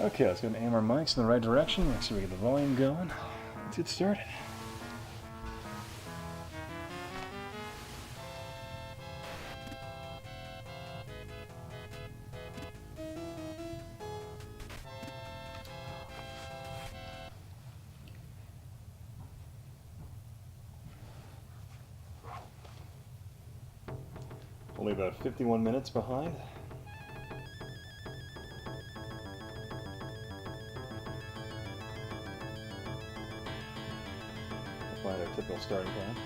Okay, let's go and aim our mics in the right direction. Make sure we get the volume going. Let's get started. Only about 51 minutes behind. Find our typical starting time.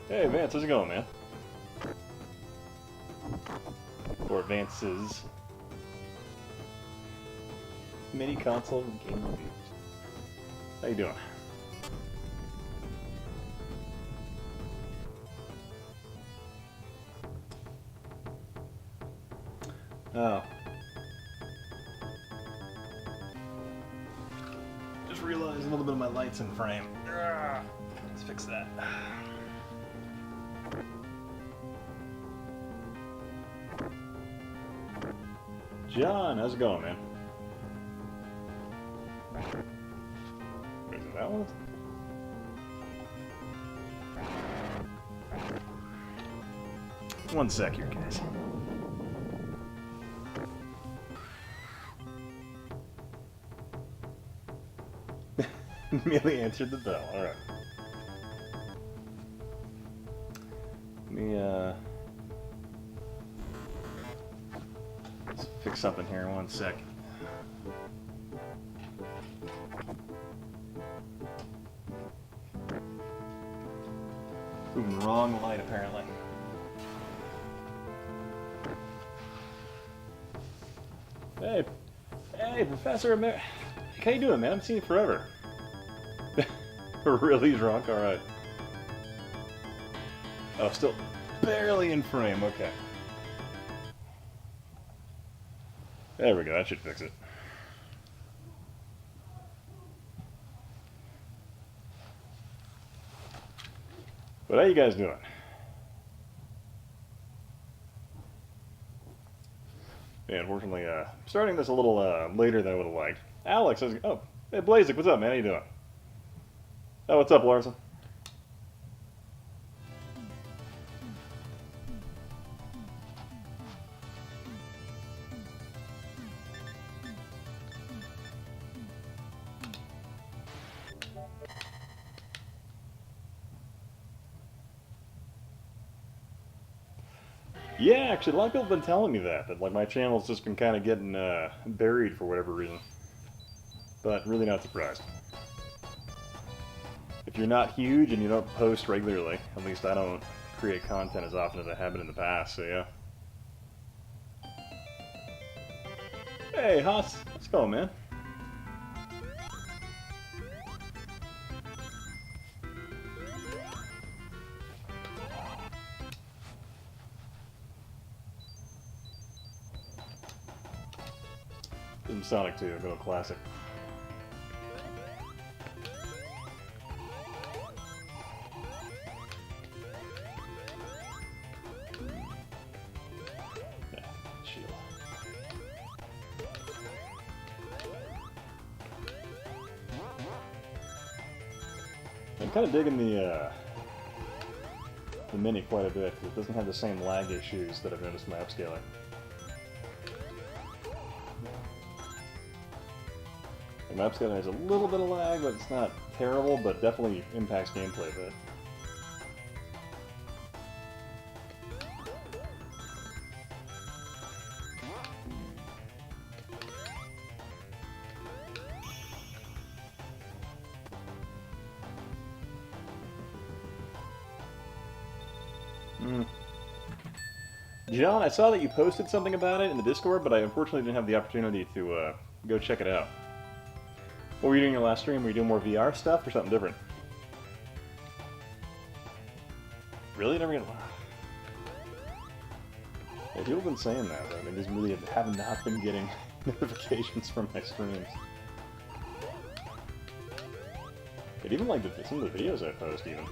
Hey Vance, how's it going, man? Or Vance's mini console game reviews. How you doing? Oh. Just realized a little bit of my light's in frame. Let's fix that. John, how's it going, man? Is it that one? One sec here, guys. Merely answered the bell. All right. Let me let's fix something here in 1 second. Moving the wrong light, apparently. Hey, Professor Amer. How you doing, man? I haven't seen you forever. Really drunk? All right. Oh, still barely in frame. Okay. There we go. That should fix it. But how you guys doing? Yeah, unfortunately, starting this a little later than I would have liked. Alex, oh, hey Blazik, what's up, man? How you doing? Oh, what's up, Larson? Yeah, actually, a lot of people have been telling me that like my channel's just been kind of getting buried for whatever reason. But really not surprised. If you're not huge and you don't post regularly, at least I don't create content as often as I have been in the past, so yeah. Hey, Haas, let's go, man. This is Sonic 2, go classic. I'm kind of digging the Mini quite a bit, because it doesn't have the same lag issues that I've noticed in my upscaling. And my upscaling has a little bit of lag, but it's not terrible, but definitely impacts gameplay a bit. John, I saw that you posted something about it in the Discord, but I unfortunately didn't have the opportunity to go check it out. What were you doing in your last stream? Were you doing more VR stuff or something different? Really? Never gonna... Yeah, people have been saying that, though. They just really have not been getting notifications from my streams. But even like some of the videos I post, even.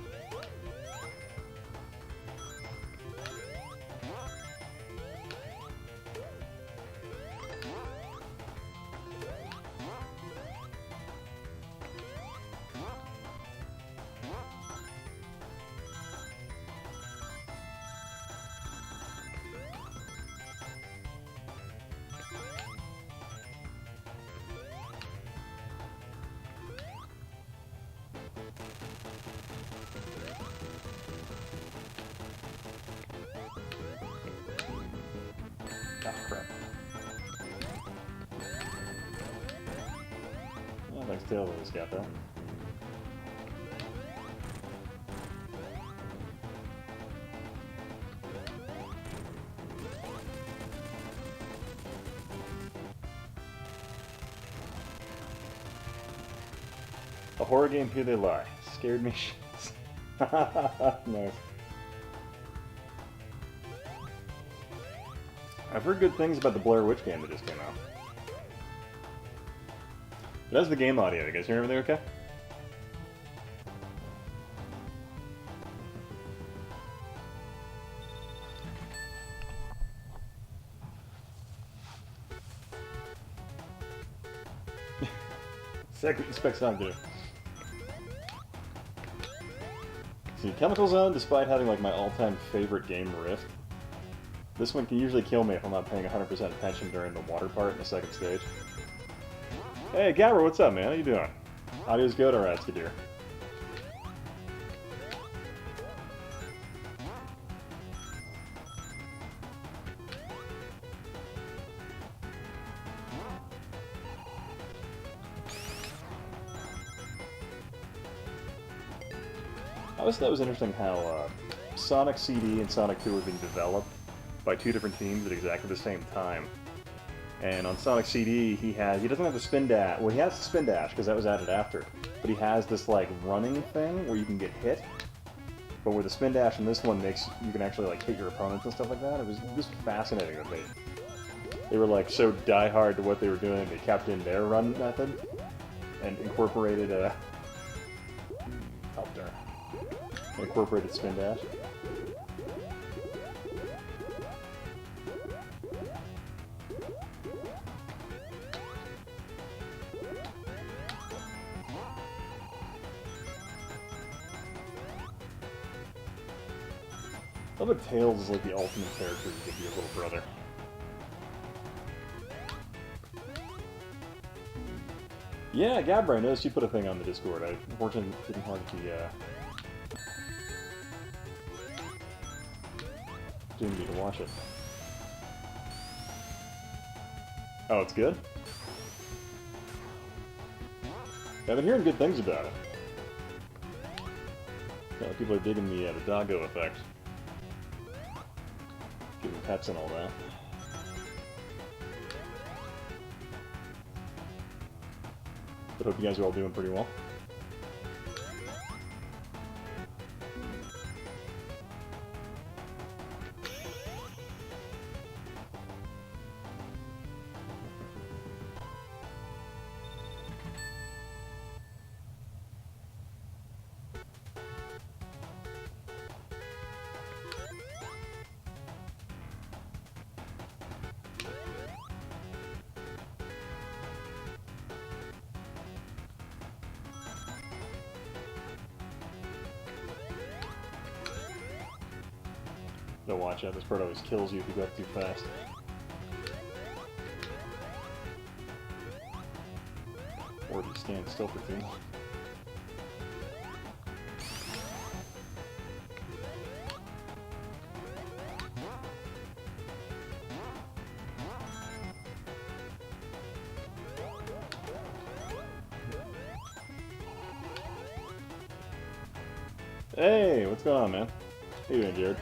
Oh, crap. Oh, nice tail that he's got there. A horror game, here they lie. Scared me shits. Nice. I've heard good things about the Blair Witch game that just came out. That's the game audio. You guys hear everything okay? Second expects not to. See, Chemical Zone, despite having like my all-time favorite game Rift, this one can usually kill me if I'm not paying 100% attention during the water part in the second stage. Hey, Gabber, what's up, man? How you doing? Audio's good? Alright, it's good to hear. I always thought it was interesting how Sonic CD and Sonic 2 were being developed by two different teams at exactly the same time. And on Sonic CD, he doesn't have the spin dash. Well, he has the spin dash because that was added after, but he has this like running thing where you can get hit. But where the spin dash in this one makes you can actually like hit your opponents and stuff like that. It was just fascinating that they were like so diehard to what they were doing. They kept in their run method and incorporated spin dash. I love that Tails is like the ultimate character to give your little brother. Yeah, Gabra, I noticed you put a thing on the Discord. I unfortunately didn't have the opportunity to watch it. Oh, it's good? Yeah, I've been hearing good things about it. Yeah, people are digging the doggo effect. Giving pets and all that. But hope you guys are all doing pretty well. No, watch out, this bird always kills you if you go up too fast. Or if you stand still for too long. Hey, what's going on, man? How you doing, Jared?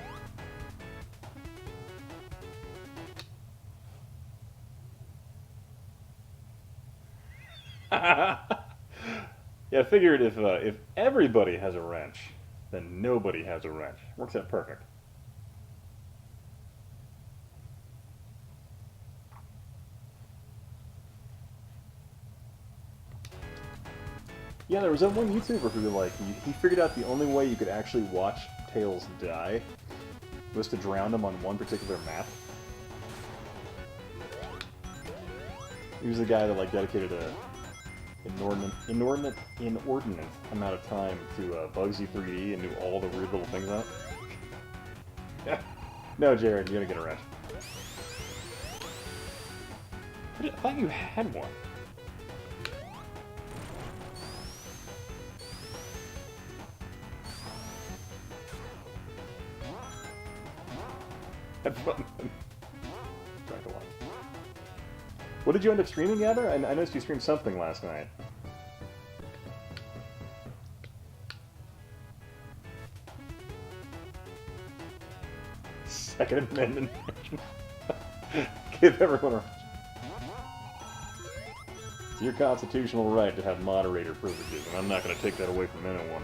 Yeah, I figured if everybody has a wrench, then nobody has a wrench. Works out perfect. Yeah, there was that one YouTuber who, like, he figured out the only way you could actually watch Tails die was to drown him on one particular map. He was the guy that, like, dedicated a inordinate amount of time to Bugsy 3D and knew all the weird little things on it. No, Jared, you're gonna get a wrench. I thought you had one. Have fun. Drank a lot. What did you end up streaming, Gather? I noticed you streamed something last night. Second Amendment. Give everyone a... It's your constitutional right to have moderator privileges, and I'm not going to take that away from anyone.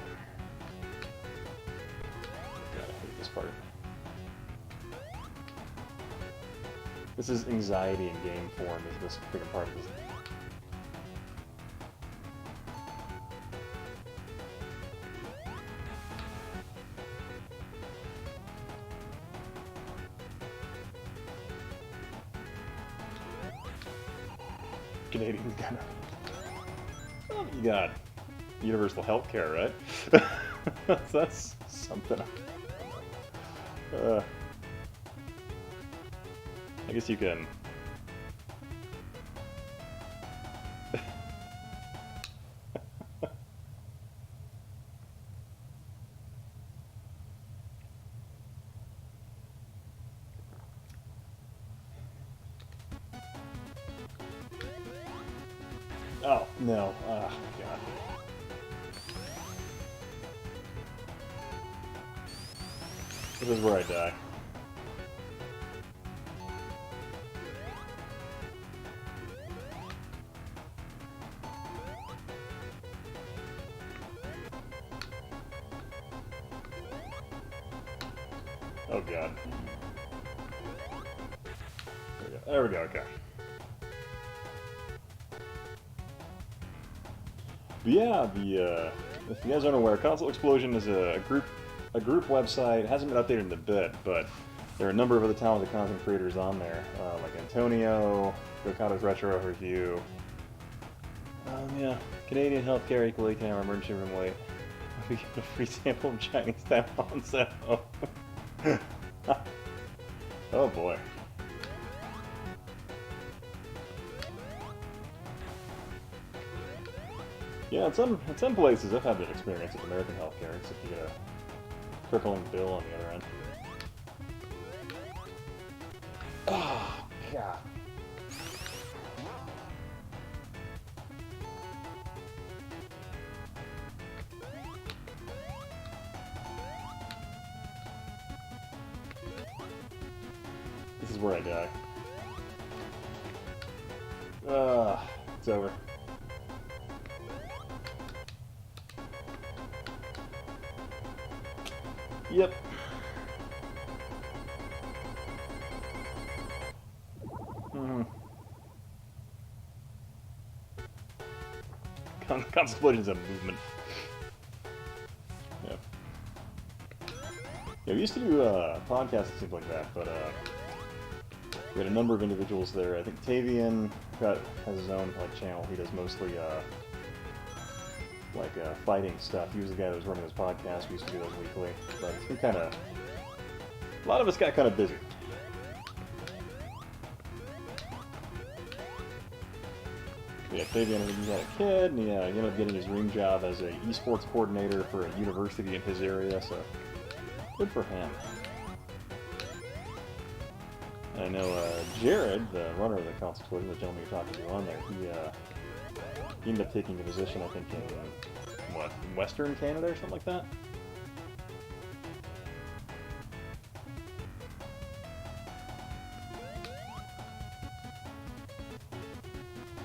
God, I hate this part. This is anxiety in game form, is this freaking part of this. Canadians got well, you got universal health care, right? That's something. I guess you can. Oh, no. Oh, God. This is where I die. Oh, God. There we go, okay. But yeah, if you guys aren't aware, Console Explosion is a group website. It hasn't been updated in a bit, but there are a number of other talented content creators on there, like Antonio, Gokado's Retro Review. Yeah, Canadian healthcare equally can have emergency room wait. We get a free sample of Chinese Taiwan, so. Oh boy. Yeah, in some places I've had that experience with American healthcare, except you get a crippling bill on the other end. Oh, God. This is where I die. It's over. Yep. Explosion's a movement. Yep. Yeah, we used to do podcasts and things like that, but we had a number of individuals there. I think Tavian has his own channel. He does mostly fighting stuff. He was the guy that was running his podcast. We used to do those weekly, but it's been kind of a lot of us got kind of busy. Yeah, Fabian, he had a kid, and he ended up getting his dream job as an esports coordinator for a university in his area, so good for him. And I know Jared, the runner of the Console Explosion, the gentleman you're talking to on there, he ended up taking a position, I think, in, what, Western Canada or something like that?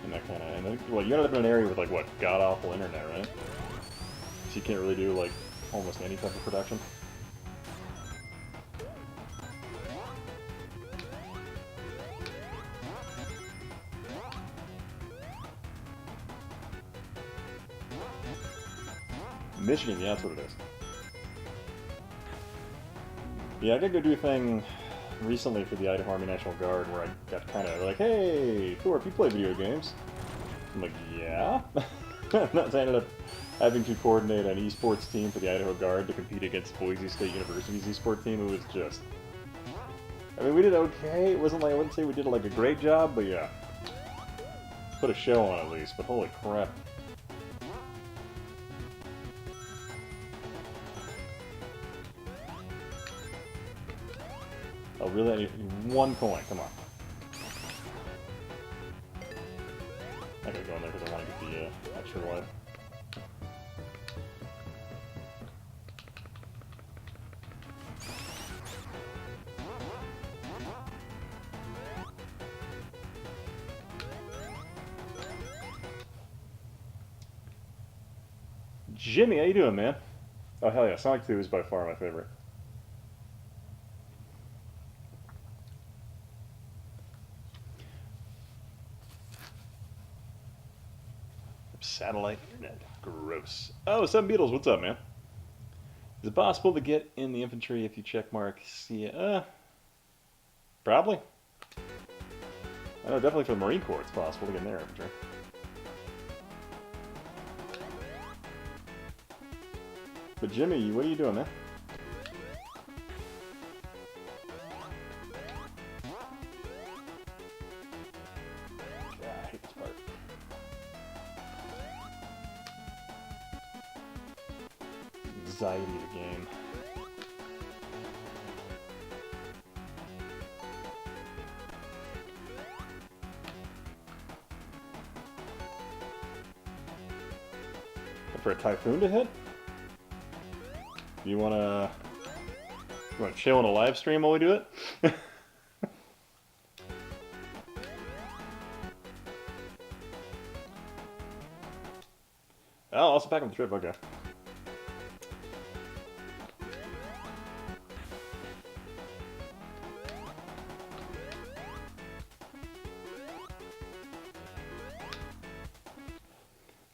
And that kind of, well, you ended up in an area with, what, god-awful internet, right? So you can't really do, almost any type of production. Michigan, yeah, that's what it is. Yeah, I did go do a thing recently for the Idaho Army National Guard where I got kind of like, hey, Thorpe, you play video games? I'm like, yeah? I ended up having to coordinate an esports team for the Idaho Guard to compete against Boise State University's esports team. It was just... I mean, we did okay. It wasn't like, I wouldn't say we did like a great job, but yeah. Put a show on at least, but holy crap. Oh, really? I need one coin. Come on. I gotta go in there because I want to get the extra life. Jimmy, how you doing, man? Oh, hell yeah. Sonic 2 is by far my favorite. Satellite internet. Gross. Oh, Seven Beatles, what's up, man? Is it possible to get in the infantry if you checkmark C? Probably. I know, definitely for the Marine Corps it's possible to get in their infantry. But Jimmy, what are you doing, man? God, I hate this part. Anxiety of the game. For a typhoon to hit? You wanna chill in a live stream while we do it? Oh, also back on the trip, okay.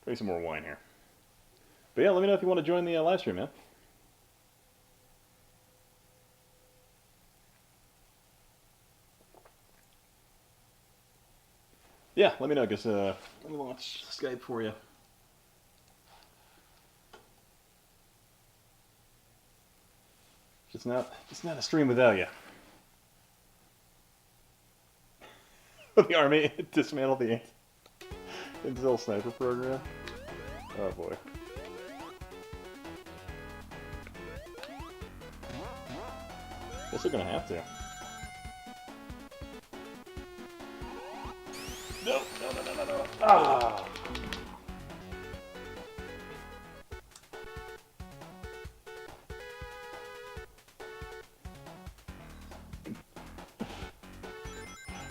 Maybe some more wine here. But yeah, let me know if you want to join the live stream, man. Yeah, let me know, because let me launch Skype for you. It's not a stream without you. The Army dismantled the Intel sniper program. Oh boy. Guess they're gonna have to. No. Ah!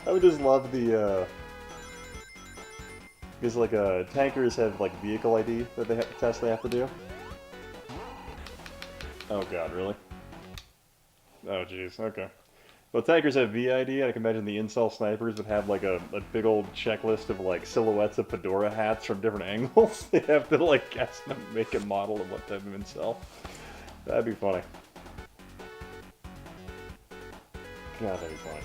I would just love the, because like, tankers have, like, vehicle ID that they have to do. Oh god, really? Oh jeez, okay. Well, tankers have VID, I can imagine the incel snipers would have like a big old checklist of like silhouettes of fedora hats from different angles. They have to like guess and make a model of what type of incel. That'd be funny. God, that'd be funny.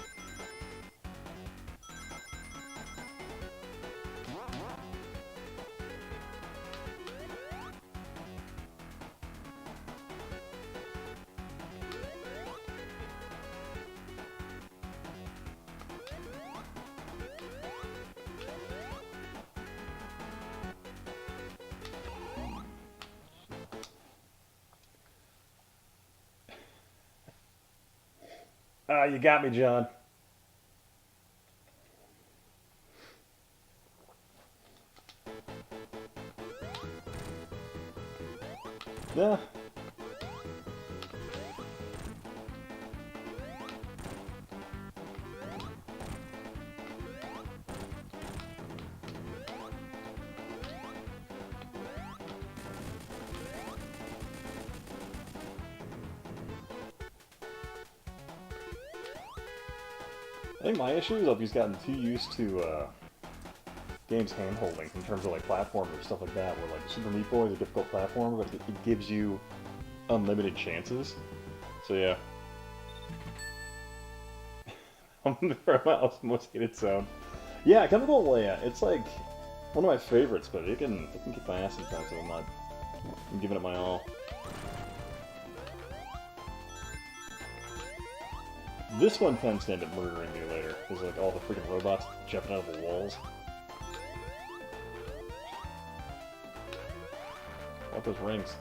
Ah, you got me, John. Yeah. I think my issue is I've just gotten too used to game's hand-holding in terms of like platformers, stuff like that, where like Super Meat Boy is a difficult platformer, but it gives you unlimited chances. So yeah. I'm gonna throw out most hated sound. Yeah, Chemical Layout, it's like one of my favorites, but it can kick my ass sometimes if I'm giving it my all. This one tends to end up murdering me later. There's like all the freaking robots jumping out of the walls. I want those rings.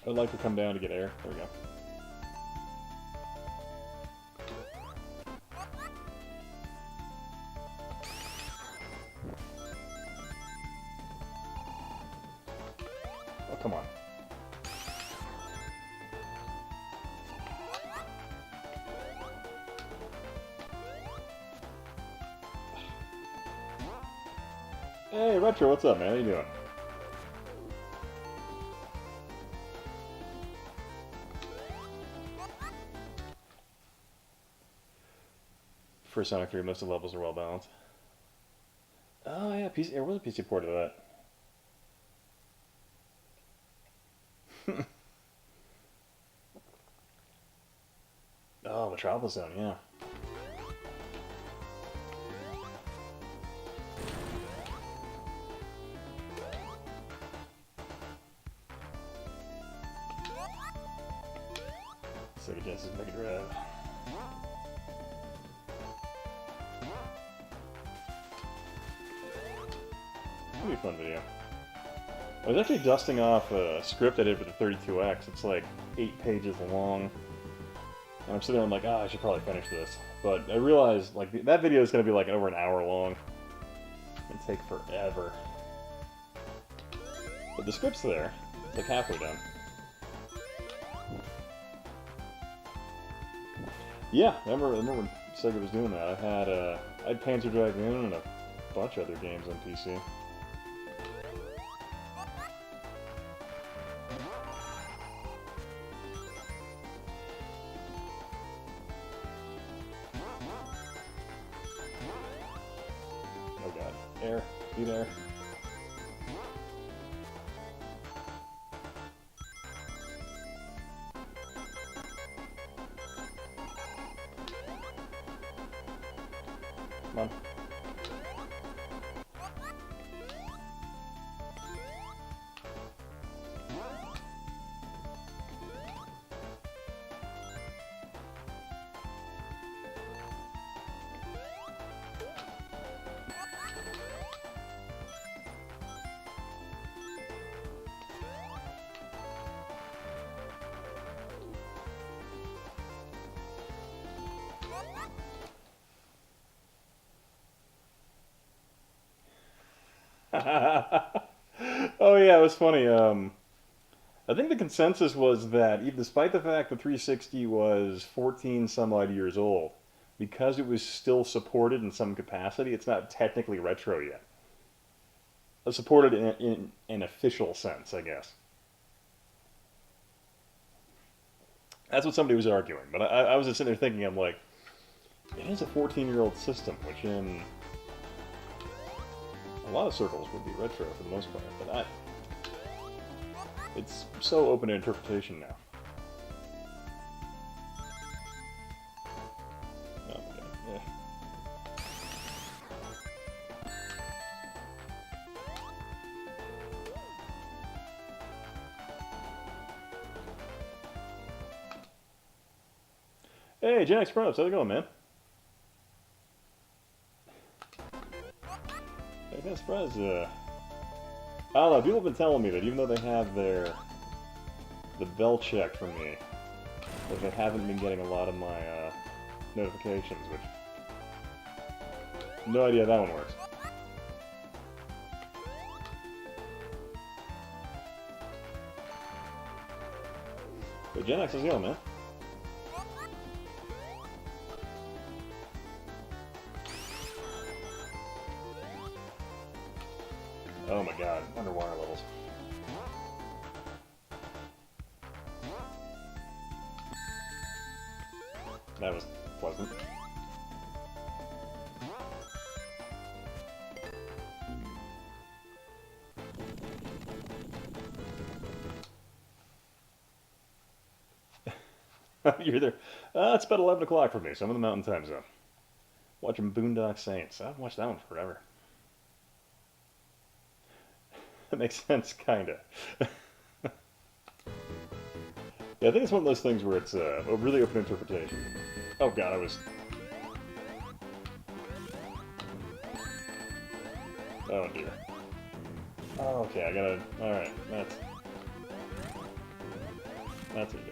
I'd like to come down to get air. There we go. Oh, come on. Hey, Retro, what's up, man? How you doing? For Sonic 3, most of the levels are well balanced. Oh yeah, there was a PC port of that. Oh, Metropolis Zone, yeah. Sega Genesis Mega Drive. It'll be a fun video. I was actually dusting off a script I did for the 32X. It's like 8 pages long. And I'm sitting there, I'm like, I should probably finish this. But I realized, like, that video is going to be like over an hour long. And take forever. But the script's there. It's like halfway done. Yeah, I remember when Sega was doing that. I had Panzer Dragoon and a bunch of other games on PC. Oh god. Air. Be there. Come on. Oh yeah, it was funny. I think the consensus was that, despite the fact the 360 was 14 some odd years old, because it was still supported in some capacity, it's not technically retro yet. Supported in an official sense, I guess. That's what somebody was arguing, but I was just sitting there thinking, I'm like, it is a 14-year-old system, which in a lot of circles would be retro for the most part, but it's so open to interpretation now. Oh, okay. Yeah. Hey, Gen X Props, how's it going, man? I'm kind of surprised, I don't know, people have been telling me that even though they have the bell checked for me, that they haven't been getting a lot of my, notifications, which... No idea how that one works. But Gen X is going, man. Oh my god, underwater levels. That was pleasant. You're there. It's about 11 o'clock for me, so I'm in the Mountain Time Zone. Watching Boondock Saints. I haven't watched that one forever. That makes sense, kinda. Yeah, I think it's one of those things where it's a really open interpretation. Oh god, I was... Oh dear. Oh, okay, I gotta... Alright, that's what you do.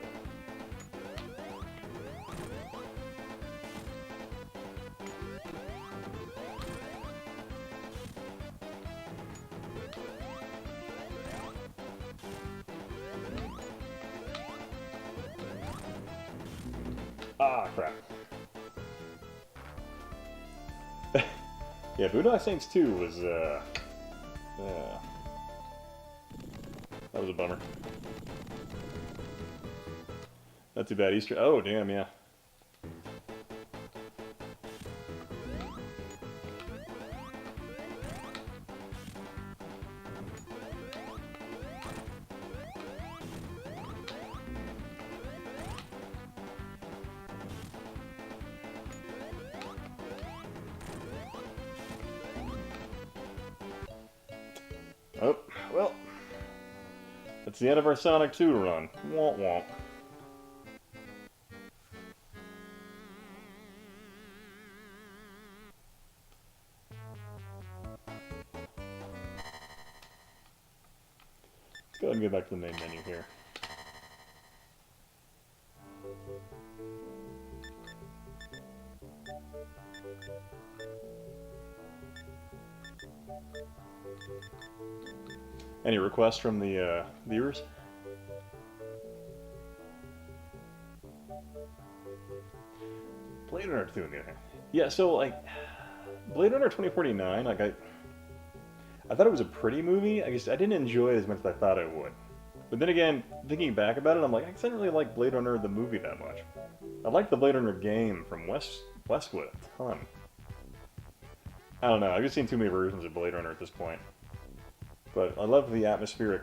Ah, crap. Yeah, Boondock Saints 2 was, that was a bummer. Not too bad. Easter... Oh, damn, yeah. Oh, well, that's the end of our Sonic 2 run. Womp womp. Let's go ahead and get back to the main menu here. Any requests from the viewers? Blade Runner 2 in the other hand. Yeah, so like Blade Runner 2049, like I thought it was a pretty movie. I guess I didn't enjoy it as much as I thought I would. But then again, thinking back about it, I'm like, I didn't really like Blade Runner the movie that much. I liked the Blade Runner game from Westwood a ton. I don't know, I've just seen too many versions of Blade Runner at this point. But I love the atmosphere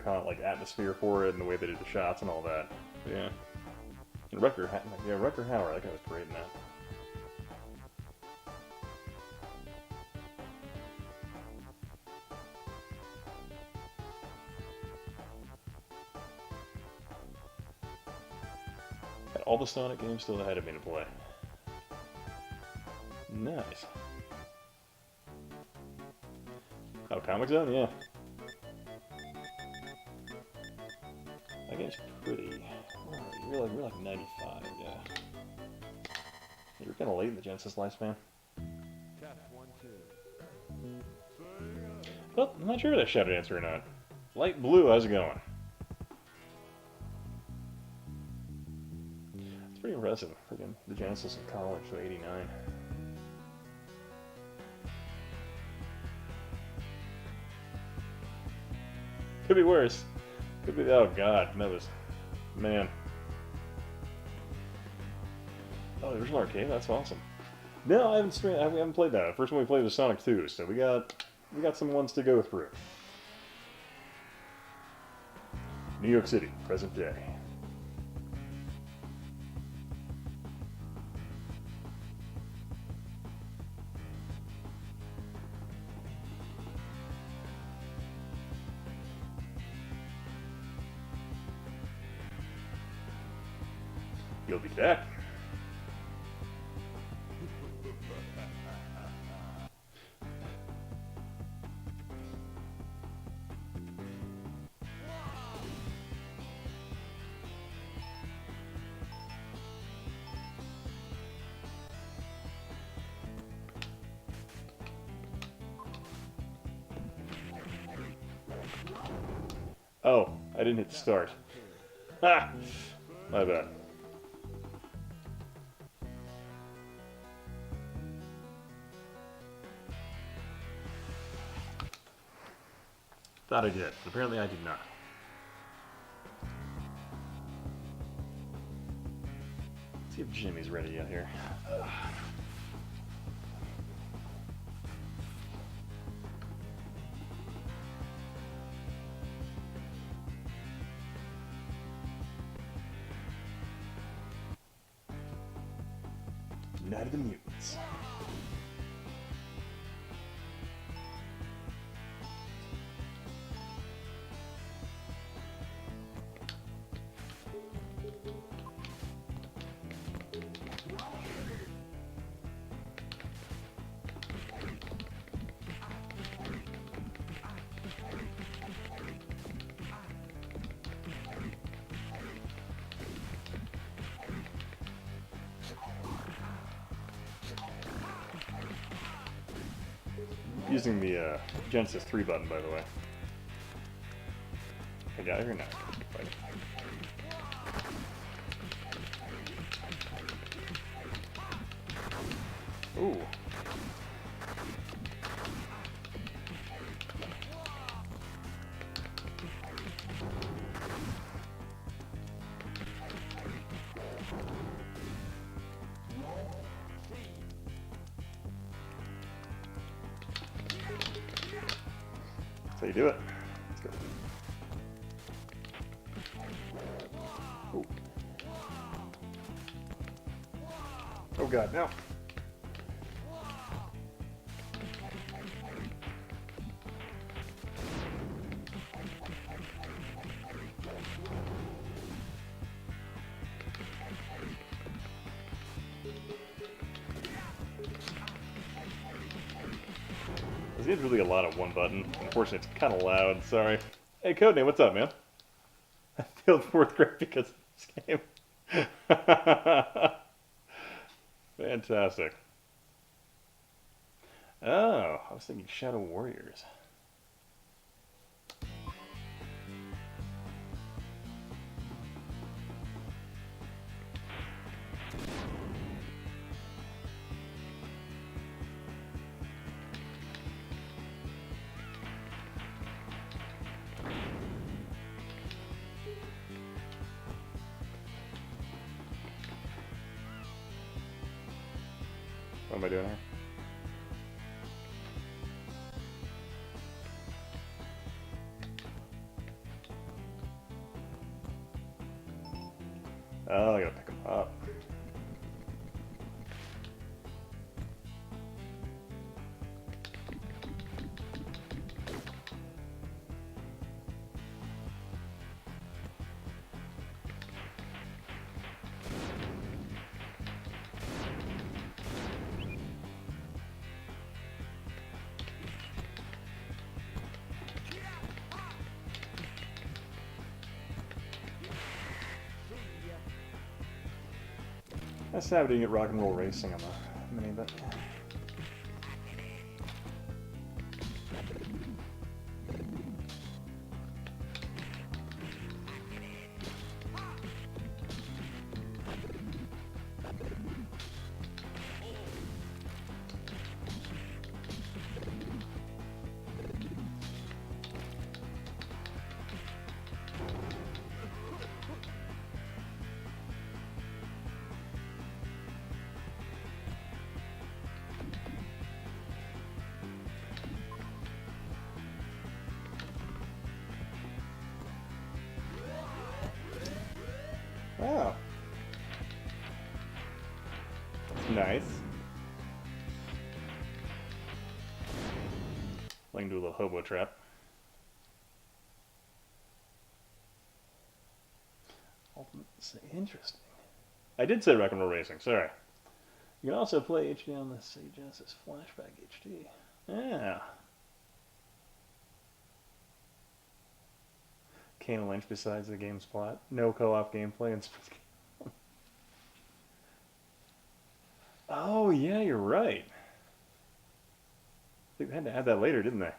for it and the way they did the shots and all that. Yeah. And Rutger Hauer, that guy was great in that. Had all the Sonic games still ahead of me to play. Nice. Oh, Comic Zone? Yeah. That game's pretty... Oh, we're like 95, yeah. You're kind of late in the Genesis lifespan. Well, I'm not sure if that's shouted answer or not. Light Blue, how's it going? It's pretty impressive. Freaking the Genesis in college, so 89. Could be worse. Could be. Oh god, that was, man. Oh, the original arcade. That's awesome. No, I haven't played that. The first one we played was Sonic 2, so we got some ones to go through. New York City, present day. You'll be back. Oh, I didn't hit start. Ha! My bad. Thought I did. Apparently I did not. Let's see if Jimmy's ready yet here. Night of the Mutants. Using the Genesis 3 button, by the way. I got it or not? Ooh. That's how you do it. Let's go. Ooh. Oh god, no. This game's really a lot of one button. Unfortunately, it's kind of loud. Sorry. Hey, Codename, what's up, man? I failed 4th grade because of this game. Fantastic. Oh, I was thinking Shadow Warriors. What am I doing here? Oh, I gotta pick them up. That's sad we didn't get Rock and Roll Racing on the mini, but wow. Nice. I can do a little hobo trap. Interesting. I did say Rock and Roll Racing, sorry. You can also play HD on the Sega Genesis Flashback HD. Yeah. Kane Lynch besides the game's plot. No co-op gameplay and oh yeah, you're right. They had to add that later, didn't they?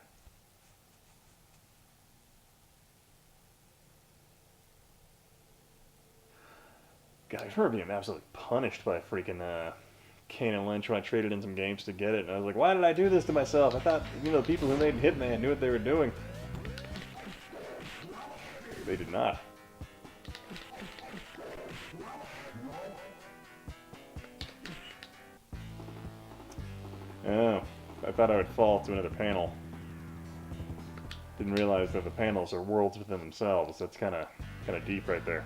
God, I remember being absolutely punished by freaking Kane and Lynch when I traded in some games to get it, and I was like, why did I do this to myself? I thought, the people who made Hitman knew what they were doing. They did not. Oh, I thought I would fall to another panel. Didn't realize that the panels are worlds within themselves. That's kind of deep right there.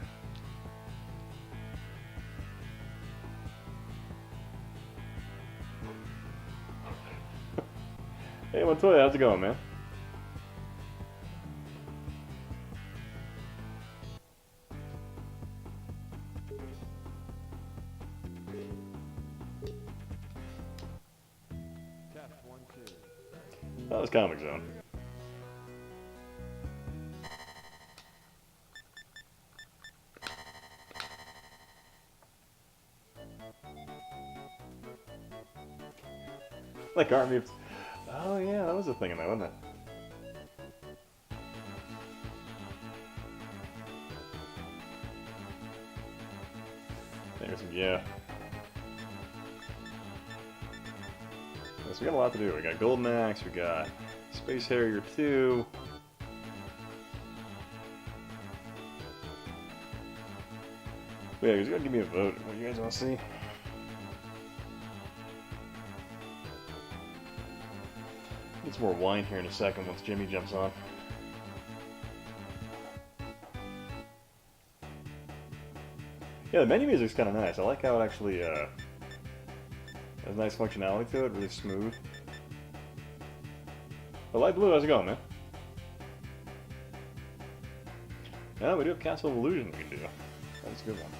Hey, Montoya, how's it going, man? That was Comic Zone. Like Army of... Oh yeah, that was a thing in there, wasn't it? Yeah. So we got a lot to do. We got Golden Axe, we got Space Harrier 2. But yeah, you gotta give me a vote. What do you guys want to see? Get some more wine here in a second once Jimmy jumps on. Yeah, the menu music's kind of nice. I like how it actually has nice functionality to it, really smooth. The Light Blue, how's it going, man? Yeah, we do have Castle of Illusion we can do. That's a good one.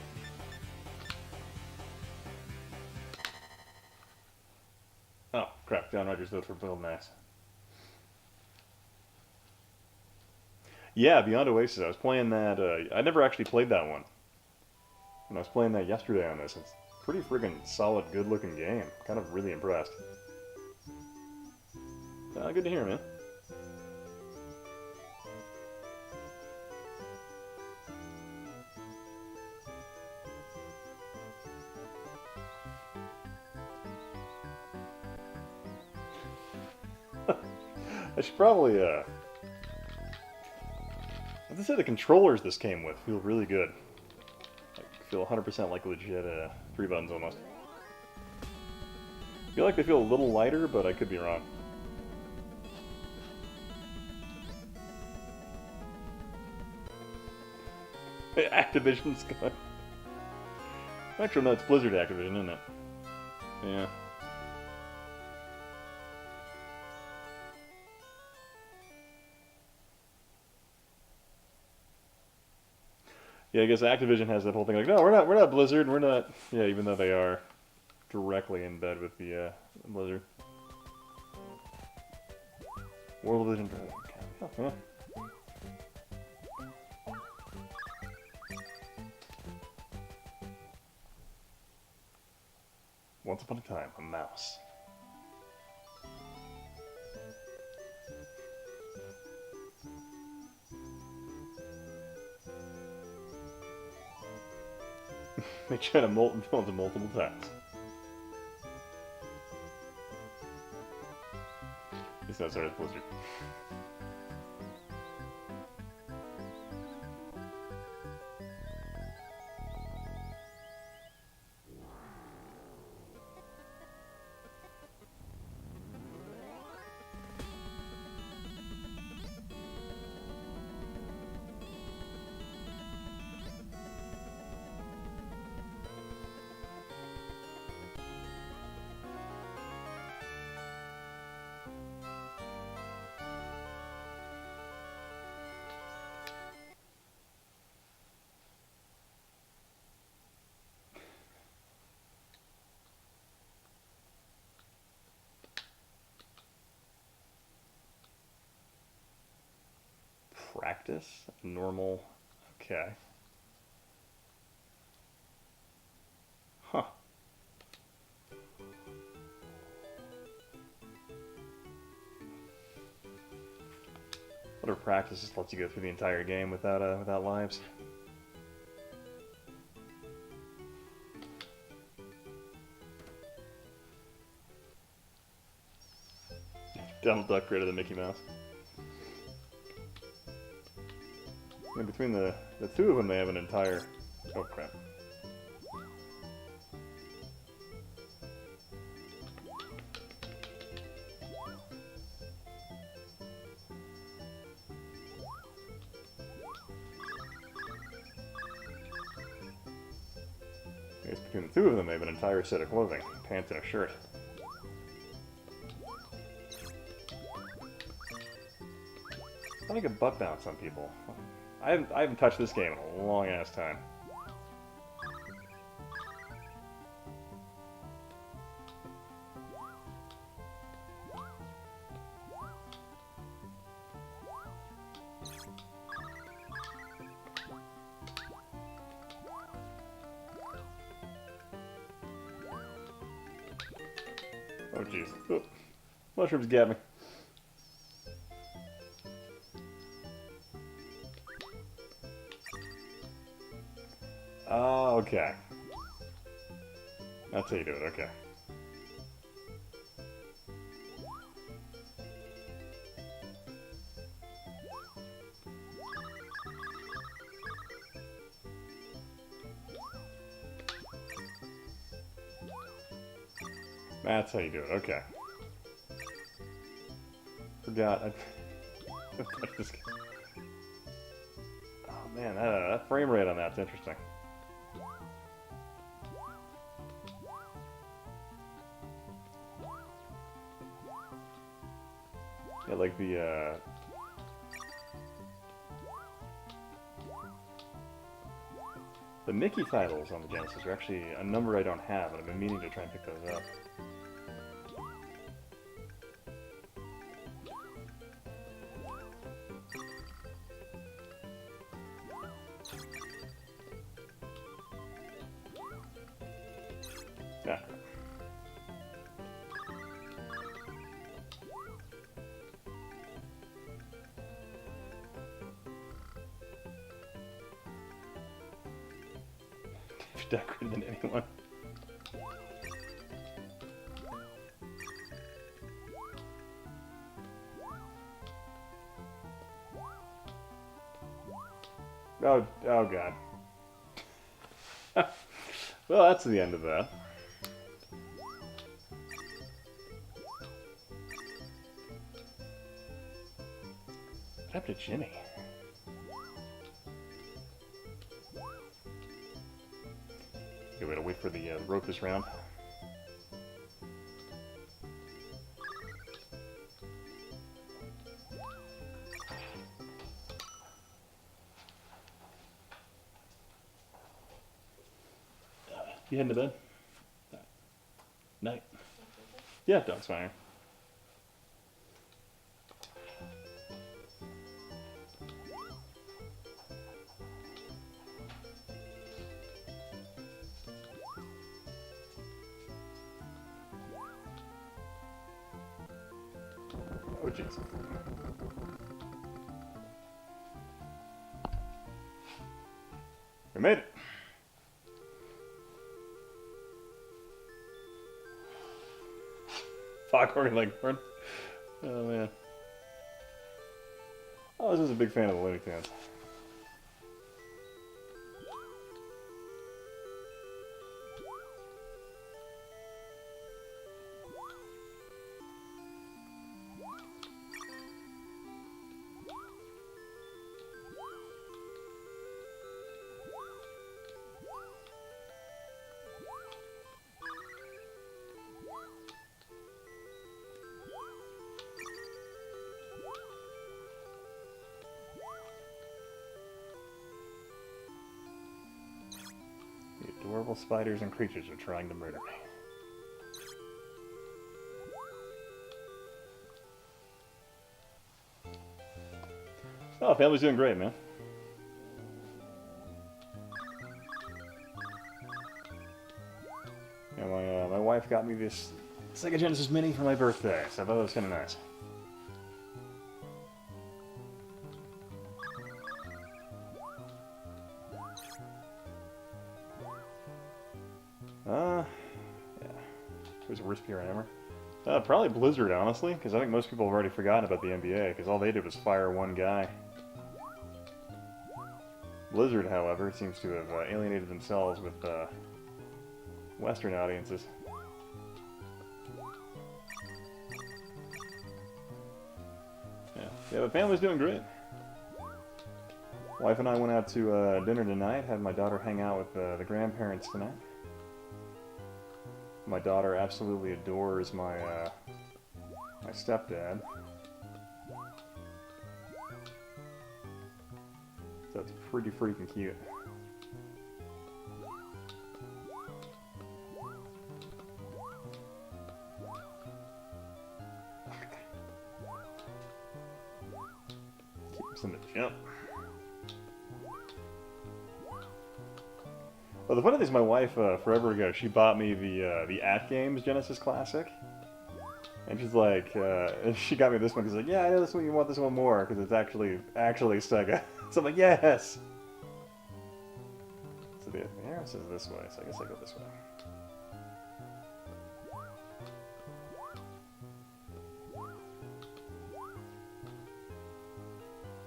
Oh, crap. John Rogers voted for Golden Axe. Yeah, Beyond Oasis. I was playing that. I never actually played that one. And I was playing that yesterday on this. It's a pretty friggin' solid, good-looking game. Kind of really impressed. Good to hear, man. I should probably, I have to say the controllers this came with feel really good. I feel 100% like legit 3 buttons almost. I feel like they feel a little lighter, but I could be wrong. Activision's gone. Actually, no, it's Blizzard Activision, isn't it? Yeah. Yeah, I guess Activision has that whole thing like, no, we're not Blizzard, we're not. Yeah, even though they are directly in bed with the Blizzard. World Vision. Oh, yeah. Once upon a time, a mouse. Make sure to multiple times. It's not started Blizzard. Practice? Normal? Okay. Huh. Whatever practice just lets you go through the entire game without lives. Donald Duck created the Mickey Mouse. And between the two of them, they have an entire... Oh, crap. I guess between the two of them, they have an entire set of clothing. Pants and a shirt. I think a butt bounce on people. I haven't touched this game in a long ass time. Oh jeez. Oh, mushrooms get me. Oh, okay. That's how you do it, okay. That's how you do it, okay. Forgot. I just... Oh man, that frame rate on that's interesting. Yeah, like the Mickey titles on the Genesis are actually a number I don't have, and I've been meaning to try and pick those up. Yeah. Decorated than anyone. Oh god. Well, that's the end of that. What happened to Jimmy? Okay, we gotta wait for the rope this round. You heading to bed? Night. Yeah, dog's fine. Oh, jeez. We made it. Foghorn Leghorn. Oh, man. I was just a big fan of the Looney Tunes. Adorable spiders and creatures are trying to murder me. Oh, family's doing great, man. Yeah, my wife got me this Sega Genesis Mini for my birthday, so I thought it was kind of nice. Yeah. There's a Rispier hammer. Probably Blizzard, honestly, because I think most people have already forgotten about the NBA, because all they did was fire one guy. Blizzard, however, seems to have alienated themselves with Western audiences. Yeah, the family's doing great. Wife and I went out to dinner tonight, had my daughter hang out with the grandparents tonight. My daughter absolutely adores my my stepdad. So it's pretty freaking cute. Keeps in the jump. Well, the funny thing is, my wife forever ago, she bought me the At Games Genesis Classic, and she's like, she got me this one. She's like, yeah, I know this one. You want this one more because it's actually Sega. So I'm like, yes. So the arrow says this way, so I guess I go this way.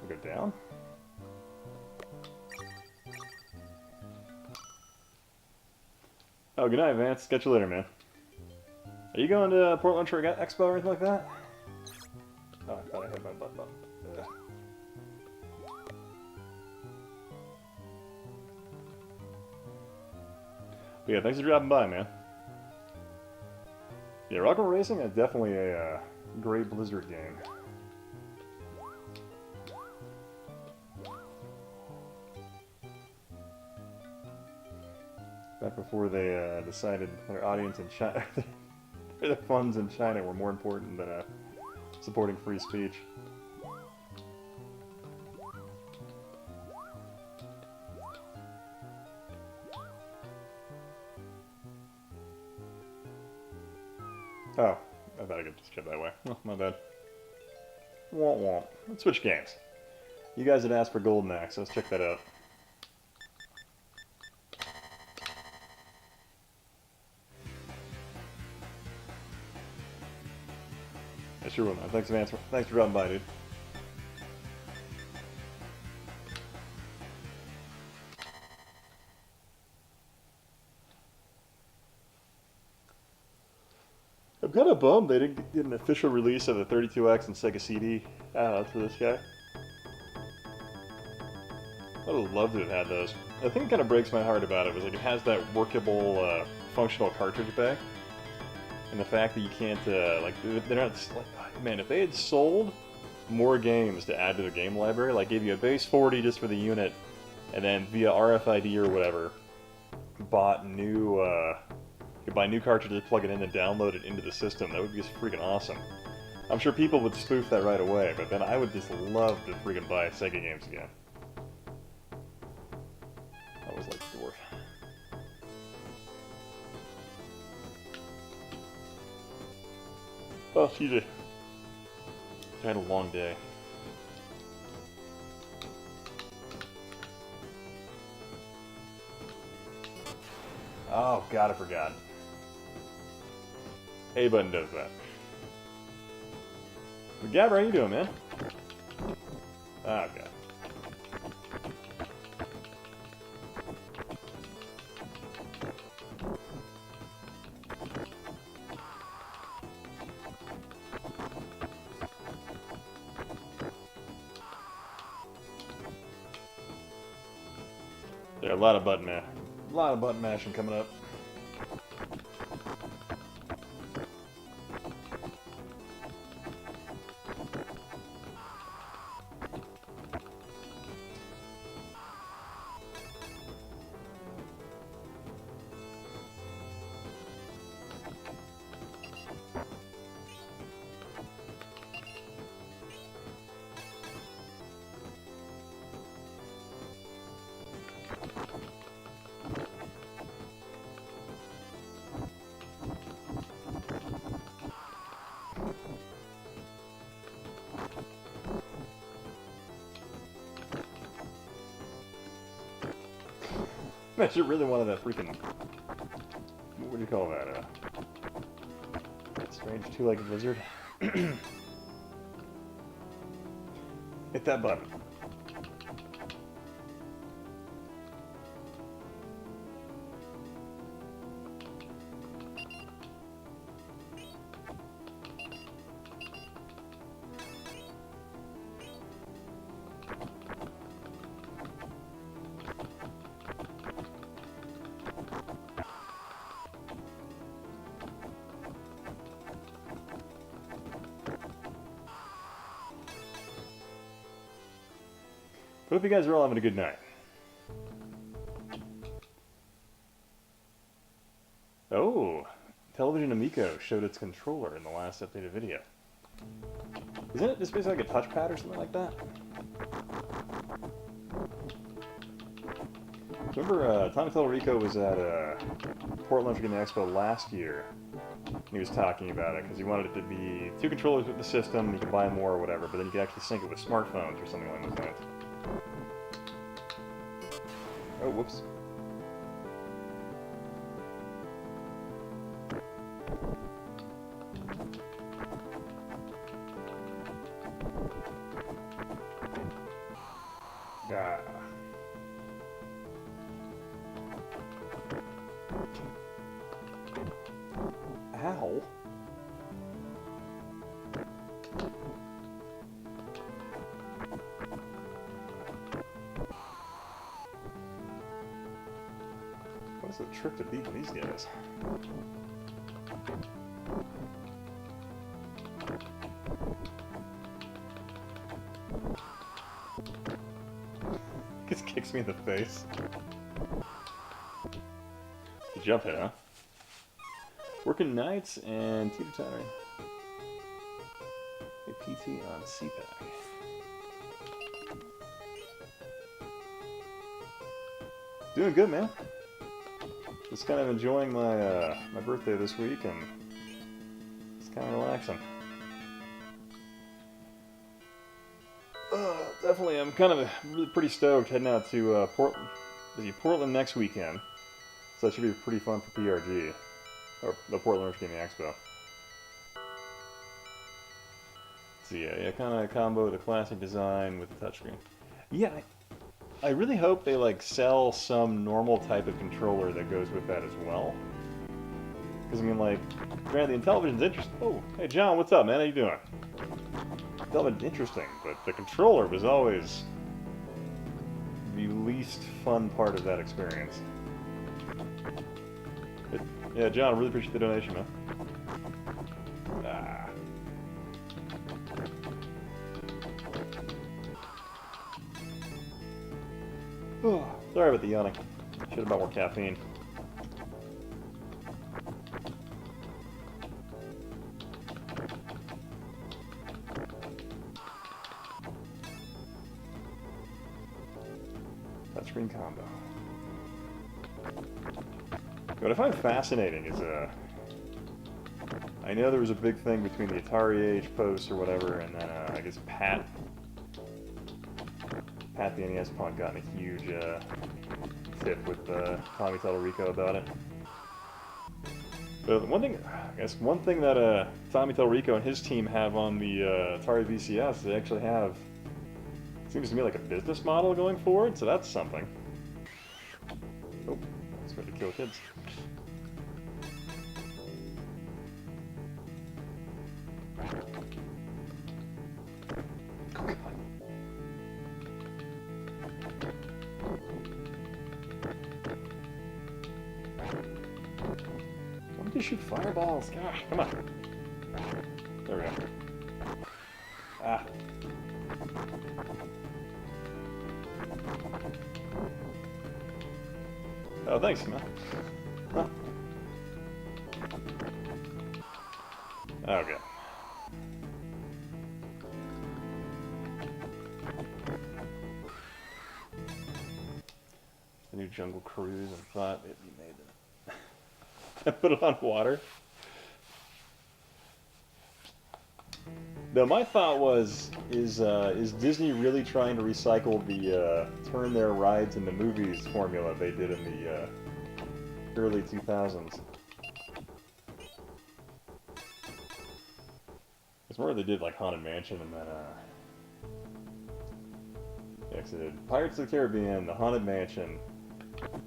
We'll go down. Oh, good night, Vance. Catch you later, man. Are you going to Portland Truck Expo or anything like that? Oh, I thought I had my butt button. But yeah, thanks for dropping by, man. Yeah, Rock'n'Roll Racing is definitely a great Blizzard game. Back before they decided their audience in China, their funds in China were more important than supporting free speech. Oh, I thought I could just get that way. Oh, my bad. Womp womp. Let's switch games. You guys had asked for Golden Axe, so let's check that out. I sure will, man. Thanks for dropping by, dude. I'm kind of bummed they didn't get an official release of the 32X and Sega CD for this guy. I would have loved to have had those. The thing that kind of breaks my heart about it was like it has that workable, functional cartridge bay. And the fact that you can't, like, they're not, like, man, if they had sold more games to add to the game library, like gave you a base 40 just for the unit, and then via RFID or whatever, bought new, you could buy new cartridges, plug it in, and download it into the system, that would be just freaking awesome. I'm sure people would spoof that right away, but then I would just love to freaking buy Sega games again. I always liked the dwarf. Oh, excuse me. I had a long day. Oh, God, I forgot. A button does that. But Gabber, how you doing, man? Oh, God. There, a lot of button mashing coming up. I should really wanted that freaking... What do you call that? It's Strange two-legged lizard. Hit that button. Hope you guys are all having a good night. Oh, Television Amico showed its controller in the last updated video. Isn't it just basically like a touchpad or something like that? Remember, Tommy Tellerico was at Portland Gaming Expo last year. And he was talking about it because he wanted it to be 2 controllers with the system. You could buy more or whatever, but then you could actually sync it with smartphones or something along those lines. Oh, whoops. Ah. Ow. What's the trick to beating these guys? Just kicks me in the face. The jump hit, huh? Working nights and teeter-tottering. A PT on CPAC. Doing good, man. Just kind of enjoying my my birthday this week and just kind of relaxing. Definitely, I'm kind of really pretty stoked heading out to Portland next weekend. So that should be pretty fun for PRG. Or the Portland Gaming Expo. So yeah, kind of combo the classic design with the touchscreen. Yeah, I really hope they like sell some normal type of controller that goes with that as well. Because I mean, like, granted, the Intellivision's interesting. Oh, hey John, what's up, man? How you doing? Intellivision's interesting, but the controller was always the least fun part of that experience. Yeah, John, I really appreciate the donation, man. Ah. Oh, sorry about the yawning. Should have bought more caffeine. Touchscreen combo. What I find fascinating is, I know there was a big thing between the Atari Age posts or whatever, and then, I guess Pat the NES punk got in a huge, tiff with, Tommy Tellerico about it. But one thing that, Tommy Tellerico and his team have on the, Atari VCS, they actually have, it seems to me like a business model going forward, so that's something. Oh, it's going to kill kids. Why don't you shoot fireballs? Gosh, come on. There we go. Ah. Oh, thanks, man. Huh. Okay. The new Jungle Cruise, and thought it made it. I put it on water. No, my thought was, is Disney really trying to recycle the turn their rides into movies formula they did in the early 2000s? Because remember they did like Haunted Mansion and then yeah, 'cause they did Pirates of the Caribbean, the Haunted Mansion.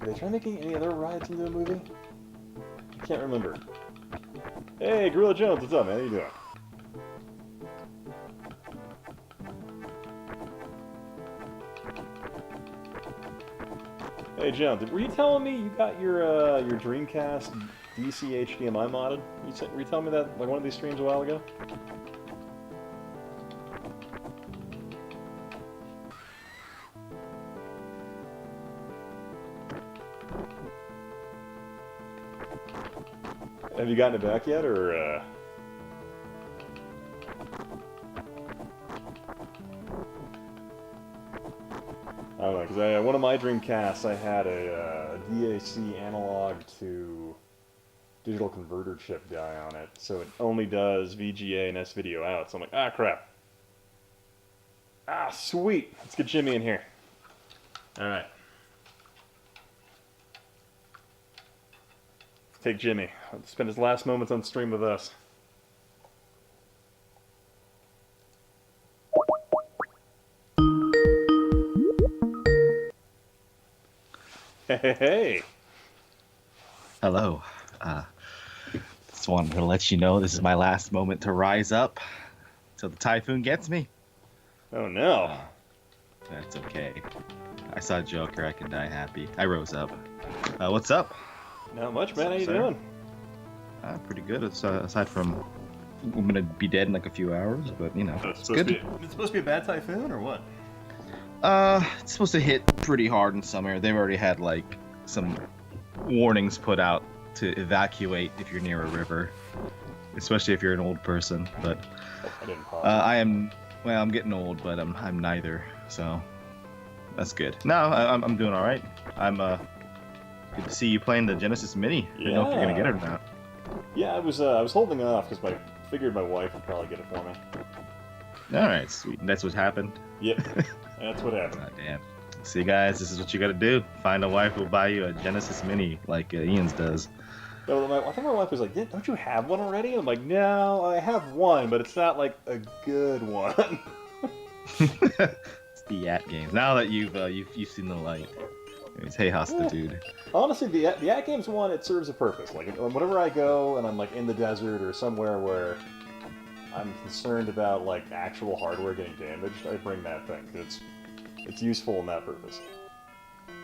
Did they try making any other rides into the movie? I can't remember. Hey, Gorilla Jones, what's up, man? How you doing? Hey, Jones, were you telling me you got your Dreamcast DC HDMI modded? Were you telling me that like one of these streams a while ago? Have you gotten it back yet, or I don't know, because one of my Dreamcasts, I had a DAC analog to digital converter chip guy on it, so it only does VGA and S-video out, so I'm like, ah, crap. Ah, sweet! Let's get Jimmy in here. Alright. Take Jimmy. Let's spend his last moments on stream with us. Hey. Hello. Just wanted to let you know this is my last moment to rise up till the typhoon gets me. Oh no. That's okay. I saw Joker. I can die happy. I rose up. What's up? Not much, man. How you doing? Pretty good. It's, aside from I'm gonna be dead in like a few hours, but you know, It's it's good. It's supposed to be a bad typhoon, or what? It's supposed to hit pretty hard in some area. They've already had like some warnings put out to evacuate if you're near a river, especially if you're an old person. But I didn't pause. I'm getting old, but I'm neither, so that's good. No, I'm doing all right. I'm good to see you playing the Genesis Mini. I don't know if you're gonna get it or not. Yeah, I was holding off because I figured my wife would probably get it for me. All right, sweet. That's what happened. Yep, that's what happened. God damn. See, guys, this is what you gotta do. Find a wife who'll buy you a Genesis Mini like Ian's does. No, I think my wife was like, "Don't you have one already?" I'm like, "No, I have one, but it's not like a good one." It's the Yat games. Now that you've seen the light. Anyways, hey, Hosta, dude. Honestly, the At Games one, it serves a purpose. Like, whenever I go and I'm like in the desert or somewhere where I'm concerned about like actual hardware getting damaged, I bring that thing. It's useful in that purpose.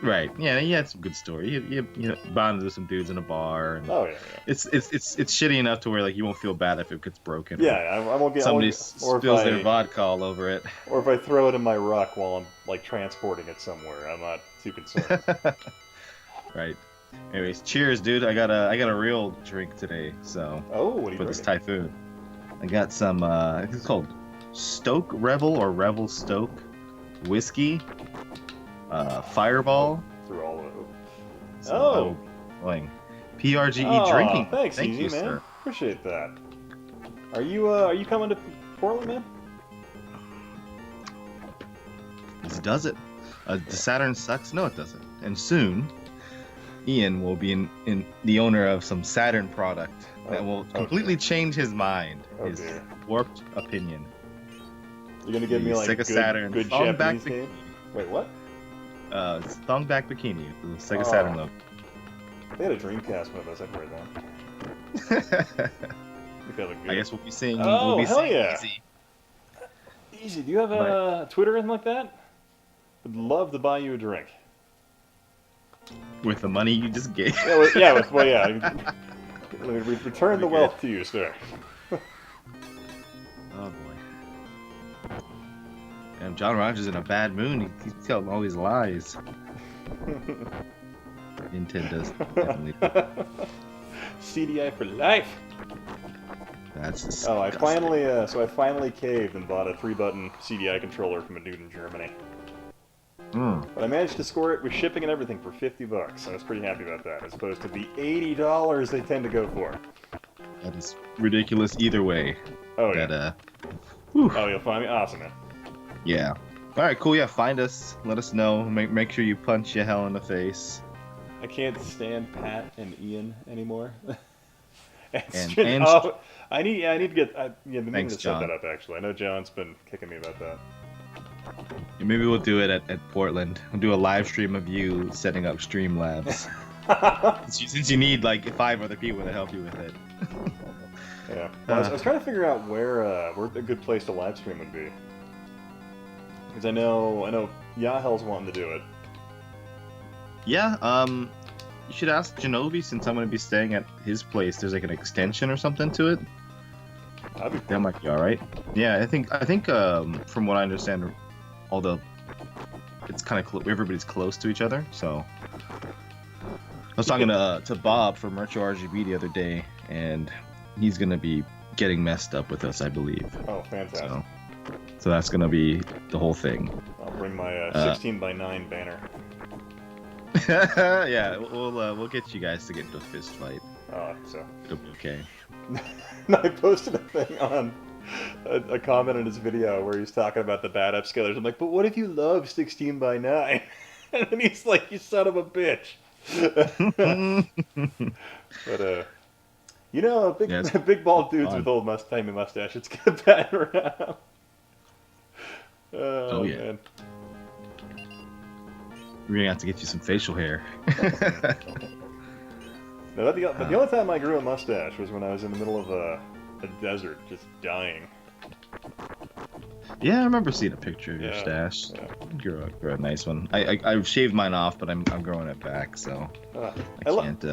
Right. Yeah, he had some good story. You bonded with some dudes in a bar. And Oh yeah. It's shitty enough to where like you won't feel bad if it gets broken. Yeah, I won't get. Somebody spills their vodka all over it. Or if I throw it in my ruck while I'm like transporting it somewhere, I'm not too concerned. Right. Anyways, cheers, dude. I got a real drink today. So Oh, what are you for this drinking? typhoon, I got some. I think it's called Stoke Revel or Revel Stoke whiskey. Fireball. Through all of it. So, playing PRGE Oh, drinking. Thanks, Thank Easy, you, man. sir. Appreciate that. Are you coming to Portland, man? This does it. The Saturn sucks. No, it doesn't. And soon, Ian will be in the owner of some Saturn product that will completely change his mind. Oh, his dear. warped opinion. You're gonna give me The like Sega Saturn good thong back Japanese game? Wait, what? It's thong back bikini. The Sega Oh. Saturn logo. They had a Dreamcast one of those. I'd wear that. I guess we'll be seeing. Oh, we'll be hell seeing yeah. Easy. Easy. Do you have a Twitter or anything like that? Would love to buy you a drink. With the money you just gave. Yeah. Let me return the wealth to you, sir. Oh boy. Damn, John Rogers in a bad mood. He's telling all these lies. Nintendo's definitely. CDI for life. That's disgusting. Oh, I finally caved and bought a 3-button CDI controller from a dude in Germany. But I managed to score it with shipping and everything for $50. I was pretty happy about that, as opposed to the $80 they tend to go for. That is ridiculous either way. Oh yeah. That, Oh, you'll find me awesome, man. yeah. All right, cool. Yeah, find us. Let us know. Make sure you punch your hell in the face. I can't stand Pat and Ian anymore. And Oh, I need to get. Yeah, the meaning thanks, to set that John. up. Actually, I know John's been kicking me about that. Maybe we'll do it at Portland. We'll do a live stream of you setting up Streamlabs. Since you need like 5 other people to help you with it. Yeah. Well, I was trying to figure out where a good place to live stream would be. Because I know Yahel's wanting to do it. Yeah, you should ask Genovi since I'm gonna be staying at his place. There's like an extension or something to it. That'd be cool. That might be all right. Yeah, I think from what I understand, although it's kind of everybody's close to each other. So I was talking to Bob from Retro RGB the other day, and he's gonna be getting messed up with us, I believe. Oh, fantastic! So that's gonna be the whole thing. I'll bring my 16:9 banner. Yeah, we'll get you guys to get into a fist fight. Oh, so It'll be okay. I posted a thing on a comment in his video where he's talking about the bad upscalers. I'm like, but what if you love 16:9? And then he's like, you son of a bitch. But you know, big bald dudes fun. with old timey mustache, it's kind of bad around. Oh yeah. Man. We're gonna have to get you some facial hair. No, but the only time I grew a mustache was when I was in the middle of a desert, just dying. Yeah, I remember seeing a picture of your stash. Yeah. You're a nice one. I've shaved mine off, but I'm growing it back, so I can't.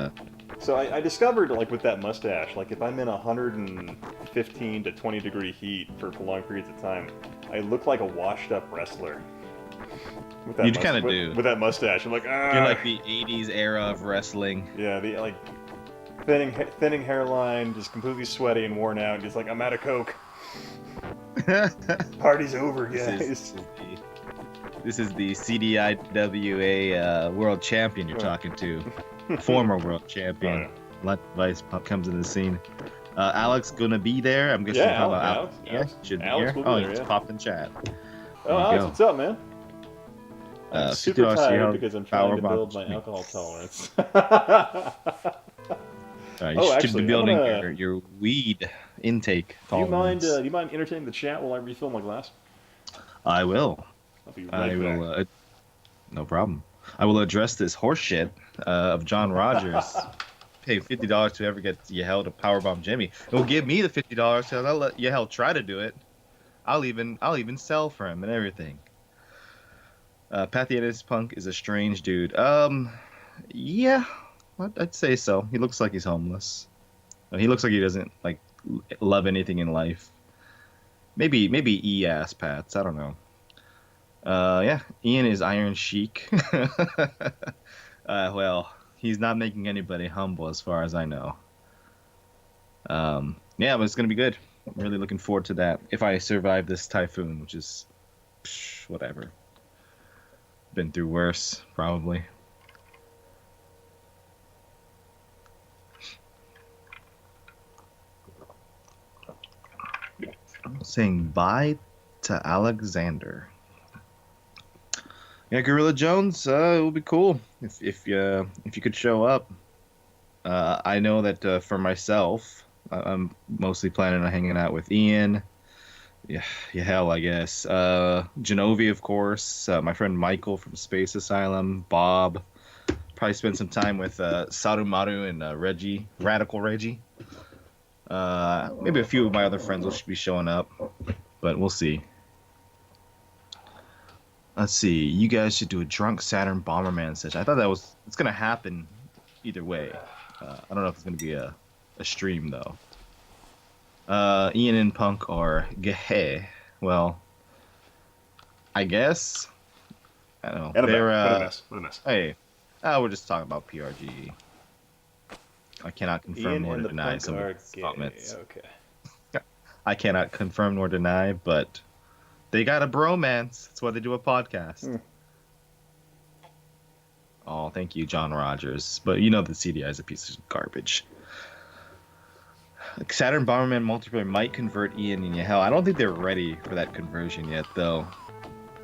So I discovered, like, with that mustache, like, if I'm in 115 to 20 degree heat for long periods of time, I look like a washed-up wrestler. You kind of do. With that mustache. I'm like, ah. You're like the 80s era of wrestling. Yeah, the, like, thinning hairline, just completely sweaty and worn out, just like, I'm out of Coke. Party's over, guys. This is the CDIWA world champion you're talking to. Former world champion. Oh, yeah. Vice comes into the scene. Alex gonna be there. I'm guessing. Yeah, Alex should be here. Will be he's there, popped in chat. Oh, Alex, what's up, man? I'm super tired because I'm trying to build my alcohol tolerance. You should be building your weed intake tolerance. Do you mind entertaining the chat while I refill my glass? I will. I'll be right back. No problem. I will address this horseshit of John Rogers. Pay $50 to ever get Yahel to powerbomb Jimmy. It will give me the $50 so I'll let Yahel try to do it. I'll even sell for him and everything. Pathiatus Punk is a strange dude. Yeah, I'd say so. He looks like he's homeless. He looks like he doesn't like love anything in life. Maybe E-ass Pats. I don't know. Yeah, Ian is Iron Sheik. Well, he's not making anybody humble as far as I know. Yeah, but it's gonna be good. I'm really looking forward to that. If I survive this typhoon, which is whatever. Been through worse, probably. Saying bye to Alexander. Yeah, Gorilla Jones, it will be cool if you could show up. I know that for myself, I'm mostly planning on hanging out with Ian. Yeah, hell, I guess. Genovi, of course. My friend Michael from Space Asylum. Bob. Probably spend some time with Sarumaru and Reggie, Radical Reggie. Maybe a few of my other friends will be showing up, but we'll see. Let's see. You guys should do a drunk Saturn Bomberman session. I thought it's gonna happen either way. I don't know if it's gonna be a stream though. Ian and Punk are gay. Well, I guess. I don't know. What a mess. Hey, we're just talking about PRG. I cannot confirm nor deny some of these comments. Okay. I cannot confirm nor deny, but they got a bromance. That's why they do a podcast. Oh, thank you, John Rogers. But you know the CDI is a piece of garbage. Saturn Bomberman multiplayer might convert Ian and Yahel. I don't think they're ready for that conversion yet, though.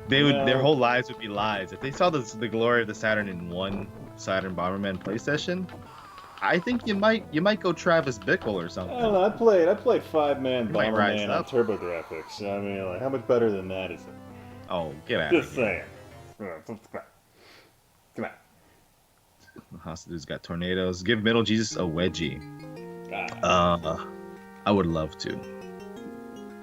Their whole lives would be lies. If they saw the glory of the Saturn in one Saturn Bomberman play session, I think you might go Travis Bickle or I something. don't know. I played 5-man You might rise Bomberman on up. TurboGrafx. I mean, like, how much better than that is it? Oh, get out Just of here. saying. Come on. Hasta dude's got tornadoes. Give Middle Jesus a wedgie. Ah. I would love to.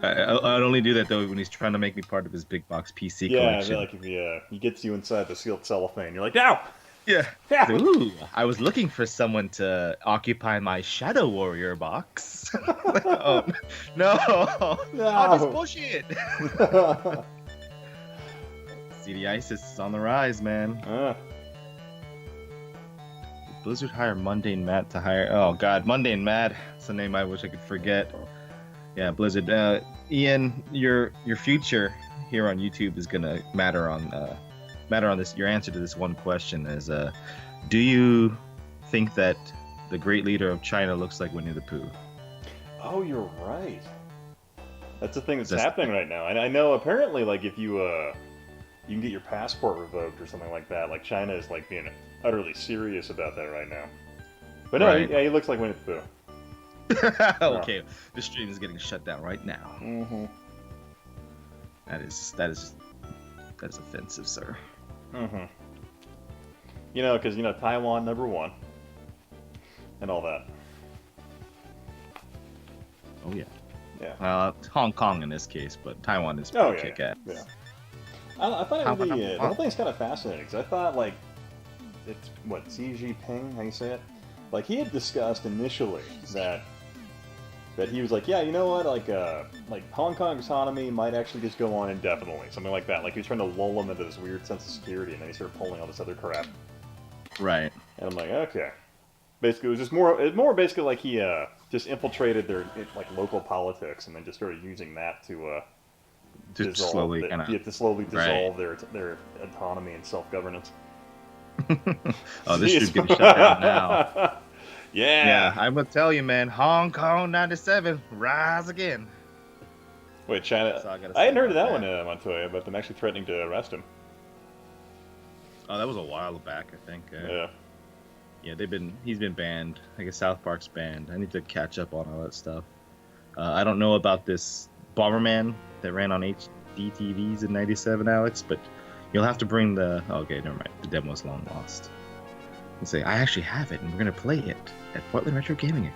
I'd only do that though when he's trying to make me part of his big box PC Yeah, I collection. feel like if he gets you inside the sealed cellophane, you're like, no! Yeah. Yeah! Ooh, I was looking for someone to occupy my Shadow Warrior box. Oh, no. No. Oh, this bullshit. CD ISIS is on the rise, man. Blizzard hire Mundane Matt to hire. Oh God, Mundane Matt. That's a name I wish I could forget. Yeah, Blizzard. Ian, your future here on YouTube is gonna matter on this. Your answer to this one question is: do you think that the great leader of China looks like Winnie the Pooh? Oh, you're right. That's the thing that's happening right now. And I know apparently, like, if you can get your passport revoked or something like that. Like, China is like being utterly serious about that right now. But no, Right. he looks like Winnie the Pooh. Okay, the stream is getting shut down right now. Mm-hmm. That is offensive, sir. Mm-hmm. You know, because Taiwan #1 and all that. Oh yeah. Yeah. Hong Kong in this case, but Taiwan is Oh pretty yeah. kick-ass. Yeah. I thought the whole thing's kind of fascinating because I thought like it's what Xi Jinping, how you say it? Like he had discussed initially that he was like, yeah, you know what, like Hong Kong autonomy might actually just go on indefinitely, something like that. Like he was trying to lull him into this weird sense of security, and then he started pulling all this other crap. Right. And I'm like, okay. Basically, it was just more basically like he just infiltrated their like local politics, and then just started using that to slowly dissolve their autonomy and self-governance. Oh, this should get shut down now. Yeah, I'm gonna tell you, man. Hong Kong '97, rise again. Wait, China. So I hadn't heard of that one, Montoya, but them actually threatening to arrest him. Oh, that was a while back, I think. Yeah. Yeah, he's been banned. I guess South Park's banned. I need to catch up on all that stuff. I don't know about this Bomberman that ran on HD TVs in '97, Alex, but you'll have to bring the. Oh, okay, never mind. The demo's long lost. And say, I actually have it, and we're gonna play it at Portland Retro Gaming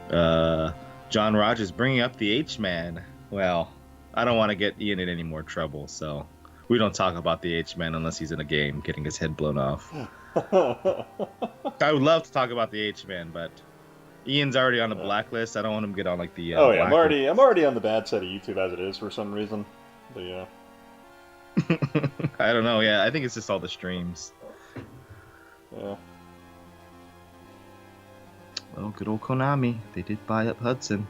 Expo. John Rogers bringing up the H-Man. Well, I don't want to get Ian in any more trouble, so we don't talk about the H-Man unless he's in a game getting his head blown off. I would love to talk about the H-Man, but Ian's already on the blacklist. I don't want him to get on like the. Oh yeah, I'm already on the bad side of YouTube as it is for some reason. But yeah. I don't know. Yeah, I think it's just all the streams. Yeah. Well, good old Konami. They did buy up Hudson.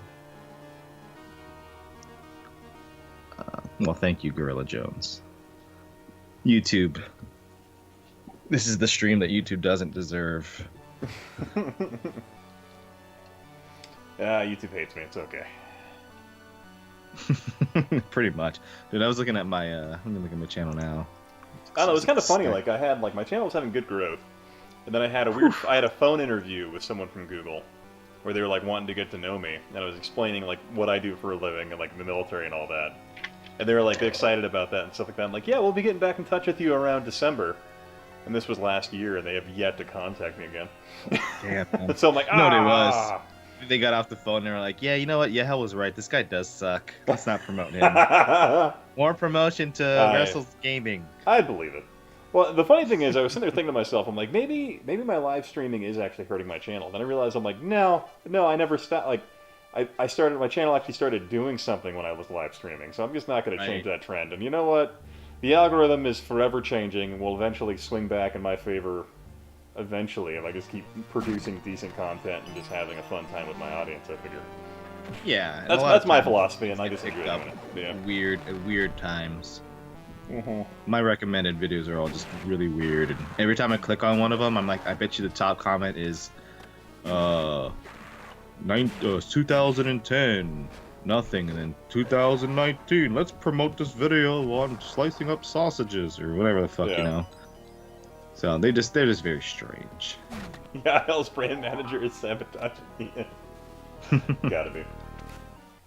Well, thank you, Gorilla Jones. YouTube. This is the stream that YouTube doesn't deserve. Yeah, YouTube hates me. It's okay. Pretty much. Dude, I was looking at my, let me look at my channel now. I don't know, it was kind of funny, like, I had, like, my channel was having good growth, and then I had a phone interview with someone from Google, where they were, like, wanting to get to know me, and I was explaining, like, what I do for a living, and, like, the military and all that. And they were, like, excited about that and stuff like that. I'm like, yeah, we'll be getting back in touch with you around December. And this was last year, and they have yet to contact me again. Damn. So I'm like, No, it was. They got off the phone and they were like, yeah, you know what? Yeah, Hell was right. This guy does suck. Let's not promote him. More promotion to Wrestles Gaming. I believe it. Well, the funny thing is, I was sitting there thinking to myself, I'm like, maybe my live streaming is actually hurting my channel. Then I realized, I'm like, no, I never stopped. Like, my channel actually started doing something when I was live streaming, so I'm just not going to change that trend. And you know what? The algorithm is forever changing and will eventually swing back in my favor eventually if I just keep producing decent content and just having a fun time with my audience, I figure. Yeah. That's my philosophy, and I just enjoy doing it. Yeah. Weird times. Mm-hmm. My recommended videos are all just really weird, and every time I click on one of them, I'm like, I bet you the top comment is, 2010, nothing, and then 2019, let's promote this video on slicing up sausages, or whatever the fuck, you know. So they're just very strange. Yahel's brand manager is sabotaging me. Gotta be.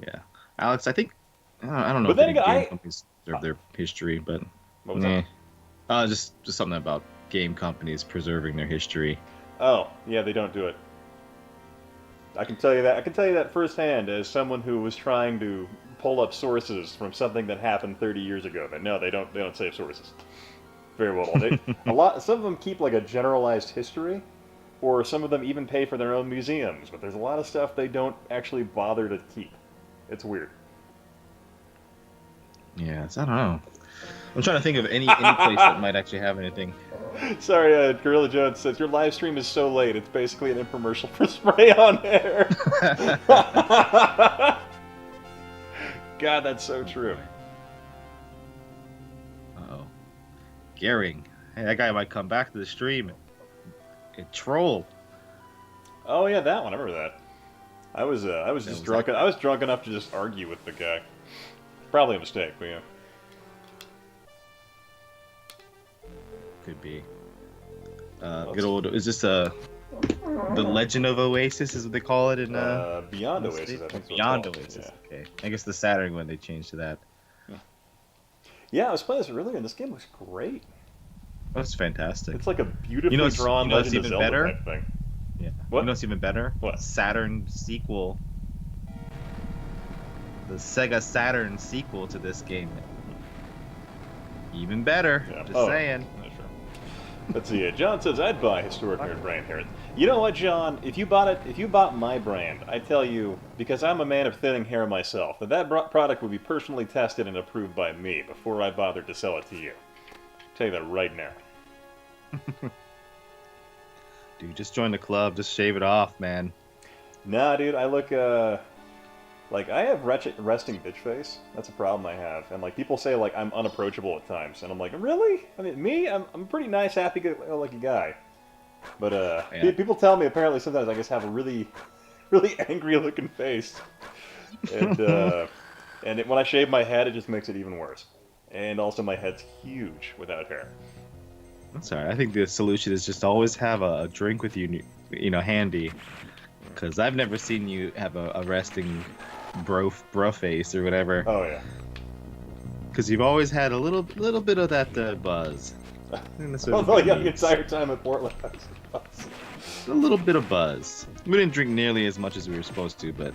Yeah, Alex, I don't know But if then any again, game companies preserve their history, but what was that? just something about game companies preserving their history. Oh, yeah, they don't do it. I can tell you that. I can tell you that firsthand as someone who was trying to pull up sources from something that happened 30 years ago. That no, they don't. They don't save sources. Very well. Some of them keep like a generalized history, or some of them even pay for their own museums. But there's a lot of stuff they don't actually bother to keep. It's weird. Yes, I don't know. I'm trying to think of any place that might actually have anything. Sorry, Gorilla Jones says your live stream is so late. It's basically an infomercial for spray on hair. God, that's so true. Uh-oh. Gehring. Hey, that guy might come back to the stream and troll. Oh yeah, that one. I remember that. I was just drunk. I was drunk enough to just argue with the guy. Probably a mistake, but yeah. Could be. Good old. Is this the Legend of Oasis? Is what they call it in Beyond Oasis. I think. Beyond Oasis. Yeah. Okay. I guess the Saturn one they changed to that. Yeah, I was playing this earlier, and this game looks great. That's fantastic. It's like a beautifully drawn Legend of Zelda type thing. Yeah. What? You know what's even better? What? Saturn sequel. The Sega Saturn sequel to this game. Even better. Yeah. Just saying. Yeah, sure. Let's see. John says I'd buy HistoricNerd brand here. You know what, John? If you bought my brand, I tell you, because I'm a man of thinning hair myself, that product would be personally tested and approved by me before I bothered to sell it to you. I'll tell you that right now. Dude, just join the club. Just shave it off, man. Nah, dude, I look, like, I have resting bitch face. That's a problem I have. And, like, people say, like, I'm unapproachable at times. And I'm like, really? I mean, me? I'm a pretty nice, happy-go-lucky guy. But, yeah. People tell me apparently sometimes I just have a really, really angry-looking face. And, when I shave my head, it just makes it even worse. And also, my head's huge without hair. That's all right. I think the solution is just always have a drink with you, handy. Because I've never seen you have a resting bro face or whatever. Oh yeah. Because you've always had a little bit of that buzz. Although yeah, the entire time at Portland, I was a little bit of buzz. We didn't drink nearly as much as we were supposed to, but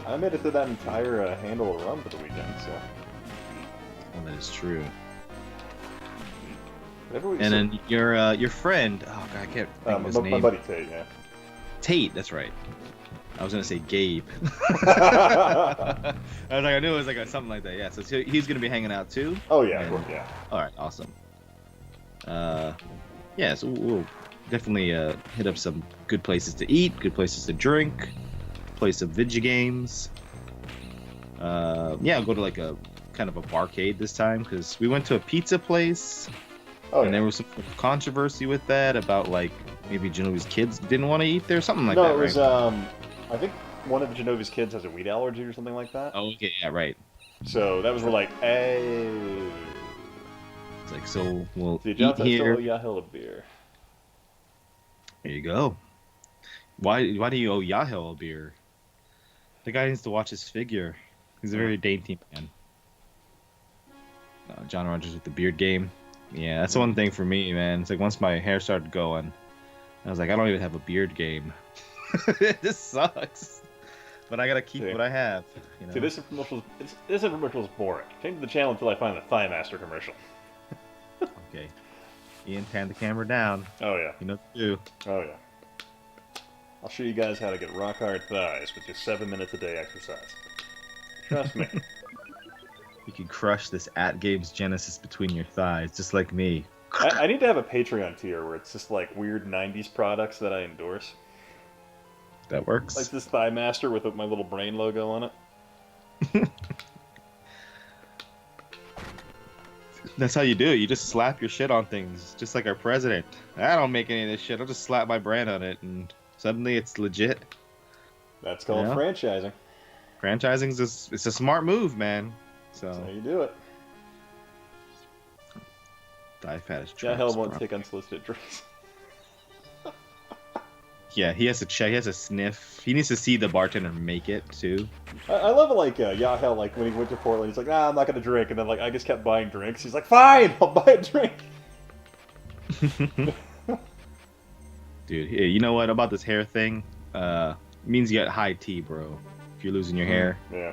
I made it to that entire handle of rum for the weekend. So. Well, that is true. And then your friend, oh god, I can't think of his name. My buddy Tate, yeah. Tate, that's right. I was gonna say Gabe. I knew it was like something like that. Yeah, so he's gonna be hanging out too. Oh yeah, yeah. All right, awesome. Yeah, so we'll definitely hit up some good places to eat, good places to drink, play some video games. Yeah, I'll go to like a kind of a barcade this time because we went to a pizza place. Oh, and there was some controversy with that about like maybe Genovi's kids didn't want to eat there, something like that. No, it was right? I think one of Genovi's kids has a wheat allergy or something like that. Oh, okay, yeah, right. So that was where like, hey. It's like so we'll eat here. Still owe Yahil a beer. There you go. Why do you owe Yahil a beer? The guy needs to watch his figure. He's a very dainty man. John Rogers with the beard game. Yeah, that's the one thing for me, man. It's like once my hair started going, I was like, I don't even have a beard game. This sucks. But I gotta keep what I have. You know? See, this infomercial is boring. Change the channel until I find the Thigh Master commercial. Okay. Ian, pan the camera down. Oh yeah. You know what to do. Oh yeah. I'll show you guys how to get rock hard thighs with just 7 minutes a day exercise. Trust me. You can crush this @Games Genesis between your thighs, just like me. I need to have a Patreon tier where it's just like weird 90s products that I endorse. That works. Like this Thigh Master with my little brain logo on it. That's how you do it. You just slap your shit on things, just like our president. I don't make any of this shit. I'll just slap my brand on it, and suddenly it's legit. That's called franchising. Franchising it's a smart move, man. So that's how you do it. I've had his Yeah, tracks, hell won't bro. take unsolicited drinks. Yeah, he has to check. He has to sniff. He needs to see the bartender make it too. I love it, like, Yahel, like, when he went to Portland, he's like, I'm not gonna drink, and then, like, I just kept buying drinks. He's like, fine, I'll buy a drink! Dude, hey, you know what about this hair thing? It means you got high T, bro. If you're losing your hair. Yeah.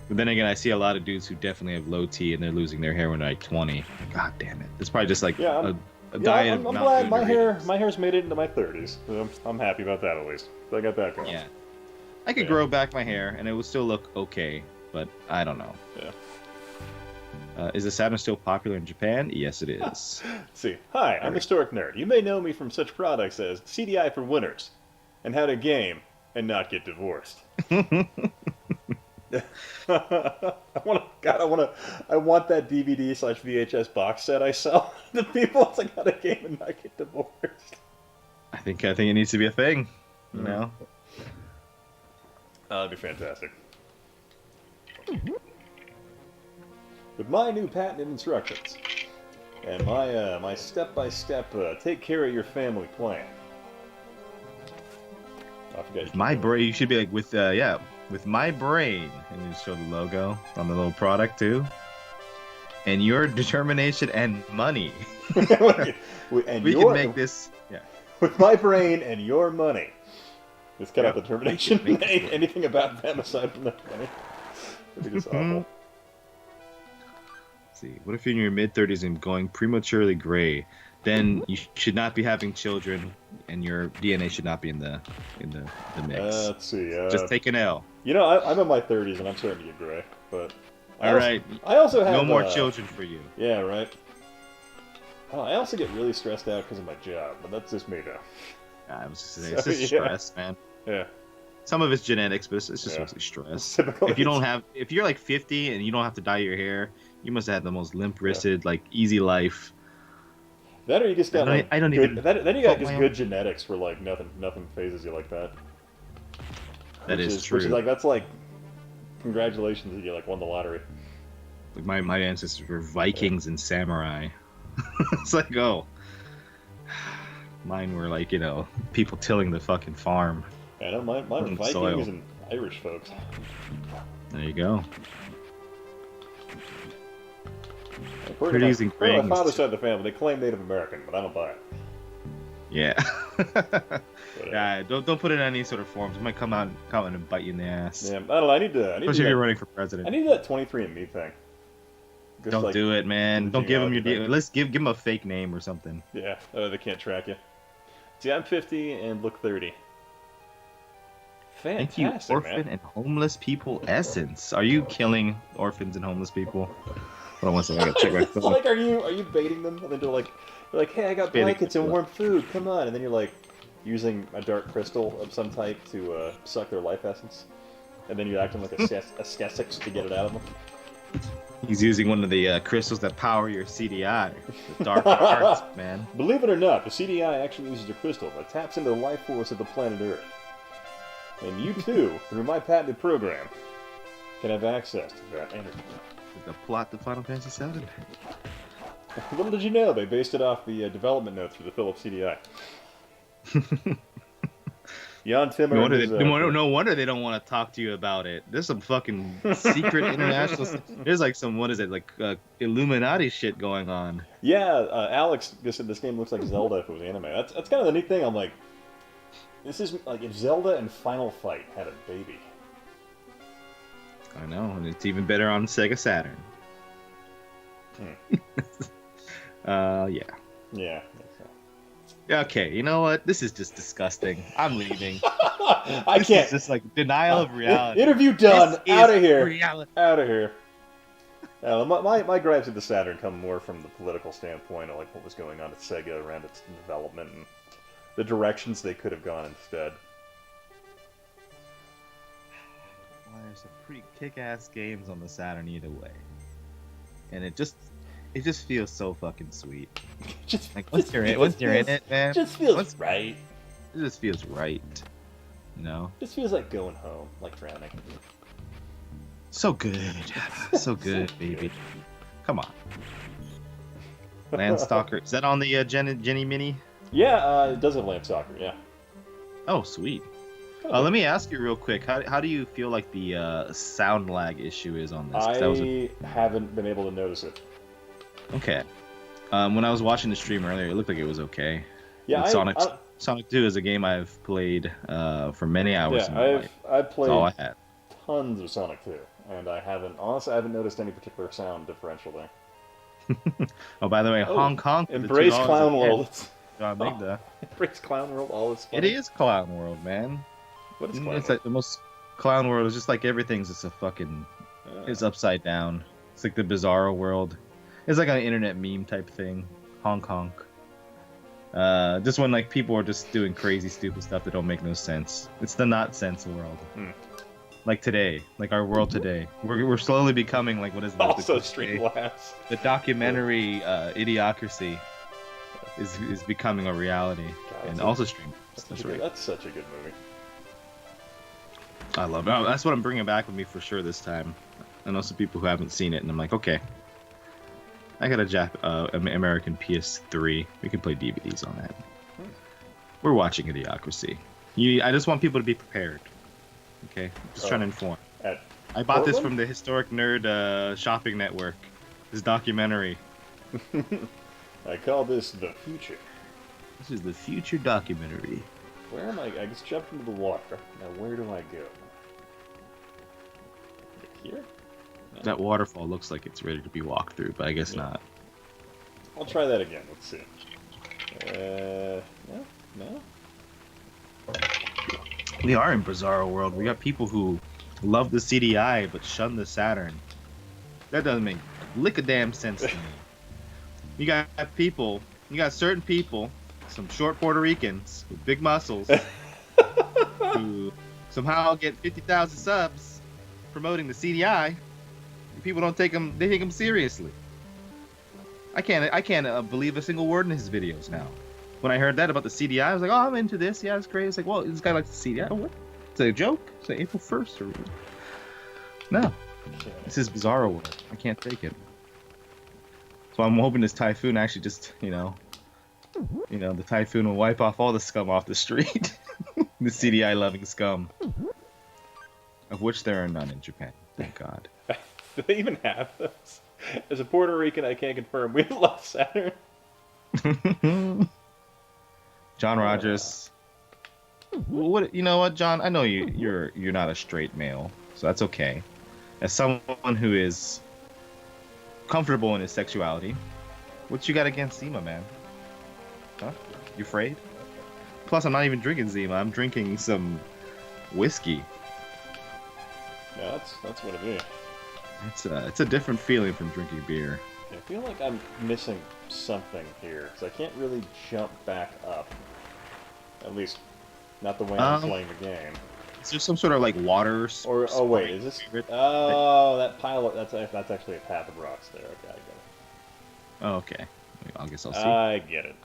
But then again, I see a lot of dudes who definitely have low T and they're losing their hair when they're like 20. God damn it. It's probably just like a diet I'm of not glad doing my hair's made it into my 30s. I'm happy about that, at least. So I got that going. Yeah. I could grow back my hair and it would still look okay, but I don't know. Yeah. Is the Saturn still popular in Japan? Yes, it is. Let's see. Hi, I'm HistoricNerd. You may know me from such products as CDI for Winners and How to Game and Not Get Divorced. I want that DVD/VHS box set I sell to people. It's like How to Game and Not Get Divorced. I think it needs to be a thing. You know? That'd be fantastic. With my new patented instructions and my step-by-step take care of your family plan. I forget. My brain, you should be like with my brain, and you show the logo on the little product too. And your determination and money, and we can make this. Yeah. With my brain and your money. Just cut out the determination. Make it Anything about them aside from the money. It'd be just awful. Let's see, what if you're in your mid-30s and going prematurely gray? Then you should not be having children, and your DNA should not be in the mix. Let's see. Just take an L. You know, I'm in my 30s and I'm starting to get gray, but I also have no more children for you. Yeah, right. Oh, I also get really stressed out because of my job, but that's just me though. I was just saying, it's just stress, man. Yeah. Some of it's genetics, but it's just mostly stress. Typical. If you're like 50 and you don't have to dye your hair, you must have had the most limp-wristed, like easy life. That or you just got then you got just good genetics where like nothing phases you like that. That is true. Which is like that's like congratulations that you like won the lottery. Like my ancestors were Vikings and samurai. It's like mine were like people tilling the fucking farm. Yeah, no, mine were Vikings soil. and Irish folks. There you go. According Pretty to my father's side of the family, they claim Native American, but I don't buy it. Yeah. Yeah, don't put it in any sort of forms. It might come out and bite you in the ass. Yeah, I don't know. I need Especially if you're running for president. I need that 23andMe thing. Just don't do it, man. Don't give them your. Let's give them a fake name or something. Yeah, they can't track you. See, I'm 50 and look 30. Fantastic, Thank you, Orphan and Homeless People Essence. Are you killing orphans and homeless people? Hold on one second, I gotta check my phone. Like, are you baiting them? And then they're like, hey, I got blankets and warm food. Come on. And then you're like using a dark crystal of some type to suck their life essence. And then you're acting like a skeptic to get it out of them. He's using one of the crystals that power your CDI. The dark arts, man. Believe it or not, the CDI actually uses a crystal that taps into the life force of the planet Earth. And you too, through my patented program, can have access to that energy. The plot to Final Fantasy VII. Little did you know, they based it off the development notes for the Philips CDI. Jan Timmer. No wonder they don't want to talk to you about it. There's some fucking secret international. There's like some Illuminati shit going on. Yeah, Alex just said this game looks like Zelda if it was anime. That's kind of the neat thing. I'm like, this is like if Zelda and Final Fight had a baby. I know, and it's even better on Sega Saturn. Yeah. Yeah. Okay, you know what? This is just disgusting. I'm leaving. I can't. It's just like denial of reality. Interview done. Out of here. Reality. Out of here. My gripes with the Saturn come more from the political standpoint of like what was going on at Sega around its development and the directions they could have gone instead. Well, there's some pretty kick-ass games on the Saturn either way, and it just feels so fucking sweet. Once you're in it, man. Just feels right. It just feels right. You know? Just feels like going home, like drowning. So good. So good, baby. Come on. Landstalker. Is that on the Jenny Mini? Yeah, it does have Lamp Soccer, yeah. Oh, sweet. Oh, Let me ask you real quick. How do you feel like the sound lag issue is on this? 'Cause that was I haven't been able to notice it. okay. When I was watching the stream earlier, it looked like it was okay. Yeah, Sonic 2 is a game I've played for many hours in my yeah, life. I've That's played all I had. tons of Sonic 2, and honestly, I haven't noticed any particular sound differential there. Oh, by the way, Oh, Hong Kong. For embrace the $2 Clown again. World. Embrace Clown World, all its fun. It is Clown World, man. What is Clown It's World? like the most Clown World is just like everything's just a fucking. It's upside down. It's like the Bizarro world. It's like an internet meme type thing. Hong Kong. Just when like people are just doing crazy, stupid stuff that don't make no sense. It's the not sense world. Like today, like our world today. We're slowly becoming like what is that? Also Streamlabs. The documentary Idiocracy is becoming a reality, and also Stream. That's right. That's such a good movie. I love it. Oh, that's what I'm bringing back with me for sure this time. I know some people who haven't seen it, and I'm like, okay. I got a American PS3. We can play DVDs on that. We're watching Idiocracy. I just want people to be prepared. Okay? Just trying to inform. I bought this from the Historic Nerd shopping network. This documentary. I call this the future. This is the future documentary. Where am I? I just jumped into the water. Now where do I go? Here? No. That waterfall looks like it's ready to be walked through, but I guess not. I'll try that again. Let's see. No? We are in Bizarro World. We got people who love the CDI but shun the Saturn. That doesn't make lick a damn sense to me. You got certain people, some short Puerto Ricans with big muscles, who somehow get 50,000 subs promoting the CDI. People don't take them; they take them seriously. I can't believe a single word in his videos now. When I heard that about the CDI, I was like, oh, I'm into this. Yeah, it's great. It's like, well, this guy likes the CDI. What? It's a joke? It's like April 1st or no? This is Bizarro World. I can't take it. So I'm hoping this typhoon actually just, the typhoon will wipe off all the scum off the street. The CDI loving scum, of which there are none in Japan. Thank God. Do they even have those? As a Puerto Rican, I can't confirm. We love Saturn. John Rogers. What? You know what, John? I know you're not a straight male, so that's okay. As someone who is comfortable in his sexuality, what you got against Zima, man? Huh? You afraid? Plus, I'm not even drinking Zima. I'm drinking some whiskey. Yeah, that's what it is. It's a different feeling from drinking beer. I feel like I'm missing something here, because I can't really jump back up. At least, not the way I'm playing the game. Is there some sort of like water? Oh wait, is this? Oh, that pile of that's actually a path of rocks there. Okay, I get it. Oh, okay. I guess I'll see. I get it.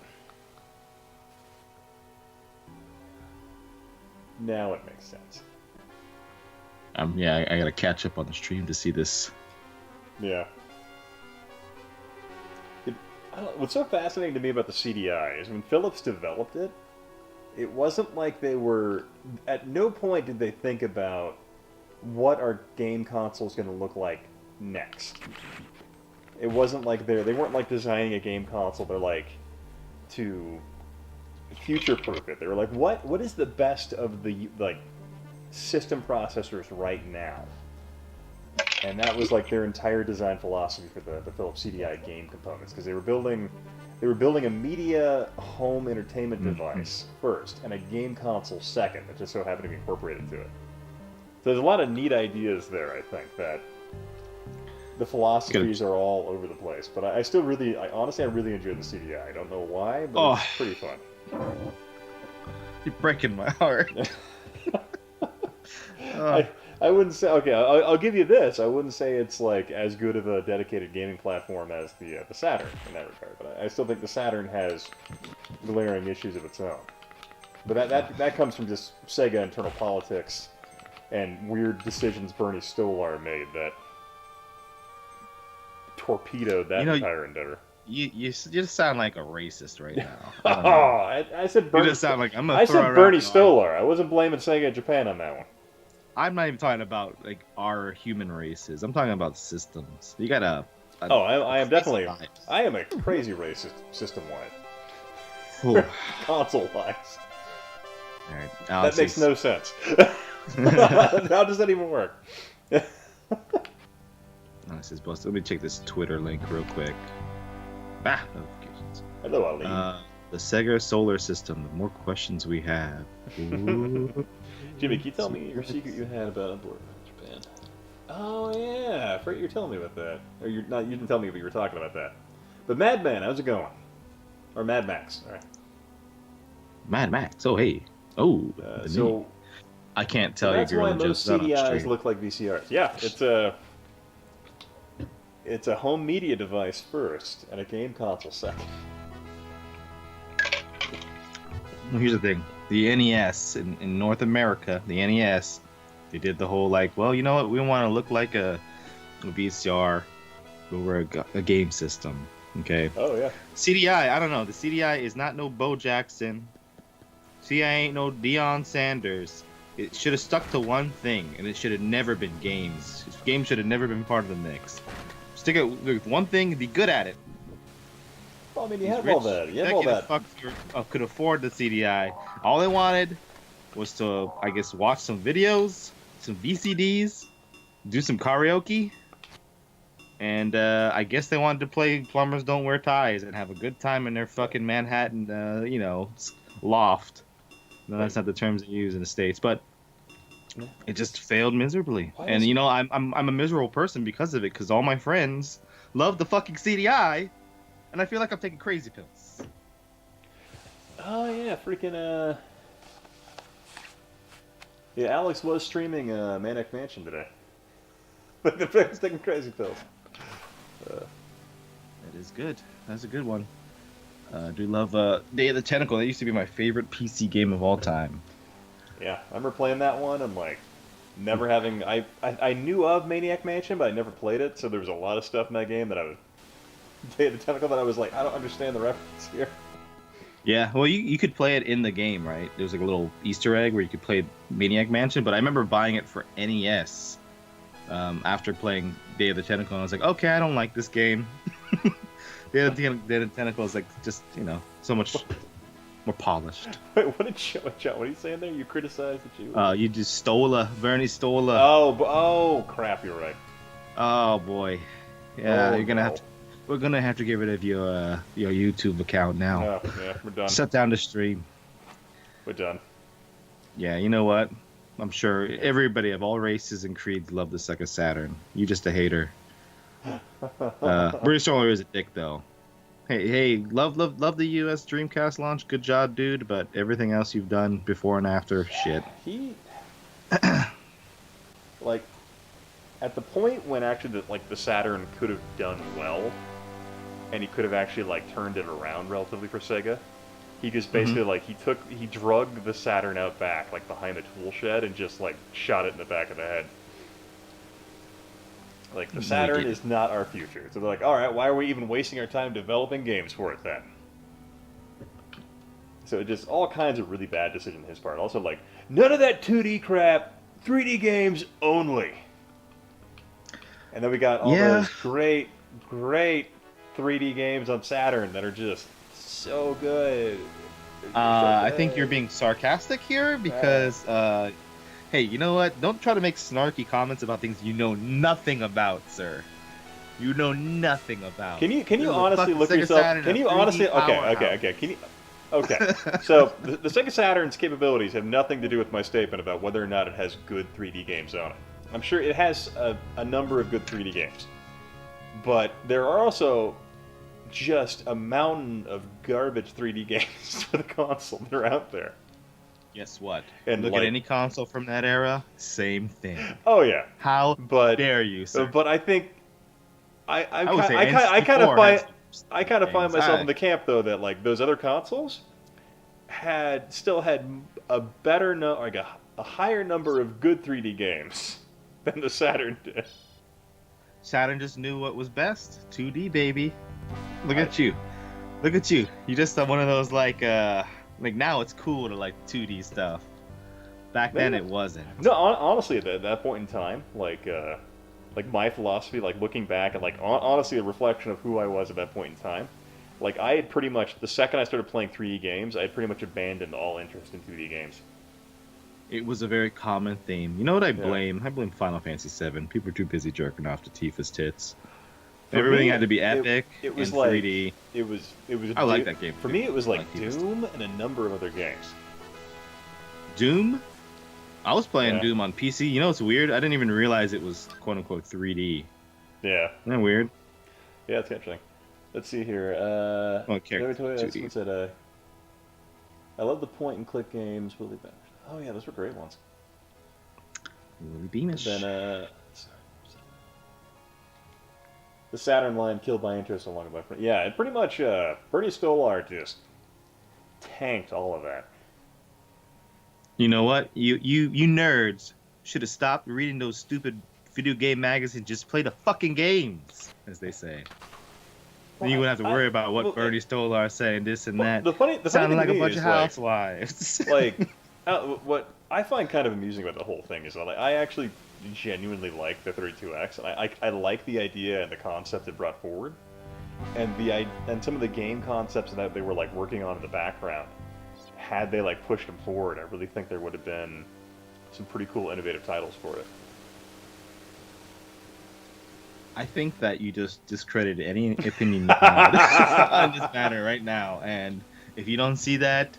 Now it makes sense. Yeah, I gotta catch up on the stream to see this. Yeah. What's so fascinating to me about the CDI is when Philips developed it, it wasn't like they were... At no point did they think about what our game console is going to look like next. It wasn't like they weren't like designing a game console. They're like to future-proof it. They were like, what is the best of the system processors right now? And that was like their entire design philosophy for the Philips CDI game components, because they were building a media home entertainment device first, and a game console second, that just so happened to be incorporated to it. So there's a lot of neat ideas there, I think, that the philosophies are all over the place. But I honestly really enjoyed the CDI. I don't know why, but it's pretty fun. You're breaking my heart. I wouldn't say, okay, I'll give you this. I wouldn't say it's like as good of a dedicated gaming platform as the Saturn in that regard, but I still think the Saturn has glaring issues of its own. But that comes from just Sega internal politics and weird decisions Bernie Stolar made that torpedoed that entire endeavor. You just sound like a racist right now. Oh, I don't know. I said You Bernie. just sound like I'm gonna I throw said around. Bernie No, Stolar. I wasn't blaming Sega Japan on that one. I'm not even talking about like our human races. I'm talking about systems. You got a Oh, I am crazy definitely. bias. I am a crazy racist system-wide. Ooh. Console-wise. All right, That Alex makes is- no sense. How does that even work? Alex is busted. Let me check this Twitter link real quick. Notifications. Hello, Ali. The Sega solar system. The more questions we have. Ooh. Jimmy, can you tell me your secret you had about Japan? Oh yeah, I forgot you were telling me about that. Or you're not. You didn't tell me, but you were talking about that. But Madman, how's it going? Or Mad Max? All right. Mad Max. Oh hey. Oh. the So mini. I can't tell you, that's girl. why and most just not on CDIs stream. look like VCRs. Yeah, it's a home media device first, and a game console second. Well, here's the thing. The NES in North America, the NES, they did the whole like, well, you know what? We want to look like a VCR, but we're a game system. Okay. Oh yeah. CDI, I don't know. The CDI is not no Bo Jackson. CDI ain't no Deion Sanders. It should have stuck to one thing, and it should have never been games. Games should have never been part of the mix. Stick it with one thing and be good at it. Well, I mean, you These have all rich that. You have all executive that. fucks could afford the CDI. All they wanted was to, I guess, watch some videos, some VCDs, do some karaoke, and I guess they wanted to play Plumbers Don't Wear Ties and have a good time in their fucking Manhattan, loft. No, that's not the terms they use in the States, but it just failed miserably. Why And is- I'm a miserable person because of it, because all my friends love the fucking CDI. And I feel like I'm taking crazy pills. Oh yeah, freaking yeah, Alex was streaming Maniac Mansion today. Like the thing's taking crazy pills. That is good. That's a good one. I do love Day of the Tentacle. That used to be my favorite PC game of all time. Yeah, I remember playing that one and like never having. I knew of Maniac Mansion, but I never played it. So there was a lot of stuff in that game that I was Day of the Tentacle that I was like, I don't understand the reference here. Yeah, well, you could play it in the game, right? There was like a little Easter egg where you could play Maniac Mansion, but I remember buying it for NES after playing Day of the Tentacle, and I was like, okay, I don't like this game. Day of the Tentacle is like just, so much more polished. Wait, what are you saying there? You criticized that you. You just stole Bernie stole Oh crap! You're right. Oh boy, yeah, Oh, you're gonna no. have to. We're gonna have to get rid of your YouTube account now. Oh, yeah, we're done. Shut down the stream. We're done. Yeah, you know what? I'm sure everybody of all races and creeds love the Sega Saturn. You just a hater. British Solar is a dick though. Hey, love the US Dreamcast launch. Good job, dude. But everything else you've done before and after, shit. He like at the point when actually the Saturn could have done well, and he could have actually like turned it around relatively for Sega. He just basically he drugged the Saturn out back like behind the tool shed and just like shot it in the back of the head. Like the Saturn is not our future. So they're like, all right, why are we even wasting our time developing games for it then? So just all kinds of really bad decisions on his part. Also like none of that 2D crap, 3D games only. And then we got all those great 3D games on Saturn that are just so good. I think you're being sarcastic here because, hey, you know what? Don't try to make snarky comments about things you know nothing about, sir. You know nothing about. Can you honestly look yourself? Can you honestly? Okay. Can you? Okay. So the Sega Saturn's capabilities have nothing to do with my statement about whether or not it has good 3D games on it. I'm sure it has a number of good 3D games, but there are also just a mountain of garbage 3D games for the console that are out there. Guess what? And look like- at any console from that era, same thing. Oh yeah, How but dare you, sir? But I think I would say kind of N64 find has I kind of find things. myself in the camp though that like those other consoles still had a better a higher number of good 3D games than the Saturn did. Saturn just knew what was best. 2D, baby. Look at you. Look at you. You just one of those like now it's cool to like 2D stuff. Back then it wasn't. No, honestly, at that point in time, like my philosophy, like looking back and like honestly, a reflection of who I was at that point in time. Like I had pretty much the second I started playing 3D games, I had pretty much abandoned all interest in 2D games. It was a very common theme. You know what I blame? I blame Final Fantasy VII. People were too busy jerking off to Tifa's tits. Everything had to be epic. It was like 3D. It was. I like that game. For me, it was like Doom and a number of other games. Doom? I was playing Doom on PC. You know what's weird? I didn't even realize it was quote unquote 3D. Yeah. Isn't that weird? Yeah, it's interesting. Let's see here. I love the point and click games. Willy Beamish. Oh yeah, those were great ones. Willy Beamish. Then the Saturn line killed my interest along with my friend. Yeah, it pretty much Bernie Stolar just tanked all of that. You know what? You nerds should have stopped reading those stupid video game magazines. Just play the fucking games, as they say. Then you wouldn't have to worry about what Bernie Stolar saying this and that. The funny sounding thing like a bunch is, of housewives. What I find kind of amusing about the whole thing is that I actually genuinely like the 32X, and I like the idea and the concept it brought forward, and some of the game concepts that they were like working on in the background. Had they like pushed them forward, I really think there would have been some pretty cool, innovative titles for it. I think that you just discredited any opinion you had on this matter right now, and if you don't see that,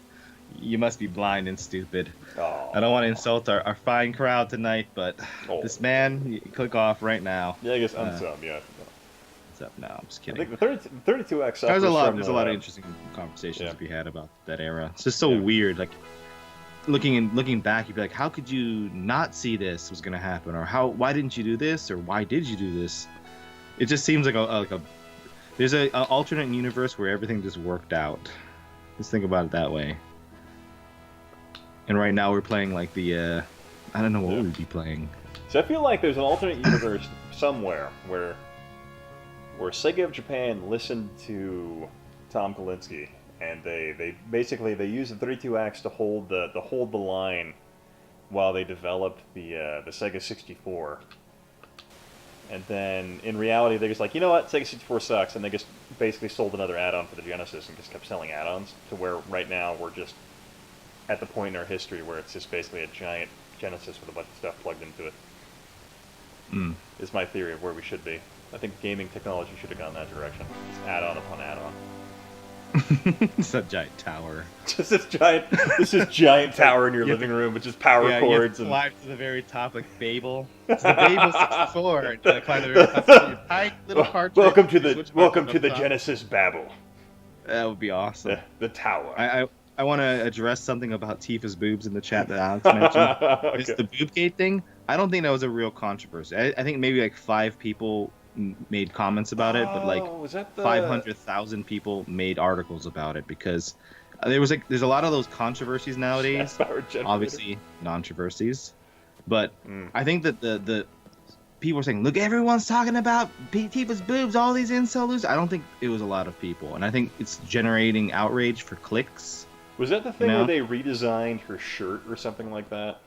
you must be blind and stupid. Oh. I don't want to insult our fine crowd tonight, but this man, you click off right now. Yeah, I guess unsub, yeah. What's up? No, I'm just kidding. I think the 32X. There's a lot of interesting conversations to be had about that era. It's just so weird. Like looking back, you'd be like, how could you not see this was going to happen, or why didn't you do this, or why did you do this? It just seems like there's an alternate universe where everything just worked out. Just think about it that way. And right now we're playing like I don't know what we'd be playing. So I feel like there's an alternate universe somewhere where Sega of Japan listened to Tom Kalinske, and they basically used the 32X to hold the line while they developed the Sega 64. And then in reality they're just like, you know what, Sega 64 sucks, and they just basically sold another add-on for the Genesis and just kept selling add-ons to where right now we're just at the point in our history where it's just basically a giant Genesis with a bunch of stuff plugged into it. Is my theory of where we should be. I think gaming technology should have gone that direction. Just add-on upon add-on. It's a giant tower. Just this giant tower in your living room with just power cords. You climb to the very top like Babel. It's the Babel 64. And climb to the very top. Tiny little cartridge. Welcome to the Genesis Babel. That would be awesome. The tower. I want to address something about Tifa's boobs in the chat that Alex mentioned. Okay. It's the boobgate thing. I don't think that was a real controversy. I think maybe like 5 people made comments about it, but like 500,000 people made articles about it because there's a lot of those controversies nowadays. Obviously, non-controversies, but I think that the people were saying, look, everyone's talking about Tifa's boobs, all these incels. I don't think it was a lot of people, and I think it's generating outrage for clicks. Was that the thing where they redesigned her shirt or something like that?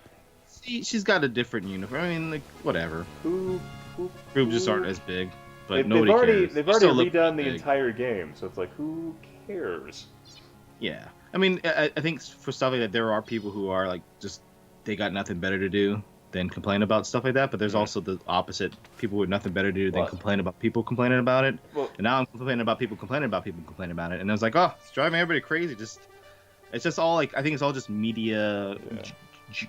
See, she's got a different uniform. I mean, like, whatever. Boobs just aren't as big, but nobody cares. They've already redone the entire game, so it's like, who cares? Yeah. I mean, I think for stuff like that, there are people who are like, just, they got nothing better to do than complain about stuff like that, but there's also the opposite. People with nothing better to do than complain about people complaining about it. And now I'm complaining about people complaining about people complaining about it. And I was like, oh, it's driving everybody crazy. It's just all like, I think it's all just media,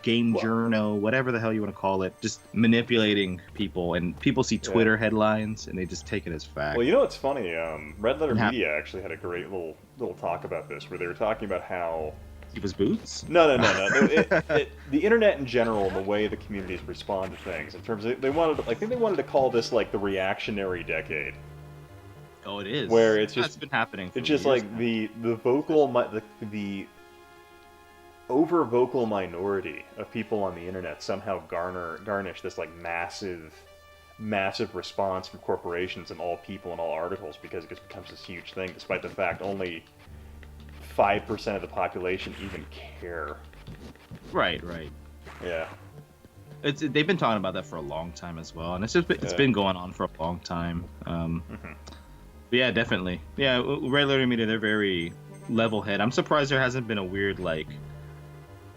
game journo, whatever the hell you want to call it, just manipulating people. And people see Twitter headlines and they just take it as fact. Well, you know what's funny? Red Letter Media actually had a great little talk about this, where they were talking about how Tifa's boots? No. The internet in general, and the way the communities respond to things, in terms of I think they wanted to call this like the reactionary decade. Oh, it is. Where it's just that's been happening. It's just like the over vocal minority of people on the internet somehow garnish this like massive massive response from corporations and all people and all articles because it just becomes this huge thing, despite the fact only 5% of the population even care. Right. Yeah. They've been talking about that for a long time as well, and it's been going on for a long time. But yeah, definitely. Yeah, Red Letter Media, they're very level-head. I'm surprised there hasn't been a weird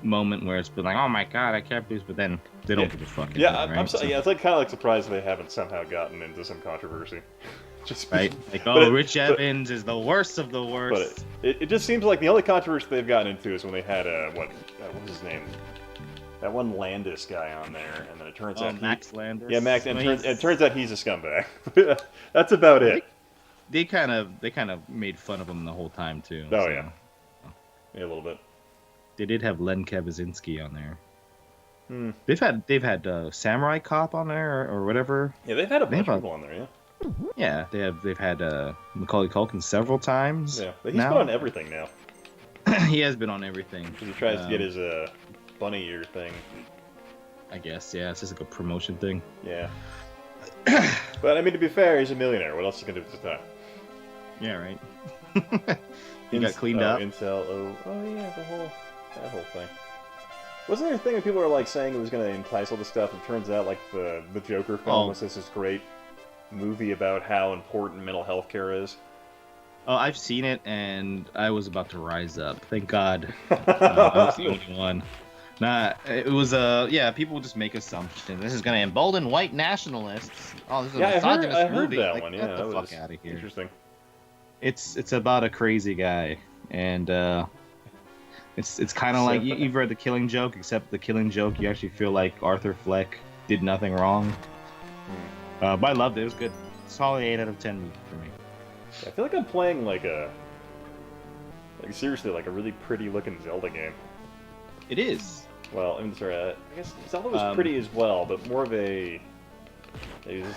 moment where it's been like, oh my god, I can't believe, but then they don't give a fuck. Yeah, it's like kind of like surprised they haven't somehow gotten into some controversy. Just right, like Rich Evans is the worst of the worst. But it just seems like the only controversy they've gotten into is when they had what was his name? That one Landis guy on there, and then it turns out Max Landis. Yeah, Max, and it turns out he's a scumbag. That's about it. They kind of made fun of him the whole time too. Oh so. Yeah, a little bit. They did have Len Kabaczynski on there. They've had Samurai Cop on there or whatever. Yeah, they've had a bunch of people on there. Yeah. Yeah, they've had Macaulay Culkin several times. Yeah, but he's been on everything now. He has been on everything. Because he tries to get his bunny ear thing. I guess, yeah, it's just like a promotion thing. Yeah. But I mean, to be fair, he's a millionaire. What else is he gonna do with his time? Yeah, right. He got cleaned up. Intel. Oh yeah, that whole thing. Wasn't there a thing that people were like saying it was gonna entice all this stuff? It turns out like the Joker film was this great movie about how important mental health care is. Oh, I've seen it, and I was about to rise up. Thank God. I was the only one. Nah, it was, people just make assumptions. This is going to embolden white nationalists. Oh, this is a misogynist movie. I heard that one, yeah. Get the fuck out of here. Interesting. It's about a crazy guy, and it's kind of like, you've read The Killing Joke, except The Killing Joke, you actually feel like Arthur Fleck did nothing wrong. But I loved it. It was good. Solid 8 out of 10 for me. I feel like I'm playing seriously, like a really pretty looking Zelda game. It is. Well, I mean, sorry, I guess Zelda was pretty as well, but more of a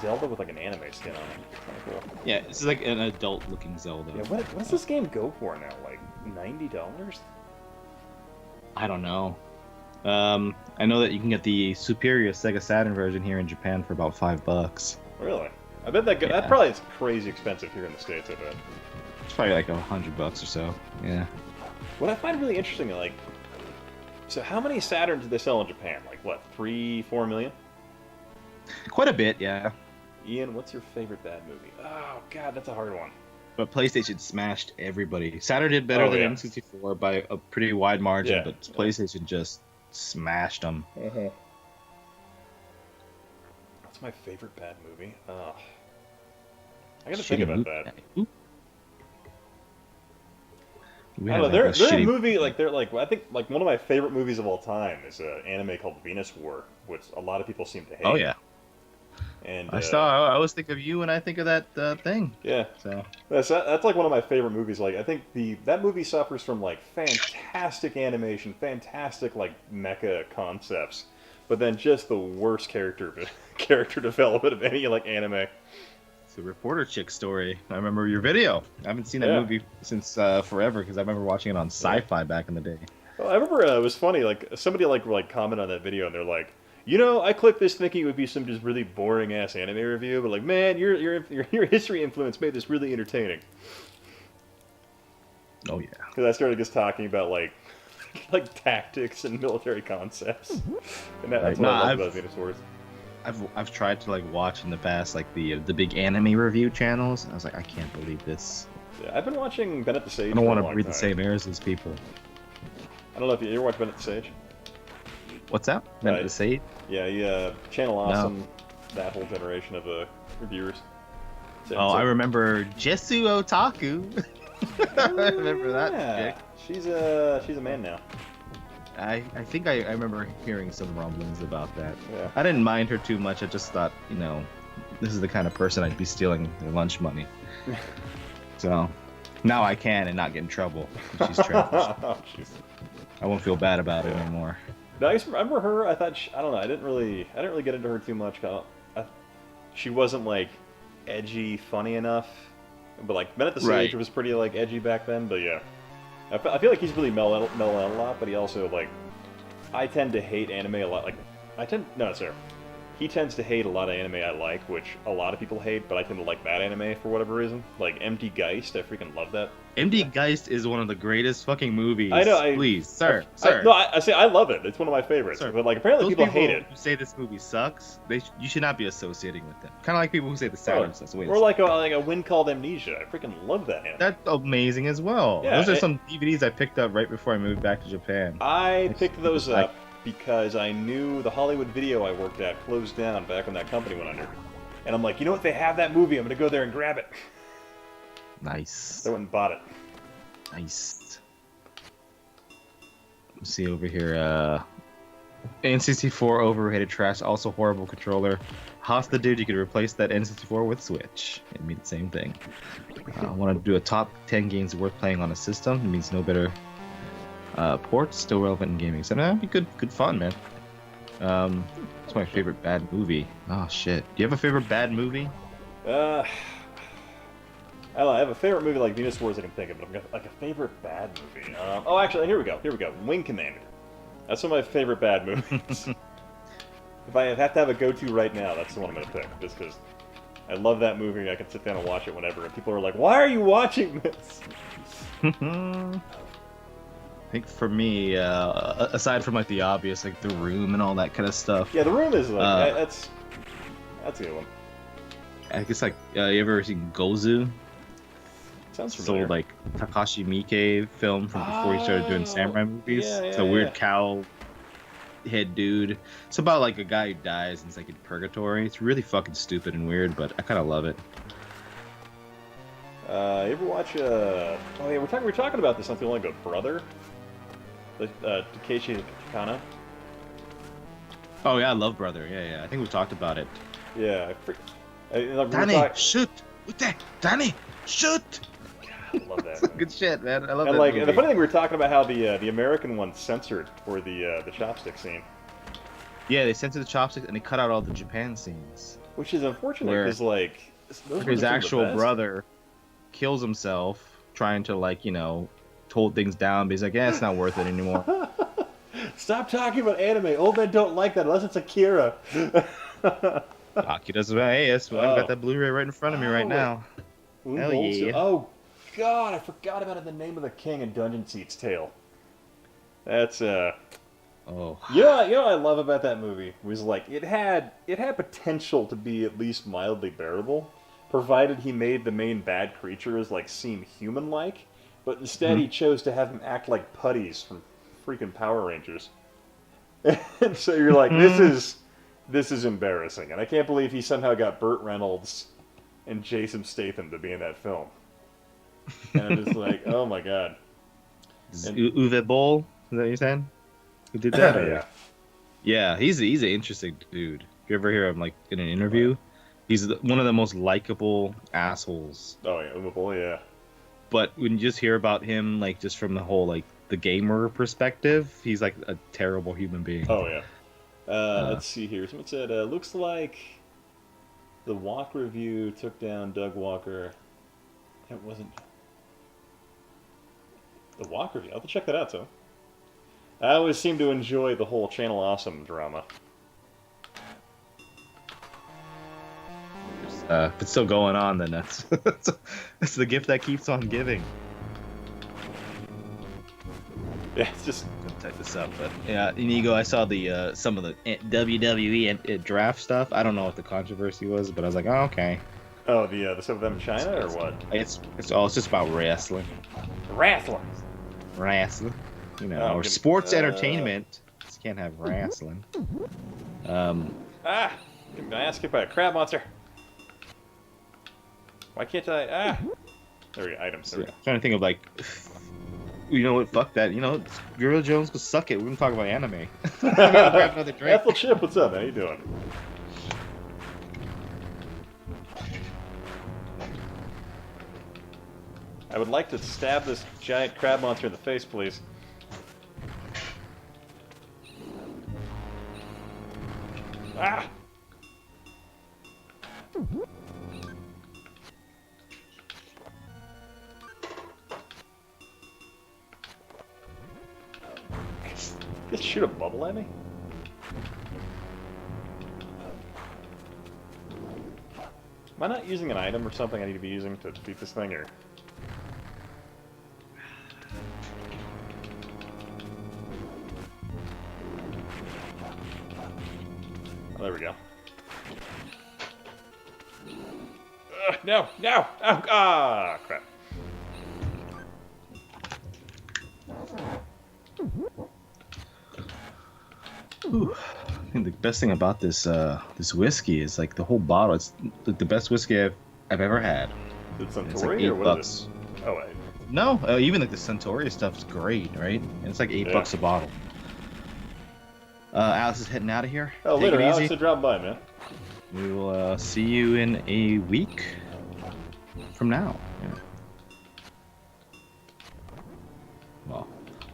Zelda with like an anime skin on it. Kind of cool. Yeah, this is like an adult looking Zelda. Yeah, what does this game go for now? Like $90? I don't know. I know that you can get the superior Sega Saturn version here in Japan for about $5. Really? I bet that probably is crazy expensive here in the States, I bet. It's probably like $100 or so. Yeah. What I find really interesting, so how many Saturns did they sell in Japan? Like what, 3-4 million? Quite a bit, yeah. Ian, what's your favorite bad movie? Oh god, that's a hard one. But PlayStation smashed everybody. Saturn did better than N64 by a pretty wide margin, but PlayStation just smashed them. What's my favorite bad movie? I gotta think about that. I don't know. They're a movie I think one of my favorite movies of all time is an anime called Venus War, which a lot of people seem to hate. Oh yeah. And I always think of you when I think of that thing. Yeah. So that's like one of my favorite movies. Like I think that movie suffers from like fantastic animation, fantastic mecha concepts, but then just the worst character development of any anime. It's a reporter chick story. I remember your video. I haven't seen that movie since forever because I remember watching it on Sci-Fi back in the day. Well, I remember it was funny. Somebody commented on that video and they're like, I clicked this thinking it would be some just really boring ass anime review, but man, your history influence made this really entertaining. Oh yeah. Because I started just talking about tactics and military concepts, and that's what I love about Venus Wars. I've tried to watch in the past the big anime review channels. I was like, I can't believe this. Yeah, I've been watching Bennett the Sage. I don't want to breathe the same air as these people. I don't know if you ever watched Bennett the Sage. What's that? Bennett the Sage? Yeah, Channel Awesome, that whole generation of reviewers. I remember Jesu Otaku. I remember that chick. She's a man now. I think I remember hearing some rumblings about that. Yeah. I didn't mind her too much. I just thought, this is the kind of person I'd be stealing their lunch money. So now I can and not get in trouble. She's trash. I won't feel bad about it anymore. No, I remember her. I thought I don't know. I didn't really get into her too much. She wasn't edgy, funny enough. But Bennett the Sage was pretty edgy back then. But yeah, I feel like he's really mellowed out a lot. But he also I tend to hate anime a lot. he tends to hate a lot of anime I like, which a lot of people hate, but I tend to like that anime for whatever reason. Like Empty Geist, I freaking love that. MD Geist is one of the greatest fucking movies. I know. Please, sir. No, I say I love it. It's one of my favorites. Sir, but like apparently those people hate it. who say this movie sucks, you should not be associating with them. Kind of like people who say the Saturn sucks. Wait, or like a Wind Called Amnesia. I freaking love that anime. that's amazing as well. Yeah, Those are some DVDs I picked up right before I moved back to Japan. I picked those up because I knew the Hollywood Video I worked at closed down back when that company went under. And I'm like, you know what? They have that movie. I'm going to go there and grab it. Nice. I went and bought it. Nice. Let's see over here. N64 overrated trash. Also horrible controller. Hosta dude, you could replace that N64 with Switch. It means the same thing. I want to do a top 10 games worth playing on a system. It means no better ports. Still relevant in gaming. So that'd be good fun, man. It's my favorite bad movie. Oh shit. Do you have a favorite bad movie? I don't know, I have a favorite movie like Venus Wars I can think of, but I've got like a favorite bad movie. Oh, actually, here we go. Wing Commander. That's one of my favorite bad movies. If I have to have a go-to right now, that's the one I'm going to pick, just because I love that movie. I can sit down and watch it whenever. And people are like, "Why are you watching this?" I think for me, aside from like the obvious, like The Room and all that kind of stuff. Yeah, The Room is like that's a good one. I guess like you ever seen Gozu? Sounds It's familiar. old like Takashi Miike film from before he started doing samurai movies. yeah, It's a weird cow head dude. It's about like a guy who dies and it's like in purgatory. It's really fucking stupid and weird, but I kind of love it. You ever watch? Oh yeah, we're talking about this not too long ago. Brother, Takeshi Kitano. Oh yeah, I love Brother. Yeah. I think we've talked about it. Yeah, Danny, shoot! Danny, shoot! I love that. Good shit, man. I love And that like, movie. and the funny thing, we were talking about how the American one censored for the chopstick scene, Yeah, they censored the chopsticks and they cut out all the Japan scenes. which is unfortunate Where because like those were His some of the actual best. brother kills himself trying to like hold things down, but he's like, yeah, it's not worth it anymore. Stop talking about anime. Old men don't like that unless it's Akira. Akira's hey, yes, I've got that Blu-ray right in front of me right now. Hell yeah. Oh God, I forgot about it. The name of the king in Dungeon Seat's Tale. That's Oh. you know what I love about that movie was like it had potential to be at least mildly bearable, provided he made the main bad creatures like seem human-like, but instead he chose to have them act like putties from freaking Power Rangers. And so you're like, this is embarrassing, and I can't believe he somehow got Burt Reynolds and Jason Statham to be in that film. And I'm just like, oh my god. Uwe Boll, is that what you're saying? Who did that? Yeah. Yeah, he's an interesting dude. If you ever hear him like in an interview, he's one of the most likable assholes. Oh yeah, Umable, yeah. But when you just hear about him, like just from the whole like the gamer perspective, he's like a terrible human being. Oh yeah. Let's see here. Someone said, looks like the Walk review took down Doug Walker. It wasn't the Walk review. I'll have to check that out, so. I always seem to enjoy the whole Channel Awesome drama. If it's still going on, then that's that's the gift that keeps on giving. Yeah, it's just I'm gonna type this up, but yeah, Inigo, I saw the some of the WWE draft stuff. I don't know what the controversy was, but I was like, oh, okay. oh the stuff with them in China or what? It's just about wrestling, Wrestling. or good. sports entertainment. Just can't have wrestling. Can I ask you about a crab monster? Why can't I? There we go. Items. There we Yeah, go. trying to think of like, you know what? Fuck that. Gorilla Jones go suck it. We're gonna talk about anime. I'm gonna grab another drink. Ethel Chip, what's up, man? How you doing? I would like to stab this giant crab monster in the face, please. Ah! Just shoot a bubble at me? Am I not using an item or something I need to be using to beat this thing, or... Oh, there we go. No! No! Oh, ah! Crap. Ooh. I think the best thing about this this whiskey is like the whole bottle. It's like the best whiskey I've ever had. Is it It's like Suntory, or what $8. is it? Oh, wait. No, even like the Suntory stuff's great, right? And it's like $8 a bottle. Alice is heading out of here. Oh, Take later, it Alex, easy. so drop by, man. We will see you in a week from now. Yeah. Well,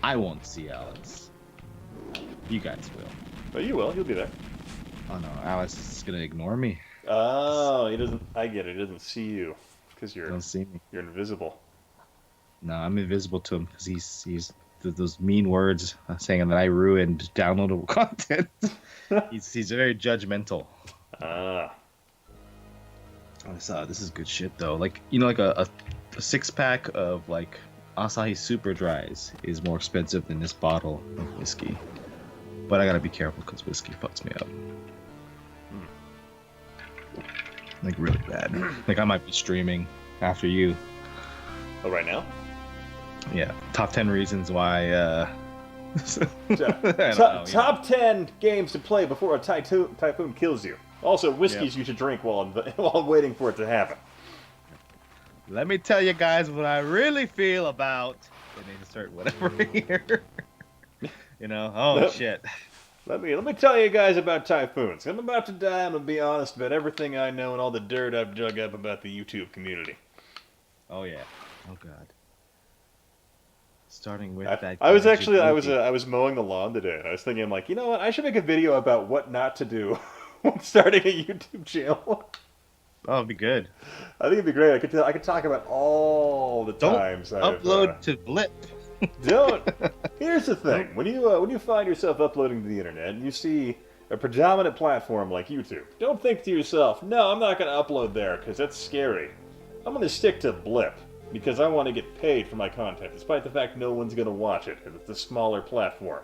I won't see Alex. You guys will. But you will. You'll be there. Oh no, Alex is gonna ignore me. Oh, he doesn't... I get it. He doesn't see you. Because you're... Don't see me. You're invisible. No, I'm invisible to him because he's those mean words saying that I ruined downloadable content. he's very judgmental. Ah. This is good shit though. Like like a 6-pack of like Asahi Super Dries is more expensive than this bottle of whiskey. But I gotta be careful because whiskey fucks me up. Like really bad. Like I might be streaming after you. Oh, right now? Yeah. Top 10 reasons why Top 10 games to play before a typhoon kills you. Also, whiskeys you should drink while waiting for it to happen. Let me tell you guys what I really feel about. I need to start whatever here. Shit. Let me tell you guys about typhoons. I'm about to die. I'm gonna be honest about everything I know and all the dirt I've dug up about the YouTube community. Oh yeah. Oh god. Starting with I was mowing the lawn today, and I was thinking, like, you know what? I should make a video about what not to do when starting a YouTube channel. Oh, it'd be good. I think it'd be great. I could talk about all the times I've upload to Blip. Don't. Here's the thing: when you find yourself uploading to the internet and you see a predominant platform like YouTube, don't think to yourself, "No, I'm not going to upload there because that's scary. I'm going to stick to Blip because I want to get paid for my content, despite the fact no one's going to watch it because it's a smaller platform."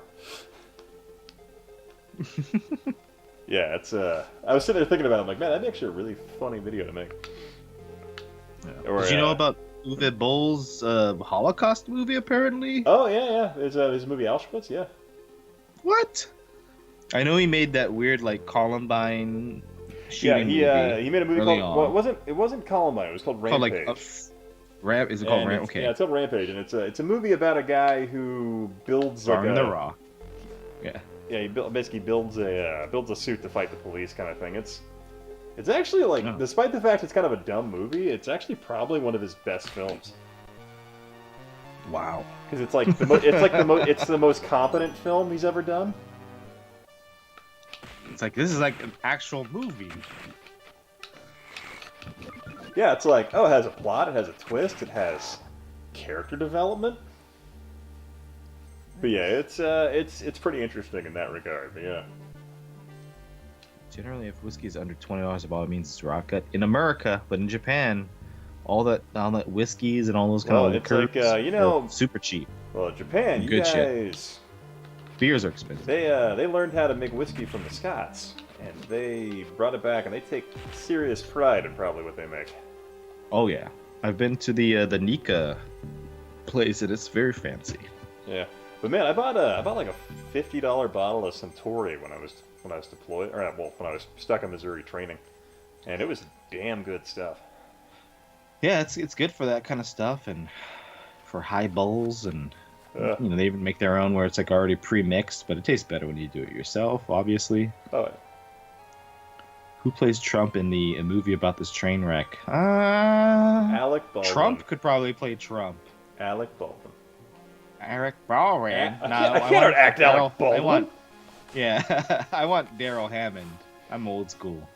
Yeah, it's I was sitting there thinking about it. I'm like, man, that'd be actually a really funny video to make. Yeah. Did you know about Uwe Boll's Holocaust movie? Apparently. Oh yeah. There's a movie Auschwitz. Yeah. What? I know he made that weird like Columbine shooting movie. He made a movie called it wasn't Columbine. It was called Rampage. Is it called Rampage? Okay. Yeah, it's called Rampage, and it's a movie about a guy who builds like the Raw. Yeah. Yeah, he basically builds a suit to fight the police, kind of thing. It's actually like, despite the fact it's kind of a dumb movie, it's actually probably one of his best films. Wow. Because it's like it's the most competent film he's ever done. It's like this is like an actual movie. Yeah, it's like, oh, it has a plot, it has a twist, it has character development. But yeah, it's pretty interesting in that regard. But yeah. Generally, if whiskey is under $20 a bottle, it means it's rock gut in America. But in Japan, all that whiskeys and all those kind of liquors, like super cheap. Well, Japan, you Good guys, shit. Beers are expensive. They learned how to make whiskey from the Scots, and they brought it back, and they take serious pride in probably what they make. Oh yeah, I've been to the Nika place, and it's very fancy. Yeah. But man, I bought like a $50 bottle of Suntory when I was deployed, when I was stuck in Missouri training, and it was damn good stuff. Yeah, it's good for that kind of stuff and for high bowls, and they even make their own where it's like already pre-mixed, but it tastes better when you do it yourself, obviously. Oh. Yeah. Who plays Trump in a movie about this train wreck? Alec Baldwin. Trump could probably play Trump. Alec Baldwin. Eric Baldwin. I can't act Alec Baldwin. I want Daryl Hammond. I'm old school.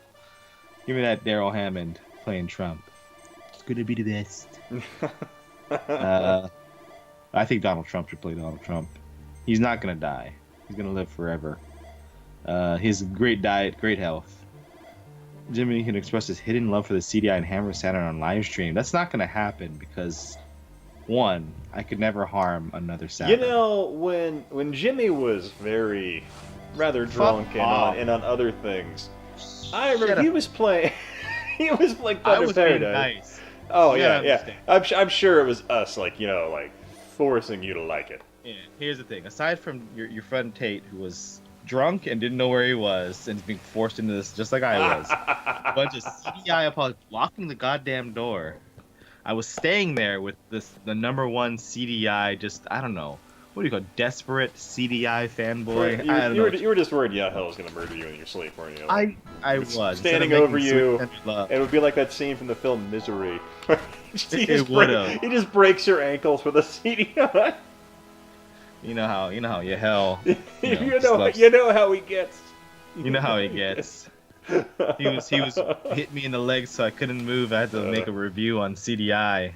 Give me that Daryl Hammond playing Trump. It's gonna be the best. I think Donald Trump should play Donald Trump. He's not gonna die. He's gonna live forever. His great diet, great health. Jimmy can express his hidden love for the CDI and Hammer Saturn on live stream. That's not gonna happen because one, I could never harm another You Saturn. know, when Jimmy was rather drunk and on other things, I remember he was playing. He was playing I Thunder was being Paradise. nice. Oh You yeah, gotta yeah. understand. I'm sure it was us, like forcing you to like it. Yeah, here's the thing. Aside from your friend Tate, who was drunk and didn't know where he was and being forced into this just like I was, a bunch of CDI apologists blocking the goddamn door. I was staying there with the number one CDI, just I don't know, what do you call it, desperate CDI fanboy? I don't know. You were just worried Yael was gonna murder you in your sleep, weren't you? I It's was standing over you. It would be like that scene from the film Misery. It would've. He just breaks your ankles with a CDI. You know how Yael. You know how he gets. You know how he gets. He was hit me in the leg, so I couldn't move. I had to make a review on CDI.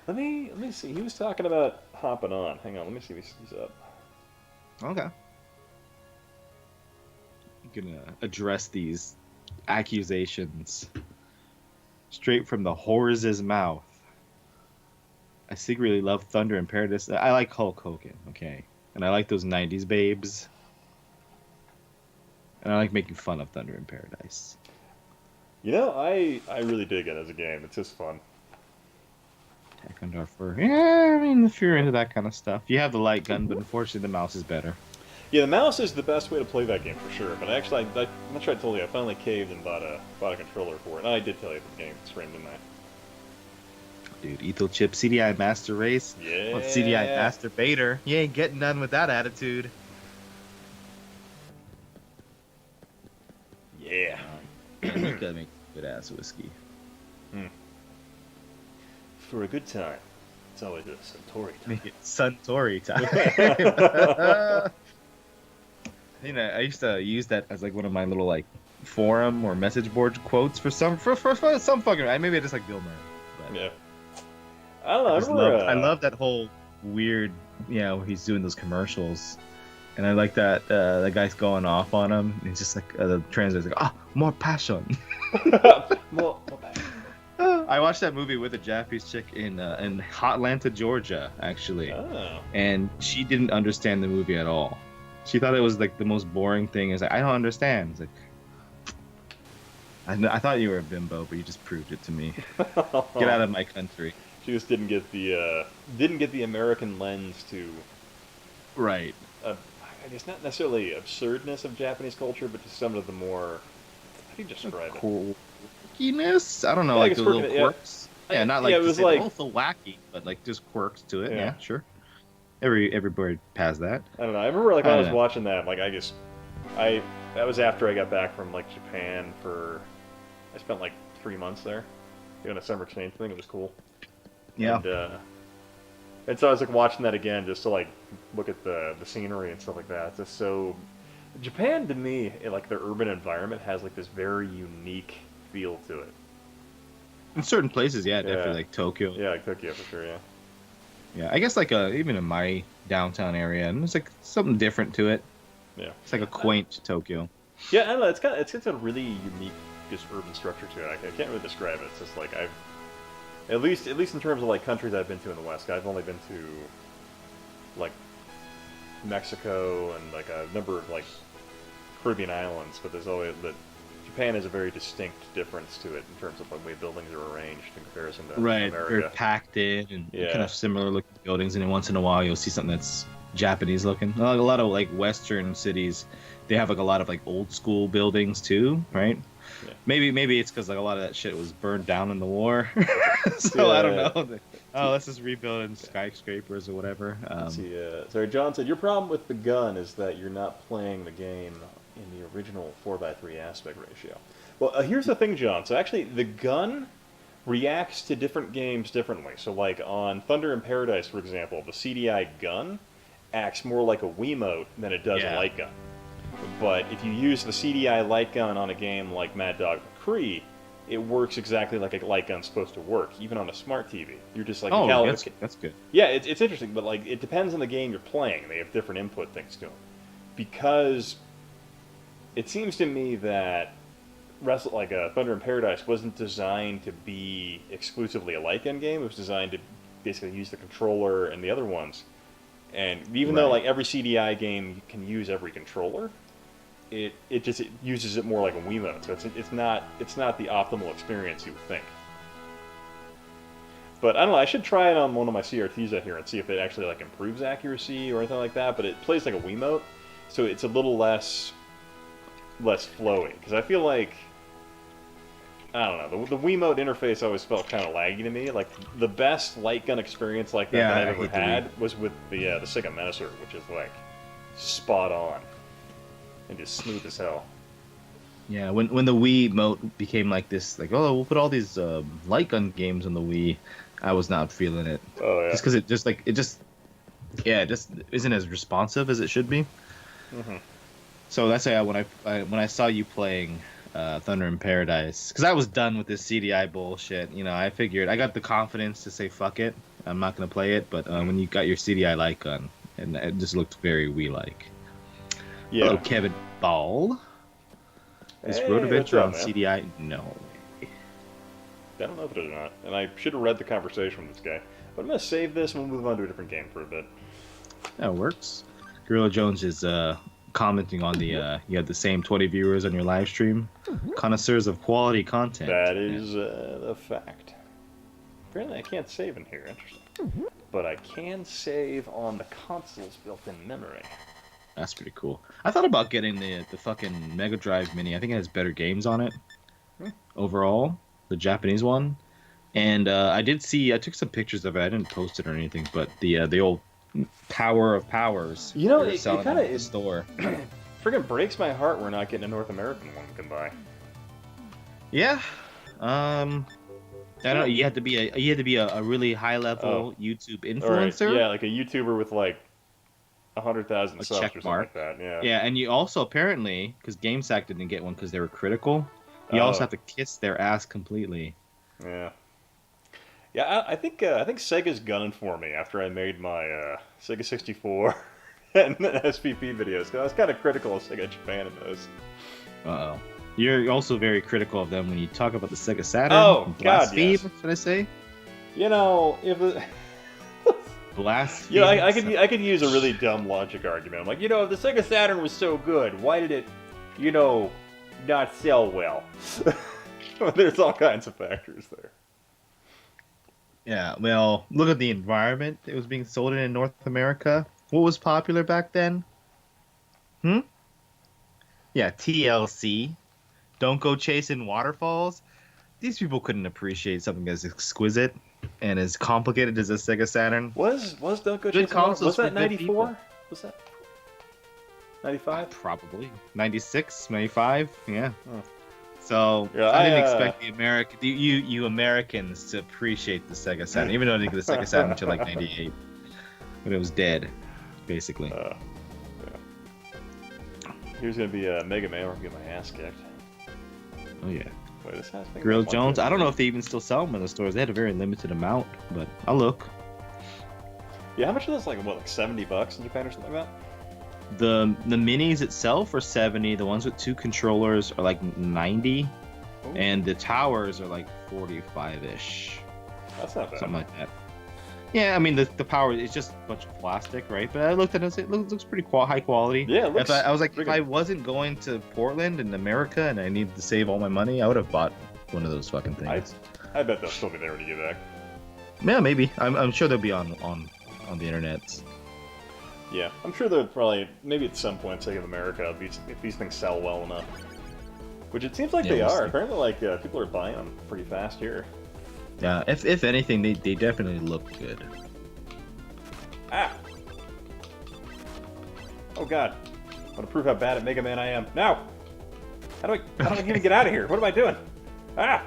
Let me see. He was talking about hopping on. Hang on. Let me see if he's up. Okay. I'm gonna address these accusations straight from the horse's mouth. I secretly love Thunder and Paradise. I like Hulk Hogan, okay, and I like those '90s babes. And I like making fun of Thunder in Paradise. You know, I really dig it as a game. It's just fun. Tekondorfer. Yeah, I mean, if you're into that kind of stuff. You have the light gun, but unfortunately the mouse is better. Yeah, the mouse is the best way to play that game for sure. But actually, I'm not sure I told you, I finally caved and bought a controller for it. And I did tell you the game streamed, didn't I? Dude, Ethel Chip, CDI Master Race. Yeah. Well, CDI Master Baiter. You ain't getting none with that attitude. Yeah. You gotta make good ass whiskey. For a good time, it's always a Suntory time. Make it Suntory time. I used to use that as like one of my little like forum or message board quotes for some fucking. Maybe I just like Bill Murray. But Yeah. I don't know. I love that whole weird. He's doing those commercials. And I like that the guy's going off on him. And it's just like the translator's like, more passion. more passion. I watched that movie with a Japanese chick in Hotlanta, Georgia, actually. Oh. And she didn't understand the movie at all. She thought it was like the most boring thing. It's like, I don't understand. It's like, I thought you were a bimbo, but you just proved it to me. Get out of my country. She just didn't get the American lens to. Right. I guess not necessarily absurdness of Japanese culture, but just some of the more. How do you describe it? Quirkiness? I don't know, Yeah, like the little quirks. Yeah, not like it was like like so wacky, but like just quirks to it. Yeah. Yeah, sure. Every bird has that. I don't know. I remember when I was watching that, that was after I got back from like Japan I spent like 3 months there, doing a summer exchange thing. It was cool. Yeah. And so I was like watching that again just to like look at the scenery and stuff like that. It's just so Japan to me, like their urban environment has like this very unique feel to it. In certain places, yeah, definitely like Tokyo. Yeah, like Tokyo for sure. Yeah. Yeah, I guess like even in my downtown area, and there's like something different to it. Yeah. It's like a quaint Tokyo. Yeah, I don't know. It's got a really unique just urban structure to it. I can't really describe it. It's just like at least in terms of like countries I've been to in the West, I've only been to like Mexico and like a number of like Caribbean islands, but there's always that Japan has a very distinct difference to it in terms of the way buildings are arranged in comparison to America. Very packed in and kind of similar looking buildings, and then once in a while you'll see something that's Japanese looking. Like a lot of like Western cities, they have like a lot of like old school buildings too, right? Yeah. Maybe it's because like a lot of that shit was burned down in the war, so I don't know. Let's just rebuild in skyscrapers or whatever. Sorry, John said your problem with the gun is that you're not playing the game in the original 4:3 aspect ratio. Well, here's the thing, John. So actually, the gun reacts to different games differently. So like on Thunder in Paradise, for example, the CDI gun acts more like a Wiimote than it does a light gun. But if you use the CDI light gun on a game like Mad Dog McCree, it works exactly like a light gun's supposed to work, even on a smart TV. You're just like, that's good. Yeah, it's interesting, but like it depends on the game you're playing. They have different input things to them. Because it seems to me that Thunder in Paradise wasn't designed to be exclusively a like-end game. It was designed to basically use the controller and the other ones. And even though like every CDI game can use every controller, it uses it more like a Wiimote. So it's not the optimal experience you would think. But I don't know. I should try it on one of my CRTs out here and see if it actually like improves accuracy or anything like that. But it plays like a Wiimote, so it's a little less flowy. Because I feel like, I don't know, the Wiimote interface always felt kind of laggy to me. Like the best light gun experience like that I've ever had was with the Sega Menacer, which is like spot on and just smooth as hell. Yeah, when the Wii Mote became like this, like, oh, we'll put all these light gun games on the Wii, I was not feeling it. Oh yeah. Just because it just isn't as responsive as it should be. Mm-hmm. So that's why when I saw you playing Thunder in Paradise, because I was done with this CDI bullshit. You know, I figured I got the confidence to say fuck it, I'm not gonna play it. But when you got your CDI light gun, and it just looked very Wii-like. Yeah. Hello, Kevin Ball. Is Hey, Road Adventure on man? CDI? No. I don't know if it is or not, and I should have read the conversation with this guy. But I'm gonna save this and we'll move on to a different game for a bit. That works. Gorilla Jones is commenting on the you had the same 20 viewers on your live stream. Connoisseurs of quality content. That is the fact. Apparently I can't save in here, interesting. But I can save on the console's built-in memory. That's pretty cool. I thought about getting the fucking Mega Drive Mini. I think it has better games on it overall, the Japanese one. And I took some pictures of it. I didn't post it or anything, but the old Power of Powers. You know, they're it selling kind of at the store. friggin' breaks my heart we're not getting a North American one we can buy. Yeah. I don't know. You had to be a really high level YouTube influencer. Right. Yeah, like a YouTuber with like 100,000 subs or check something mark. like that. Yeah. Yeah, and you also apparently, because GameSack didn't get one because they were critical, you also have to kiss their ass completely. Yeah. Yeah, I think Sega's gunning for me after I made my Sega 64 and SPP videos. 'Cause I was kind of critical of Sega Japan in those. Uh-oh. You're also very critical of them when you talk about the Sega Saturn. Oh, God, Blaspheme, yes. should I say? You know, if it... Blaspheme. You know, I could use a really dumb logic argument. I'm like, you know, if the Sega Saturn was so good, why did it, you know, not sell well? There's all kinds of factors there. Yeah, well, look at the environment it was being sold in North America. What was popular back then? Yeah, TLC. Don't go chasing waterfalls. These people couldn't appreciate something as exquisite and as complicated as a Sega Saturn. Was Don't Go Good Chasing Waterfalls? consoles Was that for good people. 94? Was that 95? Probably. 96, 95, yeah. Oh. So, Yeah, I didn't expect you Americans to appreciate the Sega Saturn, even though I didn't get the Sega Saturn until like 98. But it was dead, basically. Yeah. Here's gonna be a Mega Man. I'm gonna get my ass kicked. Oh, yeah. Wait, this has been Gorilla Jones, I don't know if they even still sell them in the stores. They had a very limited amount, but I'll look. Yeah, how much are those? Like, what, like $70 in Japan or something like that? The minis itself are 70. The ones with two controllers are like 90. Ooh. And the towers are like 45-ish. That's not bad. Something like that. Yeah, I mean, the power is just a bunch of plastic, right? But I looked at it, it looks pretty high quality. Yeah, it looks I was like, friggin- if I wasn't going to Portland in America and I needed to save all my money, I would have bought one of those fucking things. I bet they'll still be there when you get back. Yeah, maybe. I'm sure they'll be on the internet. Yeah, I'm sure they'll probably, maybe at some point, Sega of America, if these things sell well enough. Which it seems like they we'll are. see. Apparently, like, people are buying them pretty fast here. Yeah, if anything, they definitely look good. Ah! Oh god. I want to prove how bad at Mega Man I am. No! How do I even get out of here? What am I doing? Ah!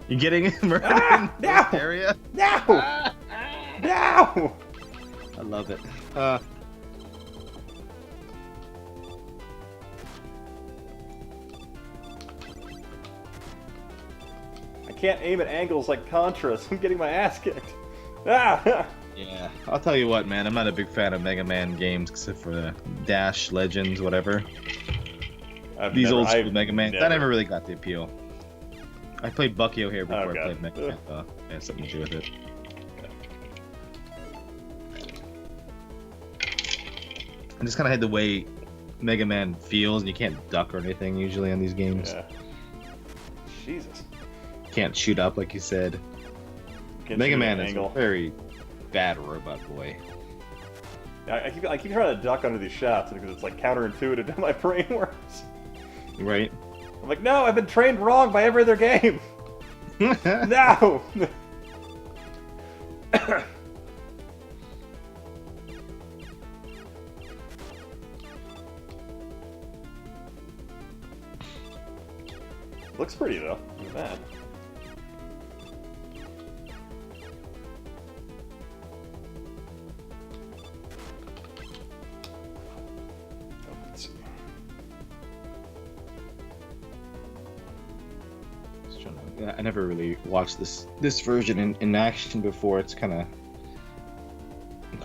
You getting murdered Ah! in No! this area? No! Ah! No! I love it. I can't aim at angles like Contra, so I'm getting my ass kicked. Ah! Yeah, I'll tell you what, man. I'm not a big fan of Mega Man games except for the Dash Legends, whatever. These old school I've Mega Man. never- That never really got the appeal. I played Bucky O'Hare before God. I played Mega Man. It had something to do with it. I just kind of had the way Mega Man feels, and you can't duck or anything usually on these games. Yeah. Jesus. Can't shoot up like you said. Can't Mega shoot Man an is angle. a very bad robot boy. I keep trying to duck under these shots because it's like counterintuitive to my brain works. Right? I'm like, no, I've been trained wrong by every other game. No. Looks pretty though. Look at that. Let's see. Yeah, I never really watched this version in action before. I'm kind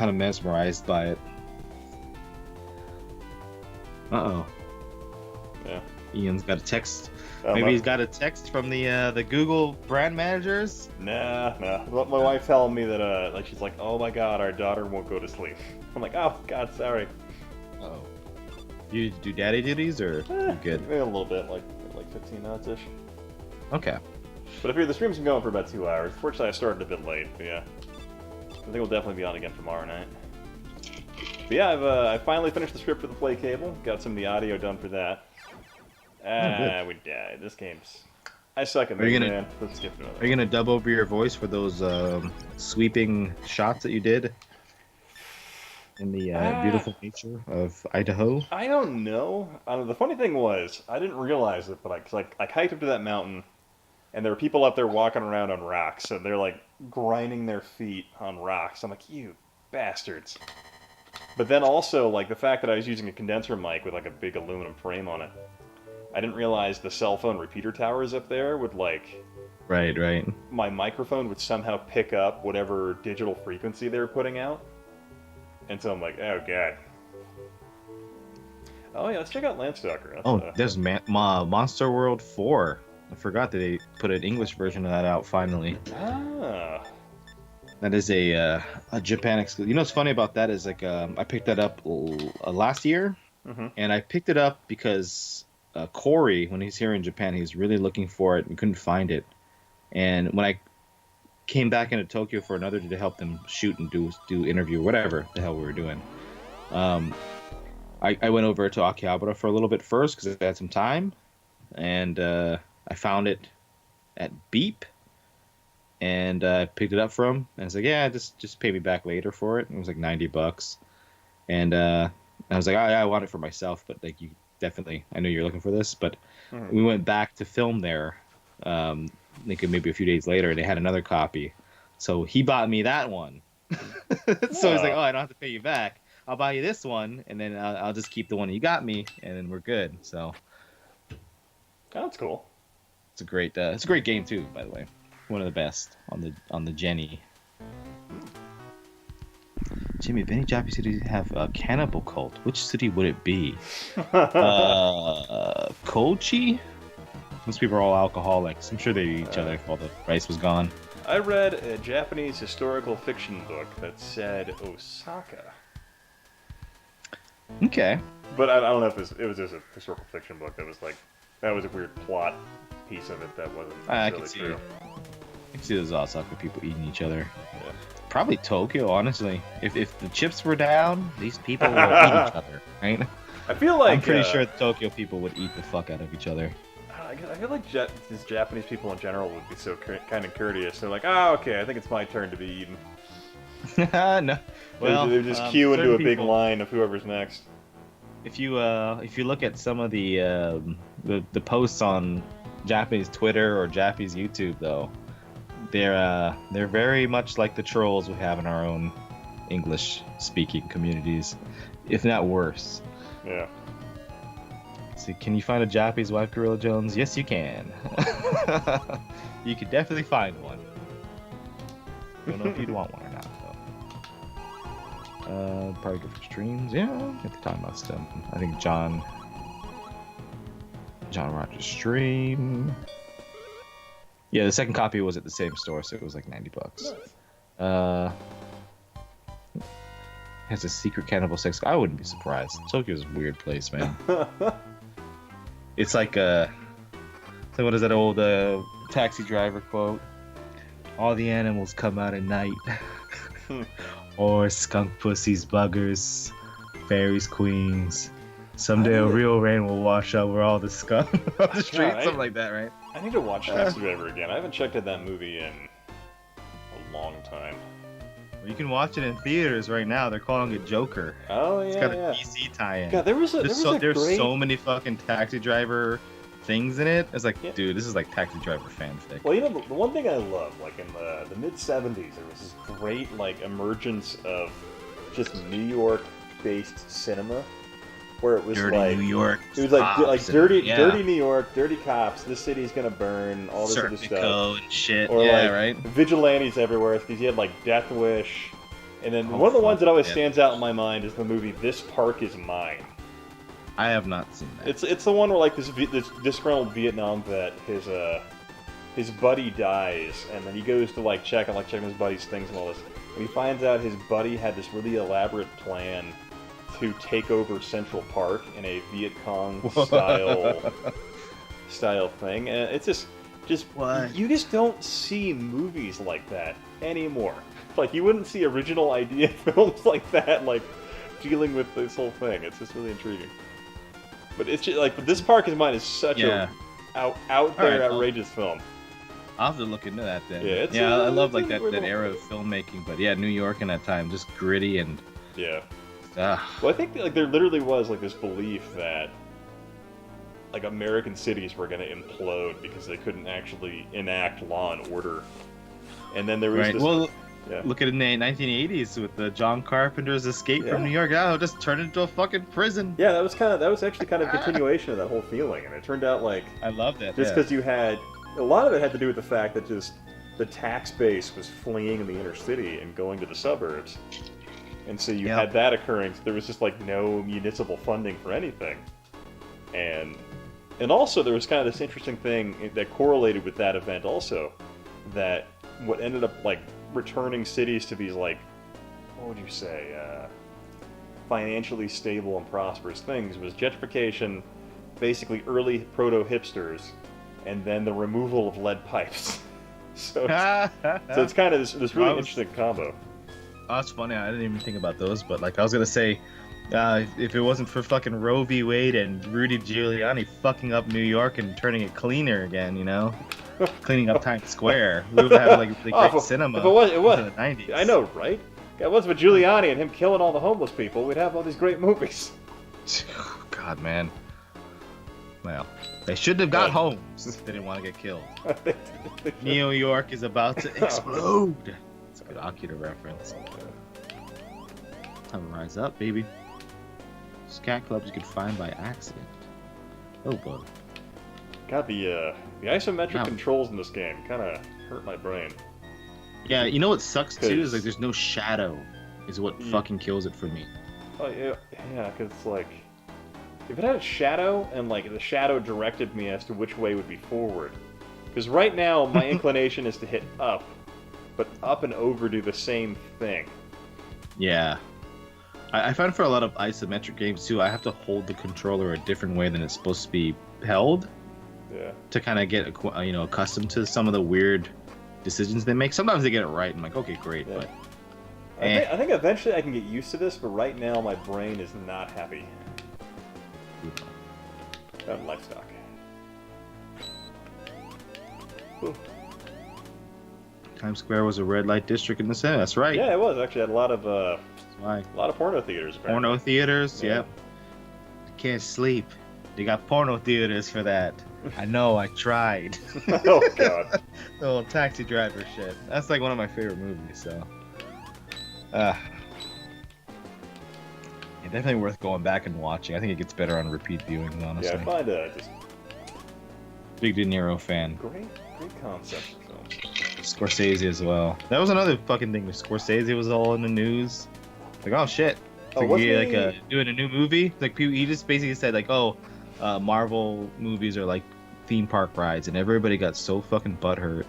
of mesmerized by it. Uh-oh. Yeah. Ian's got a text. Oh, Maybe he's got a text from the Google brand managers. Nah. My wife telling me that like she's like, oh my god, our daughter won't go to sleep. I'm like, oh god, sorry. Oh. You do daddy duties or you good? Maybe a little bit, like 15 minutes ish. Okay. But I figure the stream's been going for about 2 hours. Fortunately, I started a bit late, but yeah. I think we'll definitely be on again tomorrow night. But yeah, I finally finished the script for the play cable. Got some of the audio done for that. We died. This game's... I suck at Mega Man. Let's skip it. Are you gonna dub over your voice for those sweeping shots that you did in the beautiful nature of Idaho? I don't know. The funny thing was, I didn't realize it, but I hiked up to that mountain, and there were people up there walking around on rocks, and they're like grinding their feet on rocks. I'm like, you bastards. But then also, like, the fact that I was using a condenser mic with like a big aluminum frame on it, I didn't realize the cell phone repeater towers up there would like... Right. My microphone would somehow pick up whatever digital frequency they were putting out. And so I'm like, oh god. Oh yeah, let's check out Landstalker. There's Monster World 4. I forgot that they put an English version of that out finally. Ah. That is a Japan exclusive. You know what's funny about that is like I picked that up last year, and I picked it up because Corey, when he's here in Japan, he's really looking for it and couldn't find it. And when I came back into Tokyo for another day to help them shoot and do interview, whatever the hell we were doing, I went over to Akihabara for a little bit first because I had some time, and I found it at Beep, and I picked it up from him, and I was like, yeah, just pay me back later for it. And it was like $90, and I was like, oh, yeah, I want it for myself, but like you definitely, I know you're looking for this, but we went back to film there, like maybe a few days later, and they had another copy, so he bought me that one. So he's like, oh, I don't have to pay you back. I'll buy you this one, and then I'll just keep the one you got me, and then we're good. So that's cool. It's a great game too, by the way. One of the best on the Jenny. Jimmy, if any Japanese cities have a cannibal cult, which city would it be? Kochi? Most people are all alcoholics. I'm sure they eat each other if all the rice was gone. I read a Japanese historical fiction book that said Osaka. Okay. But I don't know if it was just a historical fiction book that was like, that was a weird plot piece of it that wasn't necessarily true. I can see those Osaka people eating each other. Yeah. Probably Tokyo, honestly. If the chips were down, these people would eat each other, right? I feel like... I'm pretty sure the Tokyo people would eat the fuck out of each other. I feel like these Japanese people in general would be so kind of courteous. They're like, oh, okay, I think it's my turn to be eaten. No. Well, they just queue into a big line of whoever's next. If you look at some of the posts on Japanese Twitter or Japanese YouTube, though, they're very much like the trolls we have in our own English-speaking communities, if not worse. Yeah. See, can you find a Japanese wife, Gorilla Jones? Yes, you can. You could definitely find one. Don't know if you'd want one or not, though. Probably good for streams. Yeah, at the time I was I think John John Rogers stream. Yeah, the second copy was at the same store, so it was like $90. Nice. Has a secret cannibal sex. I wouldn't be surprised. Tokyo's a weird place, man. It's like so what is that old taxi driver quote? All the animals come out at night. Or skunk pussies, buggers, fairies, queens. Someday a real rain will wash over all the skunk on the street. Yeah, Something like that, right? I need to watch Taxi Driver again. I haven't checked out that movie in a long time. You can watch it in theaters right now. They're calling it Joker. Oh, yeah, It's got a DC tie-in. God, there's so many fucking Taxi Driver things in it. It's like, dude, this is like Taxi Driver fanfic. Well, you know, the one thing I love, like in the mid-'70s, there was this great, like, emergence of just New York-based cinema, where it was dirty New York. It was like dirty New York, dirty cops. This city's gonna burn. All this other stuff and shit. Or yeah, like right. vigilantes everywhere. Because you had like Death Wish, and then one of the ones that always stands out in my mind is the movie This Park Is Mine. I have not seen that. It's the one where like this disgruntled Vietnam vet, his buddy dies, and then he goes to like checking his buddy's things and all this, and he finds out his buddy had this really elaborate plan to take over Central Park in a Viet Cong style thing, and it's just what? You just don't see movies like that anymore. Like you wouldn't see original idea films like that, like dealing with this whole thing. It's just really intriguing. But it's just like, This Park Is Mine is such a out there outrageous film. I'll have to look into that then. Yeah, I love like that era of filmmaking, but yeah, New York in that time, just gritty and Well, I think like there literally was like this belief that like American cities were going to implode because they couldn't actually enact law and order, and then there was this. Well, look at it in the 1980s with the John Carpenter's Escape from New York. Oh, just turned into a fucking prison. Yeah, that was actually kind of a continuation of that whole feeling, and it turned out like I love that. Just because you had a lot of it had to do with the fact that just the tax base was fleeing in the inner city and going to the suburbs. And so you had that occurring. There was just like no municipal funding for anything, and also there was kind of this interesting thing that correlated with that event also, that what ended up like returning cities to these like, what would you say, financially stable and prosperous things was gentrification, basically early proto-hipsters, and then the removal of lead pipes. so it's kind of this really interesting combo. Oh, that's funny. I didn't even think about those, but like I was gonna say, if it wasn't for fucking Roe v. Wade and Rudy Giuliani fucking up New York and turning it cleaner again, you know, cleaning up Times Square, we would have like really great cinema. If it was in the 90s. I know, right? If it wasn't for Giuliani and him killing all the homeless people, we'd have all these great movies. God, man. Well, they shouldn't have got homes. They didn't want to get killed. New York is about to explode. It's a good Akira reference. Time to rise up, baby. Scat clubs you could find by accident. Oh boy. God, the isometric controls in this game kind of hurt my brain. Yeah, you know what sucks too is like there's no shadow. Is what fucking kills it for me. Oh yeah, because it's like if it had a shadow and like the shadow directed me as to which way would be forward. Because right now my inclination is to hit up, but up and over do the same thing. Yeah. I find for a lot of isometric games too, I have to hold the controller a different way than it's supposed to be held. Yeah. To kind of get accustomed to some of the weird decisions they make. Sometimes they get it right. I'm like, okay, great, but I think eventually I can get used to this, but right now my brain is not happy. Got livestock. Ooh. Times Square was a red light district in the Senate. That's right. Yeah, it was actually. It had a lot of porno theaters. Apparently. Porno theaters. Yep. I can't sleep. They got porno theaters for that. I know. I tried. Oh God. The old Taxi Driver shit. That's like one of my favorite movies. So. Yeah, definitely worth going back and watching. I think it gets better on repeat viewing, honestly. Yeah, I find just big De Niro fan. Great concept film. Scorsese as well. That was another fucking thing. Scorsese was all in the news. Like, oh shit. Doing a new movie. Like, he just basically said like, oh, Marvel movies are like theme park rides, and everybody got so fucking butthurt.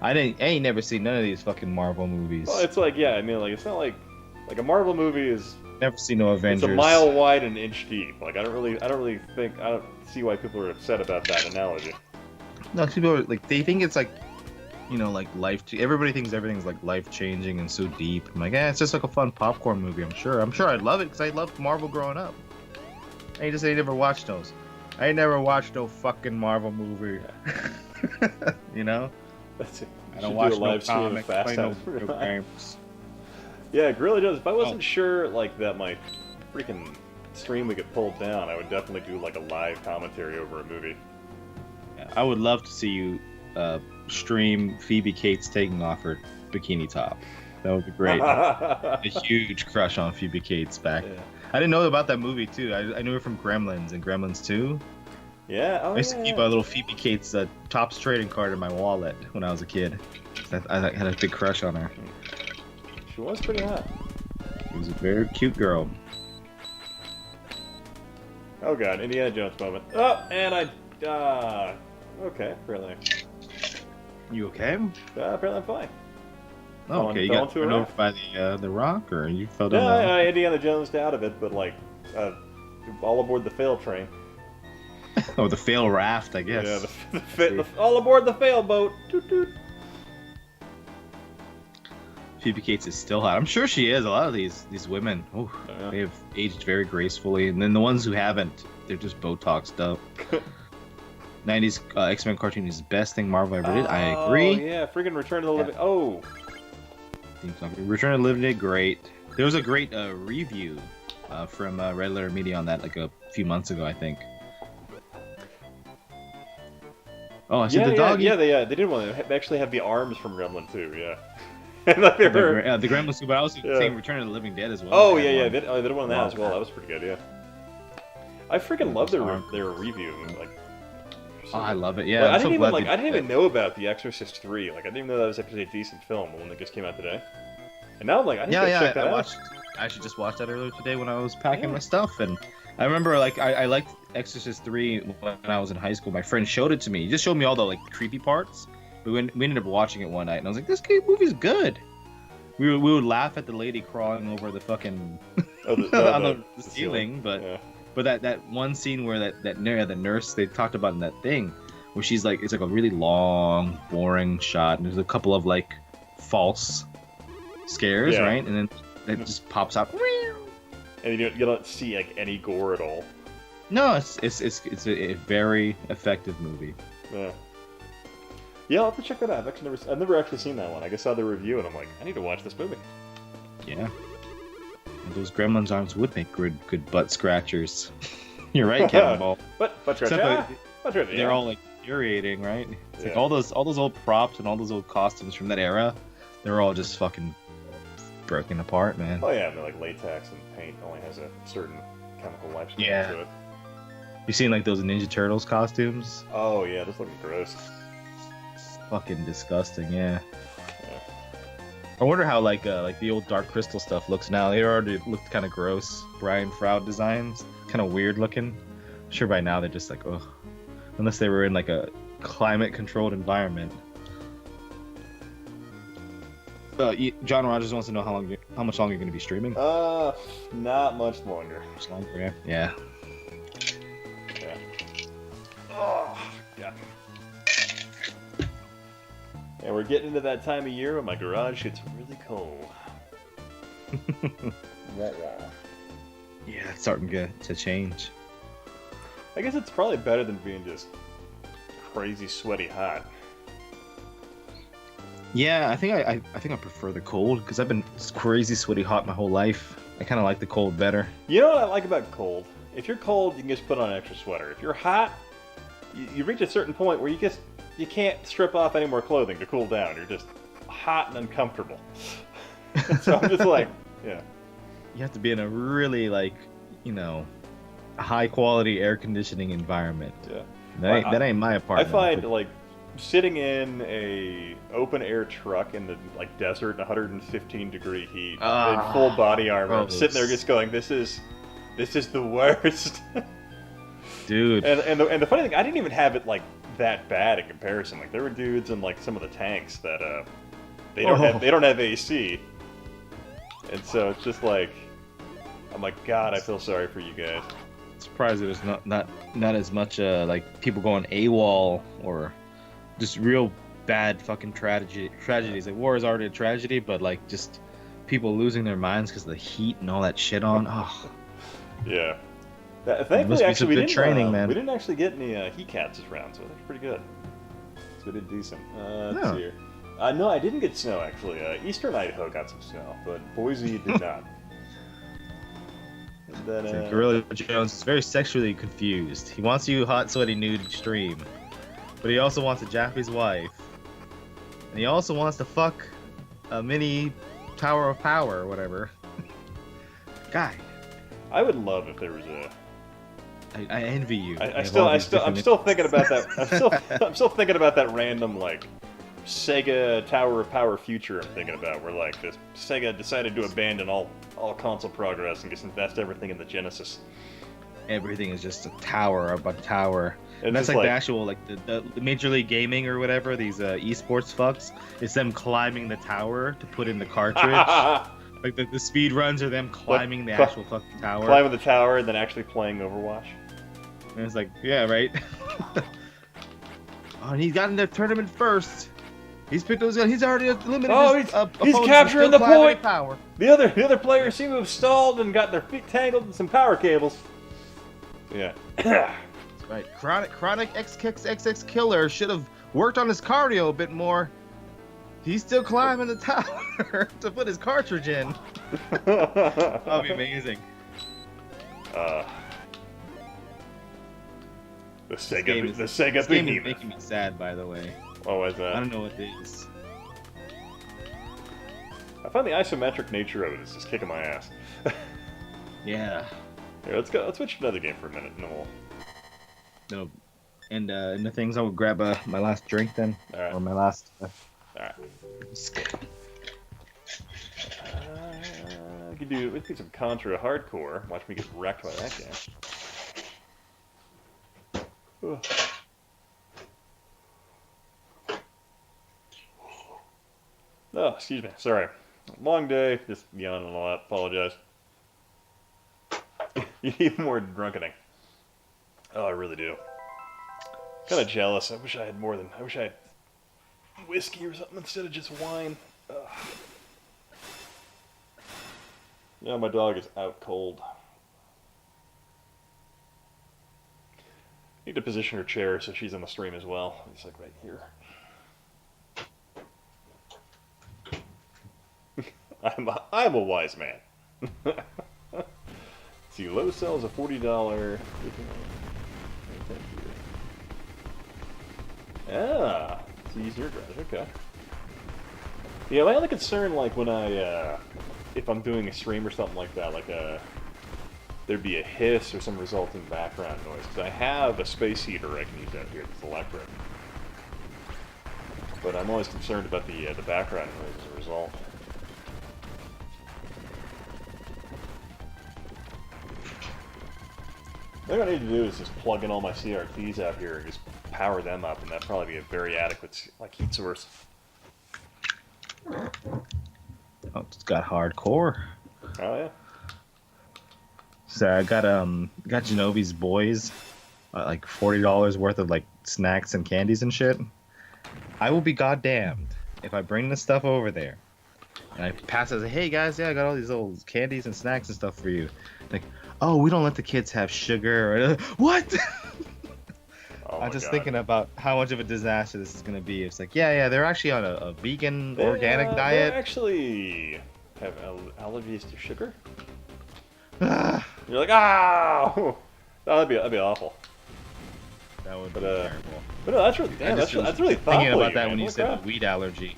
I ain't never seen none of these fucking Marvel movies. Well, it's like, yeah, I mean, like, it's not like a Marvel movie is. Never seen no Avengers. It's a mile wide and an inch deep. Like, I don't see why people are upset about that analogy. No, people are like, they think it's like, you know, like everybody thinks everything's like life changing and so deep. I'm like, it's just like a fun popcorn movie. I'm sure I'd love it because I loved Marvel growing up. I just ain't never watched those. I ain't never watched no fucking Marvel movie. You know? That's it. I don't watch no comics, play no video games. Yeah, Gorilla Jones. If I wasn't sure, like, that my freaking stream would get pulled down, I would definitely do, like, a live commentary over a movie. Yeah, I would love to see you stream Phoebe Cates taking off her bikini top. That would be great. A huge crush on Phoebe Cates back. Yeah. I didn't know about that movie, too. I knew her from Gremlins and Gremlins 2. Yeah, I used to keep a little Phoebe Cates Topps trading card in my wallet when I was a kid. I had a big crush on her. She was pretty hot. She was a very cute girl. Oh god, Indiana Jones moment. Oh, and okay, apparently. You okay? Apparently I'm fine. Oh, okay, you got run over by the rock, or you fell down? No, I Indiana Jonesed out of it, but like, all aboard the fail train. Oh, the fail raft, I guess. Yeah, all aboard the fail boat. Toot toot. Phoebe Cates is still hot. I'm sure she is. A lot of these women, they have aged very gracefully, and then the ones who haven't, they're just Botoxed up. 90s X-Men cartoon is the best thing Marvel ever did. I agree. Oh yeah, freaking Return of the Living. Oh. Return of the Living Dead, great. There was a great review from Red Letter Media on that like a few months ago, I think. Oh, I see the dog. Yeah, they did one. They actually have the arms from Gremlin 2, yeah. The Gremlins 2, but I was saying Return of the Living Dead as well. Oh, yeah, they did one of that as well. That was pretty good, yeah. I freaking love their review. Like, oh, I love it. Yeah, like, I didn't even know about The Exorcist 3. Like, I didn't even know that was actually a decent film, the one that just came out today. And now I'm like, I need to check that out. I actually just watched that earlier today when I was packing my stuff, and I remember like I liked Exorcist 3 when I was in high school. My friend showed it to me. He just showed me all the like creepy parts. But we ended up watching it one night, and I was like, "This movie's good." We would laugh at the lady crawling over the fucking on the ceiling, but that one scene where the nurse they talked about in that thing, where she's like, it's like a really long, boring shot, and there's a couple of like false scares, right? And then it just pops out. And you don't see like any gore at all. No, it's a very effective movie. Yeah. Yeah, I'll have to check that out. I've never actually seen that one. I just saw the review and I'm like, I need to watch this movie. Yeah. And those Gremlins arms would make good butt scratchers. You're right, Kevin Ball. Butt scratcher. They're all like infuriating, right? It's like all those old props and all those old costumes from that era. They're all just fucking broken apart, man. Oh yeah, I mean, like latex and paint only has a certain chemical lifespan to it. You seen like those Ninja Turtles costumes? Oh yeah, those look gross. Fucking disgusting, yeah. I wonder how like the old Dark Crystal stuff looks now. They already looked kind of gross. Brian Froud designs, kind of weird looking. I'm sure by now they're just like, ugh. Unless they were in like a climate-controlled environment. John Rogers wants to know how much longer you're going to be streaming. Not much longer. Much longer, yeah. Oh, yeah. And we're getting into that time of year when my garage gets really cold. Yeah, it's starting to change. I guess it's probably better than being just crazy sweaty hot. Yeah, I think I prefer the cold because I've been crazy sweaty hot my whole life. I kind of like the cold better. You know what I like about cold? If you're cold, you can just put on an extra sweater. If you're hot, you reach a certain point where you can't strip off any more clothing to cool down. You're just hot and uncomfortable. So I'm just like, yeah. You have to be in a really high quality air conditioning environment. Yeah. That ain't my apartment. I find like sitting in a open air truck in the desert, 115-degree heat, in full body armor, sitting there just going, this is the worst. Dude. And the funny thing, I didn't even have it like that bad in comparison. Like there were dudes in like some of the tanks that they don't have AC, and so it's just like I'm like, God, I feel sorry for you guys. Surprised there's not as much like people going AWOL or just real bad fucking tragedies. Like war is already a tragedy, but like just people losing their minds because of the heat and all that shit on. Oh. Yeah. Thankfully, actually, we didn't actually get any heat cats this round, so that's pretty good. So we did decent. Let's see here. No, I didn't get snow actually. Eastern Idaho got some snow, but Boise did not. And then, Gorilla Jones is very sexually confused. He wants you hot, sweaty, nude stream, but he also wants a Japanese wife, and he also wants to fuck a mini Tower of Power or whatever. Guy, I would love if there was a. I envy you. I'm still thinking about that. I'm still thinking about that random like Sega Tower of Power future. I'm thinking about where like this Sega decided to abandon all console progress and just invest everything in the Genesis. Everything is just a tower above a tower. And that's like the actual like the Major League Gaming or whatever. These esports fucks. It's them climbing the tower to put in the cartridge. Like the speed runs are them climbing the actual fucking tower. Climbing the tower and then actually playing Overwatch. And it's like, yeah, right. Oh, and he got in the tournament first. He's picked those guns. He's already eliminated. Oh, he's capturing the point. Power. The other players seem to have stalled and got their feet tangled in some power cables. Yeah. That's right. Chronic XX Killer should have worked on his cardio a bit more. He's still climbing the tower to put his cartridge in. That'll be amazing. The Sega this game is behemoth. making me sad, by the way. Oh, why is that? I don't know what it is. I find the isometric nature of it is just kicking my ass. Yeah. Here, let's go. Let's switch to another game for a minute, and then we'll. No. And the things, I will grab my last drink then, right. Or my last. All right. We could do some Contra Hardcore. Watch me get wrecked by that game. Oh, excuse me. Sorry. Long day. Just yawning a lot. Apologize. You need more drunkening. Oh, I really do. Kind of jealous. I wish I had more than. I wish I had whiskey or something instead of just wine. Ugh. Yeah, my dog is out cold. Need to position her chair so she's on the stream as well. It's like right here. I'm a wise man. See, low sells a $40. Ah, it's easier garage. Okay. Yeah, my only concern, like when if I'm doing a stream or something like that, like there'd be a hiss or some resulting background noise. Because I have a space heater I can use out here that's electric. But I'm always concerned about the background noise as a result. What I need to do is just plug in all my CRTs out here and just power them up, and that'd probably be a very adequate like heat source. Oh, it's got hardcore. Oh yeah. So I got Genovi's Boys, like $40 worth of like snacks and candies and shit. I will be goddamned if I bring this stuff over there and I pass it as, hey guys, yeah, I got all these little candies and snacks and stuff for you. Like, oh, we don't let the kids have sugar. Or, what? Oh I'm just God. thinking about how much of a disaster this is going to be. It's like, yeah, they're actually on a vegan, organic diet. They actually have allergies to sugar. You're like, oh, that'd be awful. That would be terrible. But no, that's really that's really thoughtful. Thinking about that man. when you said crap. the wheat allergy.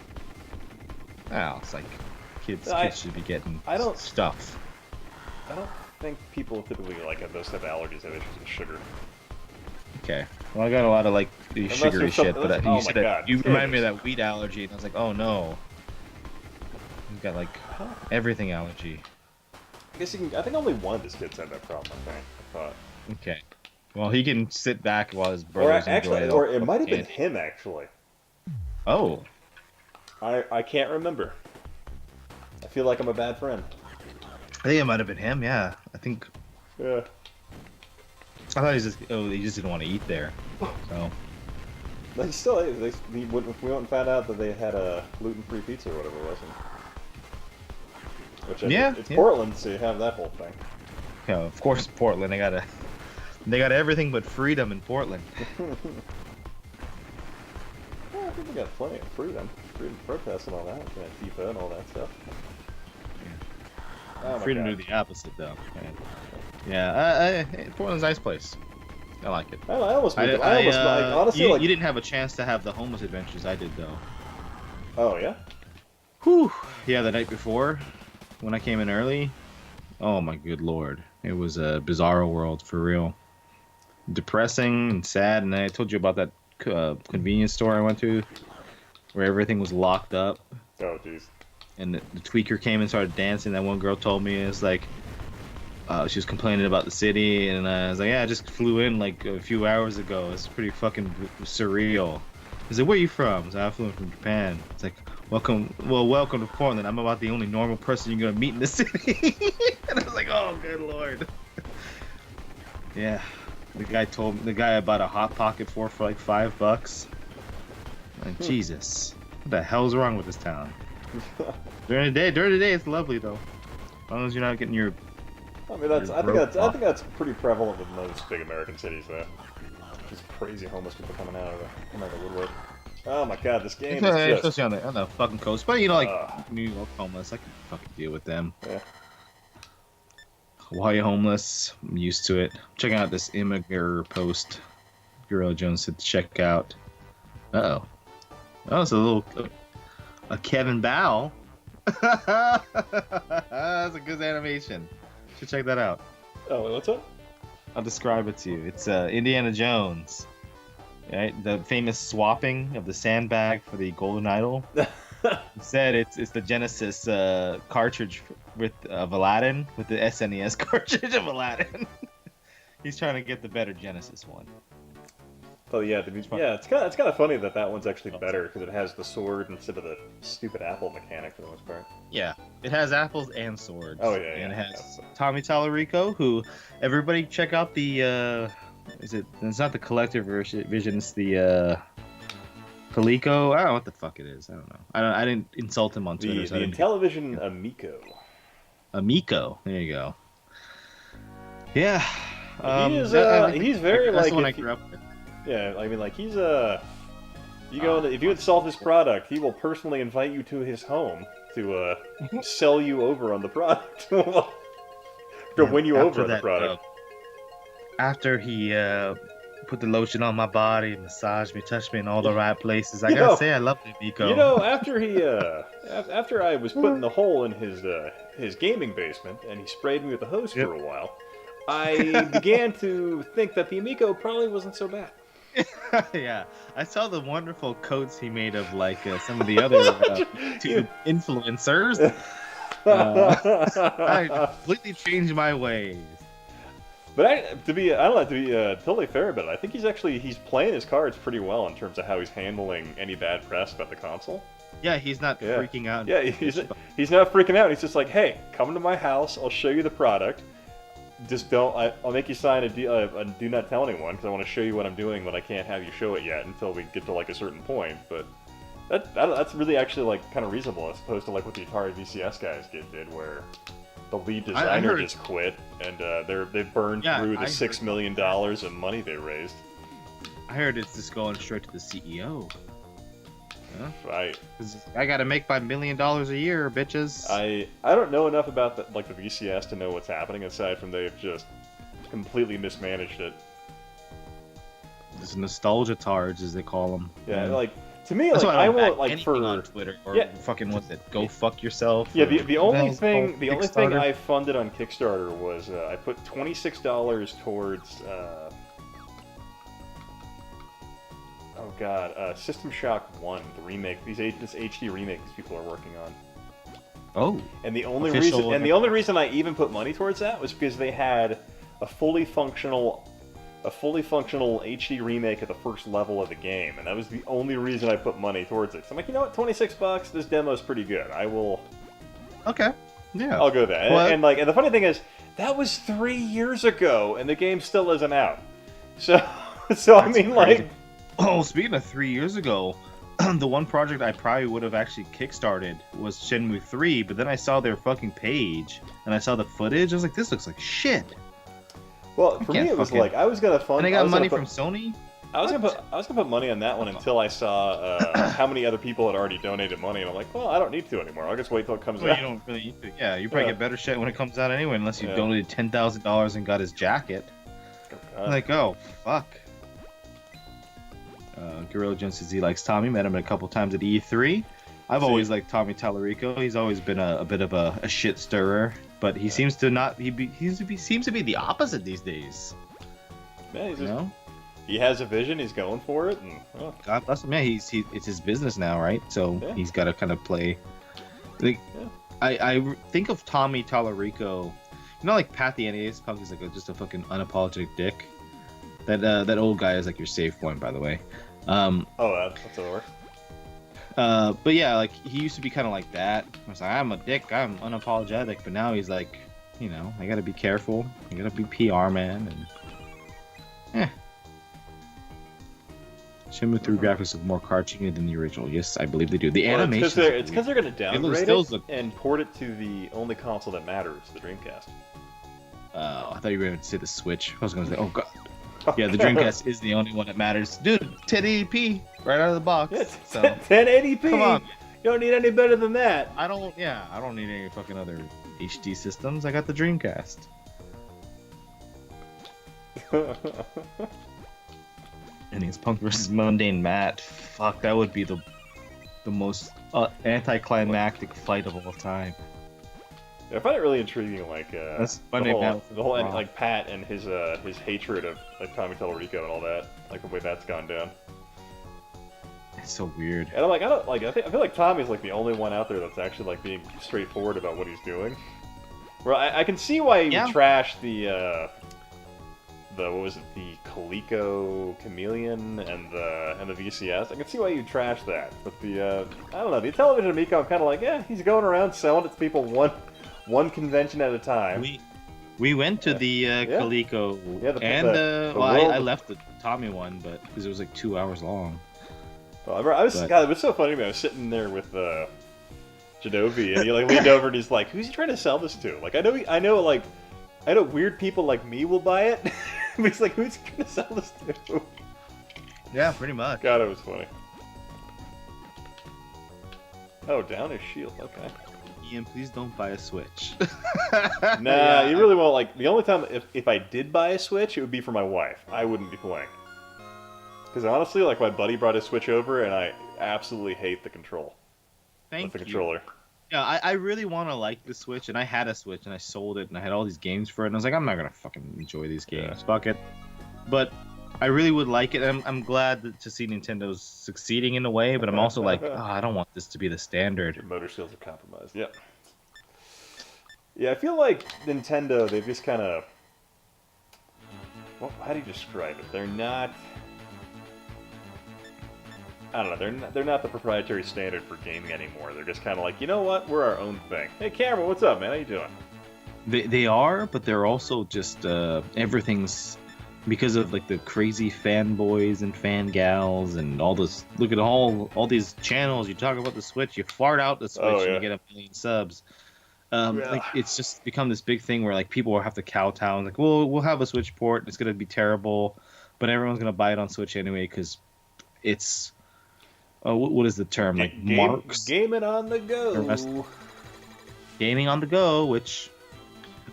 Well, it's like kids should be getting stuff. I don't think people typically like have those type of allergies have issues with sugar. Okay. Well, I got a lot of like sugary shit, but you remind me of that wheat allergy, and I was like, oh no. He's got like everything allergy. I guess I think only one of his kids had that problem. I thought. Okay. Well, he can sit back while his Or brothers enjoy actually, it. or it might have been him actually. Oh, I can't remember. I feel like I'm a bad friend. I think it might have been him. Yeah, I think. Yeah. I thought he just didn't want to eat there. So. They still, we went and found out that they had a gluten-free pizza or whatever it was. Which it's Portland, so you have that whole thing. Yeah, of course, Portland. They got everything but freedom in Portland. Well, I think they got plenty of freedom of protest and all that, FIFA and all that stuff. Yeah. Freedom to do the opposite, though. Yeah, Portland's a nice place. I like it. I almost honestly, you didn't have a chance to have the homeless adventures. I did, though. Oh yeah. Whew. Yeah, the night before, when I came in early. Oh my good lord, it was a bizarro world for real. Depressing and sad, and I told you about that convenience store I went to, where everything was locked up. Oh jeez. And the tweaker came and started dancing. That one girl told me it's like. She was complaining about the city, and I was like, yeah, I just flew in like a few hours ago. It's pretty fucking surreal. He's like, where are you from? I was like, I flew in from Japan. It's like, welcome to Portland. I'm about the only normal person you're going to meet in the city. And I was like, oh, good lord. Yeah. The guy I bought a Hot Pocket for like $5. Like, Jesus. What the hell's wrong with this town? During the day, it's lovely, though. As long as you're not getting your... I mean, I think that's pretty prevalent with most big American cities, though. Just crazy homeless people coming out of the woodwork. Oh my god, this game is just... Especially on the fucking coast. But, you know, like, New York homeless, I can fucking deal with them. Yeah. Hawaii homeless, I'm used to it. Checking out this Immigrant post. Gorilla Jones said to check out. Uh-oh. Oh, it's a Kevin Bow. That's a good animation. Should check that out. Oh, wait, what's up? I'll describe it to you. It's Indiana Jones, right? The famous swapping of the sandbag for the golden idol. Said it's the Genesis cartridge of Aladdin with the SNES cartridge of Aladdin. He's trying to get the better Genesis one. Oh yeah, it's kind of funny that one's actually better because it has the sword instead of the stupid apple mechanic for the most part. Yeah, it has apples and swords. Oh yeah, and it has Tommy Tallarico, who everybody check out the it's not the collector vision, it's the Palico. I don't know what the fuck it is. I don't know. I didn't insult him on Twitter. The Intellivision Amico. Amico. There you go. Yeah. He's very that's like the one I grew up with. Yeah, I mean, like he's if you install his product, he will personally invite you to his home to sell you over on the product, to win you over on the product. After he put the lotion on my body, massaged me, touched me in all the right places, I gotta say I love the Nico. You know, after I was putting the hole in his gaming basement and he sprayed me with the hose for a while, I began to think that the Amico probably wasn't so bad. Yeah, I saw the wonderful coats he made of like some of the other influencers. I completely changed my ways. But I don't know, to be totally fair about it, I think he's playing his cards pretty well in terms of how he's handling any bad press about the console. Yeah, he's not freaking out. Yeah, he's not freaking out. He's just like, hey, come to my house. I'll show you the product. Just I'll make you sign a do not tell anyone because I want to show you what I'm doing, but I can't have you show it yet until we get to like a certain point. But that's really actually like kind of reasonable as opposed to like what the Atari VCS guys did where the lead designer just quit and they burned through the $6 million of money they raised. I heard it's just going straight to the CEO. Huh? Right. I gotta make my $1 million a year, bitches. I don't know enough about the VCS to know what's happening aside from they've just completely mismanaged it. It's nostalgia tards, as they call them. Yeah, like to me, like I won't like for on Twitter or fucking what's it? Go fuck yourself. Yeah, the only thing I funded on Kickstarter was I put $26 towards. Oh god, System Shock 1, the remake, this HD remake these people are working on. Oh. And the only reason I even put money towards that was because they had a fully functional a fully functional HD remake of the first level of the game, and that was the only reason I put money towards it. So I'm like, you know what, $26, this demo's pretty good. I will... Okay. Yeah. I'll go with that. Well, And the funny thing is, that was 3 years ago, and the game still isn't out. So, I mean, crazy. like... Oh, speaking of 3 years ago, the one project I probably would have actually kickstarted was Shenmue 3, but then I saw their fucking page, and I saw the footage, I was like, this looks like shit. Well, for me, it was like, I was gonna fund... And I got money from Sony? I was gonna put money on that one until I saw how many other people had already donated money, and I'm like, well, I don't need to anymore. I'll just wait till it comes out. You don't really need to. Yeah, you probably get better shit when it comes out anyway, unless you donated $10,000 and got his jacket. I'm like, oh, fuck. Gorilla Jones says he likes Tommy. Met him a couple times at E3. I've always liked Tommy Tallarico. He's always been a bit of a shit stirrer, but he seems to not. He seems to be the opposite these days. Yeah, he's just, he has a vision. He's going for it, and God bless him. Yeah, it's his business now, right? So he's got to kind of play. Like, I think of Tommy Tallarico. You know, like Pat the NES Punk is like just a fucking unapologetic dick. That old guy is like your save point, by the way. That's over. But yeah, like he used to be kind of like that. I was like, I'm a dick, I'm unapologetic, but now he's like, you know, I gotta be careful. I gotta be PR man, and Shenmue 3 graphics look more cartoony than the original. Yes, I believe they do. The animation. It's because they're gonna downgrade it and port it to the only console that matters, the Dreamcast. I thought you were going to say the Switch. I was going to say, oh god. Yeah, the Dreamcast is the only one that matters. Dude, 1080p right out of the box. Yeah, so 1080p. Come on. You don't need any better than that. I don't need any fucking other HD systems. I got the Dreamcast. And it's Punk versus Mundane Matt. Fuck, that would be the most anticlimactic fight of all time. I find it really intriguing, like That's the whole end, like Pat and his hatred of Tommy Tallarico and all that, like the way that's gone down. It's so weird. And I'm like, I feel like Tommy's like the only one out there that's actually like being straightforward about what he's doing. Well, I can see why he would trash the what was it, the Coleco Chameleon and the VCS. I can see why you trash that, but the I don't know, the Television Amico, I'm kind of like, he's going around selling it to people one convention at a time. We went to the Coleco, I left the Tommy one, but because it was like 2 hours long. Well, God, it was so funny to me. I was sitting there with Jadovi, and he like leaned over and he's like, "Who's he trying to sell this to?" Like, I know weird people like me will buy it. But he's like, "Who's he trying to sell this to?" Yeah, pretty much. God, it was funny. Oh, down his shield. Okay. Ian, please don't buy a Switch. Nah, you really won't. Like, the only time if I did buy a Switch, it would be for my wife. I wouldn't be playing. Because honestly, like, my buddy brought his Switch over, and I absolutely hate the controller. Yeah, I really want to like the Switch, and I had a Switch, and I sold it, and I had all these games for it, and I was like, I'm not going to fucking enjoy these games. Yeah. Fuck it. But I really would like it. I'm glad to see Nintendo's succeeding in a way, but I'm also like, I don't want this to be the standard. Your motor skills are compromised. Yep. Yeah, I feel like Nintendo, they've just kind of... Well, how do you describe it? They're not... I don't know, they're not the proprietary standard for gaming anymore. They're just kind of like, you know what, we're our own thing. Hey, Cameron, what's up, man? How you doing? They are, but they're also just, everything's... Because of like the crazy fanboys and fangals and all this, look at all these channels. You talk about the Switch, you fart out the Switch, and you get 1 million subs. Like it's just become this big thing where like people will have to kowtow and like, well, we'll have a Switch port. It's gonna be terrible, but everyone's gonna buy it on Switch anyway because it's what is the term, like marks? Gaming on the go. Gaming on the go, which.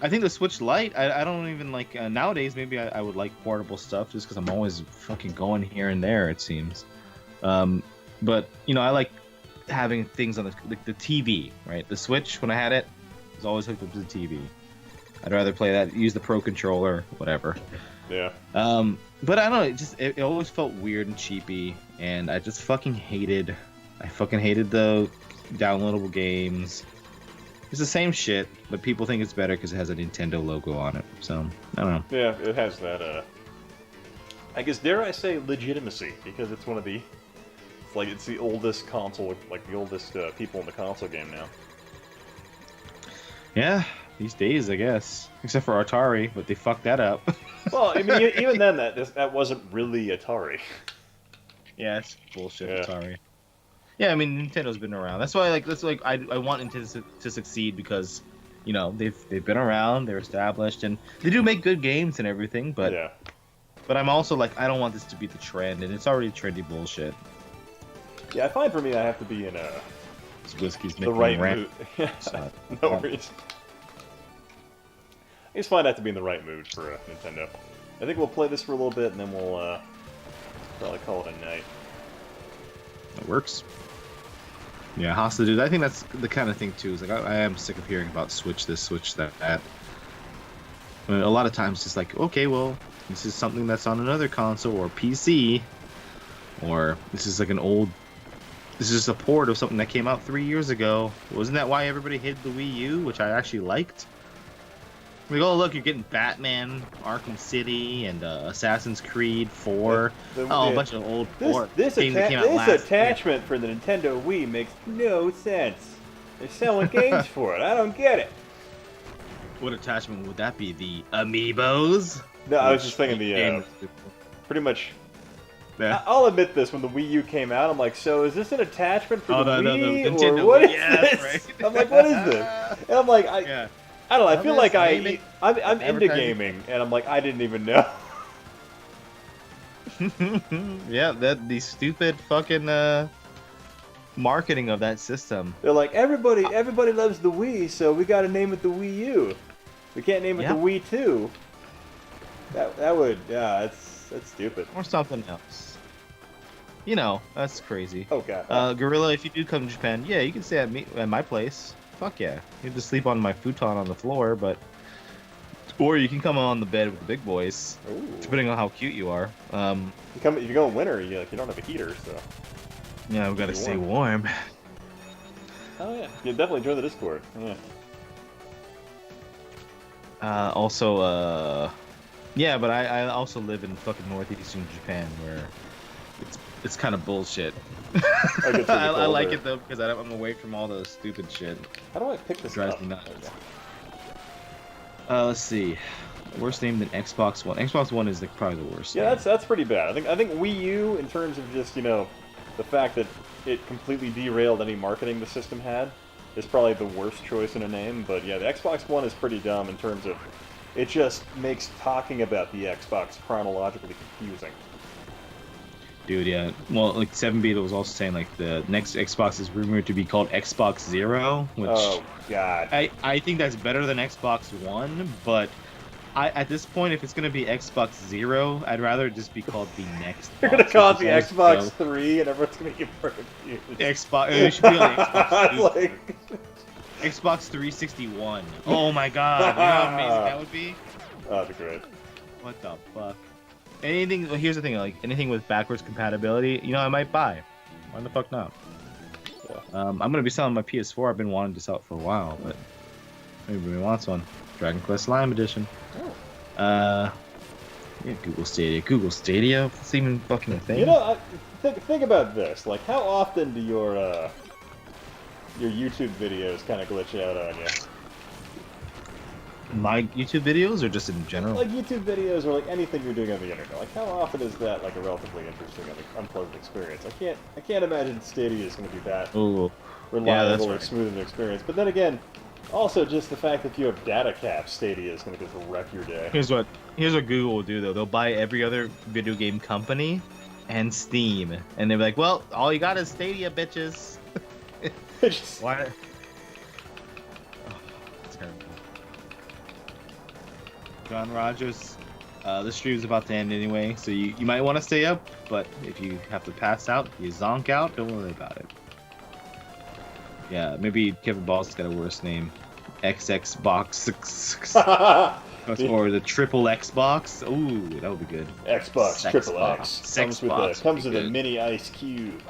I think the Switch Lite, I don't even like, nowadays maybe I would like portable stuff just because I'm always fucking going here and there, it seems. But, you know, I like having things on the TV, right? The Switch, when I had it, was always hooked up to the TV. I'd rather play that, use the Pro Controller, whatever. Yeah. But I don't know, it always felt weird and cheapy, and I just fucking hated the downloadable games. It's the same shit, but people think it's better because it has a Nintendo logo on it. So, I don't know. Yeah, it has that I guess, dare I say, legitimacy, because it's one of the... it's the oldest console, like the oldest people in the console game now. Yeah, these days, I guess. Except for Atari, but they fucked that up. Well, I mean, even then, that wasn't really Atari. Yeah, it's bullshit, Yeah. Atari. Yeah, I mean, Nintendo's been around. That's why, I want Nintendo to succeed because, you know, they've been around, they're established, and they do make good games and everything. But Yeah. But I'm also like, I don't want this to be the trend, and it's already trendy bullshit. Yeah, I find for me, I have to be in This whiskey's the making right me rant. mood. Yeah, So, no worries. I just find I have to be in the right mood for Nintendo. I think we'll play this for a little bit, and then we'll probably call it a night. It works. Yeah, hostages. I think that's the kind of thing too. Is like I am sick of hearing about Switch this, Switch that. I mean, a lot of times it's like, okay, well, this is something that's on another console or PC, or this is like an old. This is a port of something that came out 3 years ago. Wasn't that why everybody hid the Wii U, which I actually liked? Like, oh look, you're getting Batman, Arkham City, and Assassin's Creed 4. A bunch of old ports. This attachment for the Nintendo Wii makes no sense. They're selling games for it. I don't get it. What attachment would that be? The Amiibos? No, I was just thinking the pretty much. Yeah. I'll admit this: when the Wii U came out, I'm like, so is this an attachment for the Wii, the Nintendo or what is Wii, this? right. I'm like, what is this? And I'm like, I don't know. I feel like I'm into gaming, and I'm like, I didn't even know. Yeah, these stupid fucking marketing of that system. They're like, everybody loves the Wii, so we got to name it the Wii U. We can't name it the Wii 2. That would, that's stupid. Or something else. You know, that's crazy. Oh god. Gorilla, if you do come to Japan, yeah, you can stay at my place. Fuck yeah. You have to sleep on my futon on the floor, but... Or you can come on the bed with the big boys, Ooh. depending on how cute you are. If you go in winter, you don't have a heater, so... Yeah, we've got to stay warm. Oh yeah, you definitely join the Discord. Yeah. Yeah, but I also live in fucking northeastern Japan, where it's kind of bullshit. I like it though because I'm away from all the stupid shit. How do I pick this drives up? me nuts. Let's see. Worse name than Xbox One. Xbox One is probably the worst. Yeah, name. that's pretty bad. I think Wii U, in terms of just the fact that it completely derailed any marketing the system had, is probably the worst choice in a name. But yeah, the Xbox One is pretty dumb in terms of it just makes talking about the Xbox chronologically confusing. Dude, yeah. Well, like 7-Beat was also saying like the next Xbox is rumored to be called Xbox Zero, which oh god, I think that's better than Xbox One, but at this point, if it's gonna be Xbox Zero, I'd rather it just be called the next. You're gonna call it the Xbox 3, and everyone's gonna get confused. Xbox. It should be on the Xbox. Like... Xbox 361. Oh my god, you know how amazing that would be? Oh, that'd be great. What the fuck? Anything. Well, here's the thing. Like anything with backwards compatibility, I might buy. Why the fuck not? Yeah. I'm gonna be selling my PS4. I've been wanting to sell it for a while, but everybody wants one. Dragon Quest Slime Edition. Oh. Yeah, Google Stadia. Google Stadia? It's even fucking a thing. Think about this. Like, how often do your YouTube videos kind of glitch out on you? My YouTube videos, or just in general? Like YouTube videos, or like anything you're doing on the internet. Like, how often is that like a relatively interesting, like, unpleasant experience? I can't imagine Stadia is going to be that reliable or smooth an experience. But then again, also just the fact that you have data caps, Stadia is going to just wreck your day. Here's what Google will do though. They'll buy every other video game company and Steam, and they'll be like, "Well, all you got is Stadia, bitches." Why? Terrible. John Rogers, the stream's about to end anyway, so you might want to stay up, but if you have to pass out, you zonk out, don't worry about it. Yeah, maybe Kevin Ball's got a worse name. XXbox. Or the triple Xbox. Ooh, that would be good. Xbox Triple X. Comes with a mini ice cube.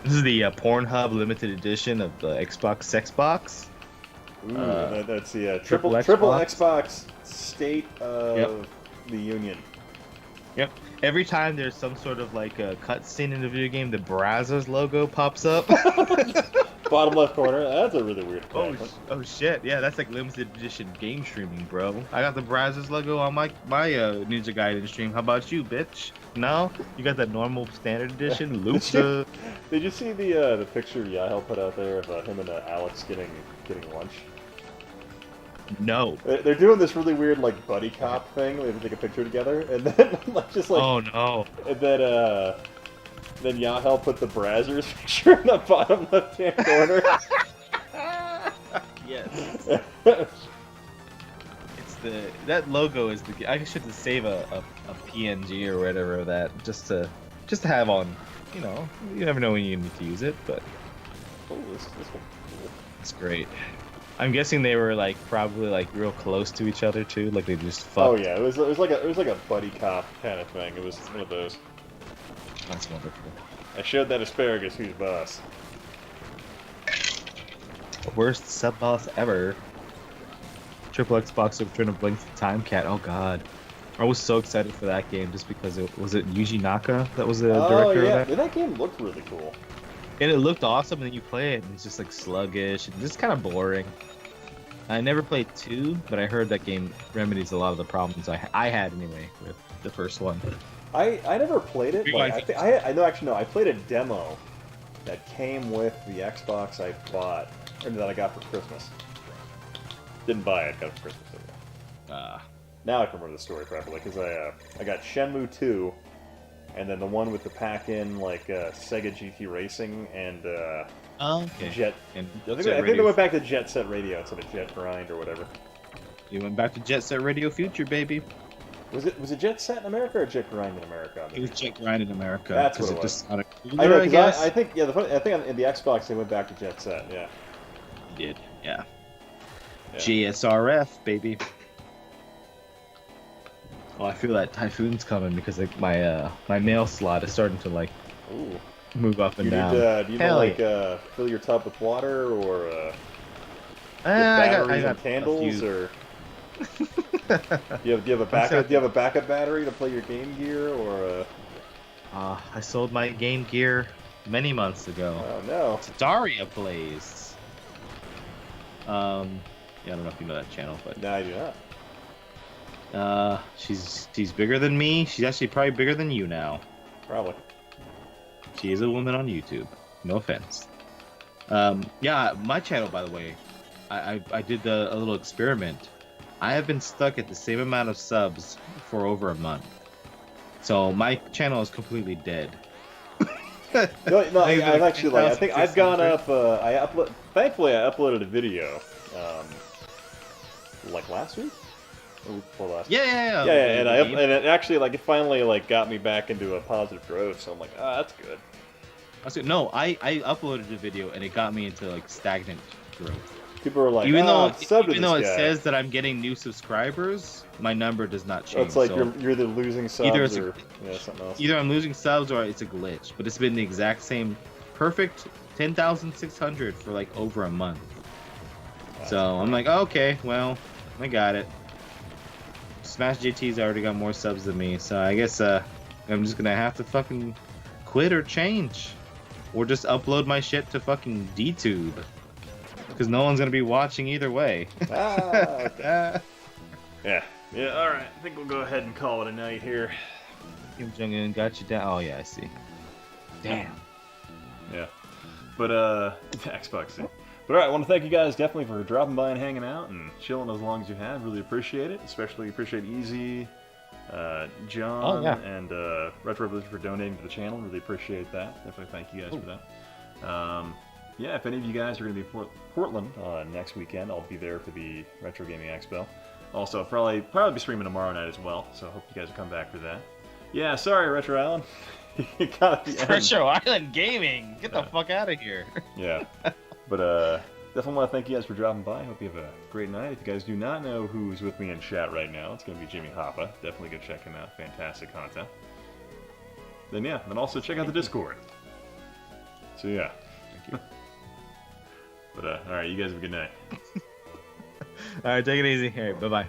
This is the Pornhub limited edition of the Xbox Sexbox. Ooh, that's the triple Xbox State of the Union. Yep. Every time there's some sort of like a cutscene in the video game, the Brazzers logo pops up. Bottom left corner. That's a really weird Oh, thing. oh shit! Yeah, that's like limited edition game streaming, bro. I got the Brazzers logo on my Ninja Gaiden stream. How about you, bitch? No, you got the normal standard edition, loser. Did you see the picture Yahel put out there of him and Alex getting lunch? No. They're doing this really weird like buddy cop thing. They have to take a picture together, and then like just like Oh no. and then Yahel put the Brazzers picture in the bottom left hand corner. Yes. That logo is the. I should save a PNG or whatever of that just to have on. You know, you never know when you need to use it, but Oh, this one's cool. it's great. I'm guessing they were like probably like real close to each other too, like they just fucked. Oh yeah, it was like a buddy cop kind of thing. It was one of those. That's wonderful. I showed that asparagus who's boss. Worst sub boss ever. Triple Xbox Return of Blink the Time Cat. Oh god, I was so excited for that game just because it was Yuji Naka that was the director yeah, of that. that game looked really cool. And it looked awesome, and then you play it, and it's just like sluggish and just kind of boring. I never played 2, but I heard that game remedies a lot of the problems I had anyway with the first one. I never played it. Like, I know actually no, I played a demo that came with the Xbox I bought or that I got for Christmas. Didn't buy it, got it for Christmas. Now I can remember the story properly because I got Shenmue 2, and then the one with the pack-in like Sega GT Racing and okay. I think they went back to Jet Set Radio instead of Jet Grind or whatever. You went back to Jet Set Radio Future, baby. Was it Jet Set in America or Jet Grind in America? It was Jet Grind in America. That's what it was. Just cooler, I know, I guess. I think in the Xbox they went back to Jet Set. Yeah. Did yeah. Yeah. GSRF, baby. Oh, I feel that typhoon's coming because like my mail slot is starting to like Ooh. move up and down. Do you need to fill your tub with water or I got candles or do you have a backup battery to play your Game Gear or I sold my Game Gear many months ago. Oh no. Daria plays. Yeah, I don't know if you know that channel, but No, I do not. she's bigger than me. She's actually probably bigger than you now. Probably. She is a woman on YouTube. No offense. Yeah, my channel, by the way, I did a little experiment. I have been stuck at the same amount of subs for over a month. So my channel is completely dead. No, I've actually like I think I've gone up. Thankfully, I uploaded a video, like last week. Or week before last. Yeah. And it actually like it finally like got me back into a positive growth. So I'm like, that's good. No, I uploaded a video and it got me into like stagnant growth. People are like, even though it says that I'm getting new subscribers, my number does not change. It's like so you're either losing subs or something else. Either I'm losing subs or it's a glitch. But it's been the exact same, perfect 10,600 for like over a month. So I'm like, okay, well, I got it. Smash JT's already got more subs than me, so I guess I'm just gonna have to fucking quit or change, or just upload my shit to fucking DTube. Because no one's gonna be watching either way. Okay. Yeah. Alright, I think we'll go ahead and call it a night here. Kim Jong-un got you down. Oh yeah, I see. Damn. Yeah. But Xbox. But alright, I want to thank you guys definitely for dropping by and hanging out and chilling as long as you have. Really appreciate it. Especially appreciate Easy, John, and Retro Blizzard for donating to the channel. Really appreciate that. Definitely thank you guys for that. Yeah, if any of you guys are going to be in Portland next weekend, I'll be there for the Retro Gaming Expo. Also, I'll probably be streaming tomorrow night as well, so I hope you guys will come back for that. Yeah, sorry, Retro Island. You got the end. Retro Island Gaming! Get the fuck out of here. Yeah. But definitely want to thank you guys for dropping by. I hope you have a great night. If you guys do not know who's with me in chat right now, it's going to be Jimmy Hoppa. Definitely go check him out. Fantastic content. Then yeah, and also check out the Discord. So yeah. Thank you. But alright, you guys have a good night. Alright, take it easy. Alright, bye-bye.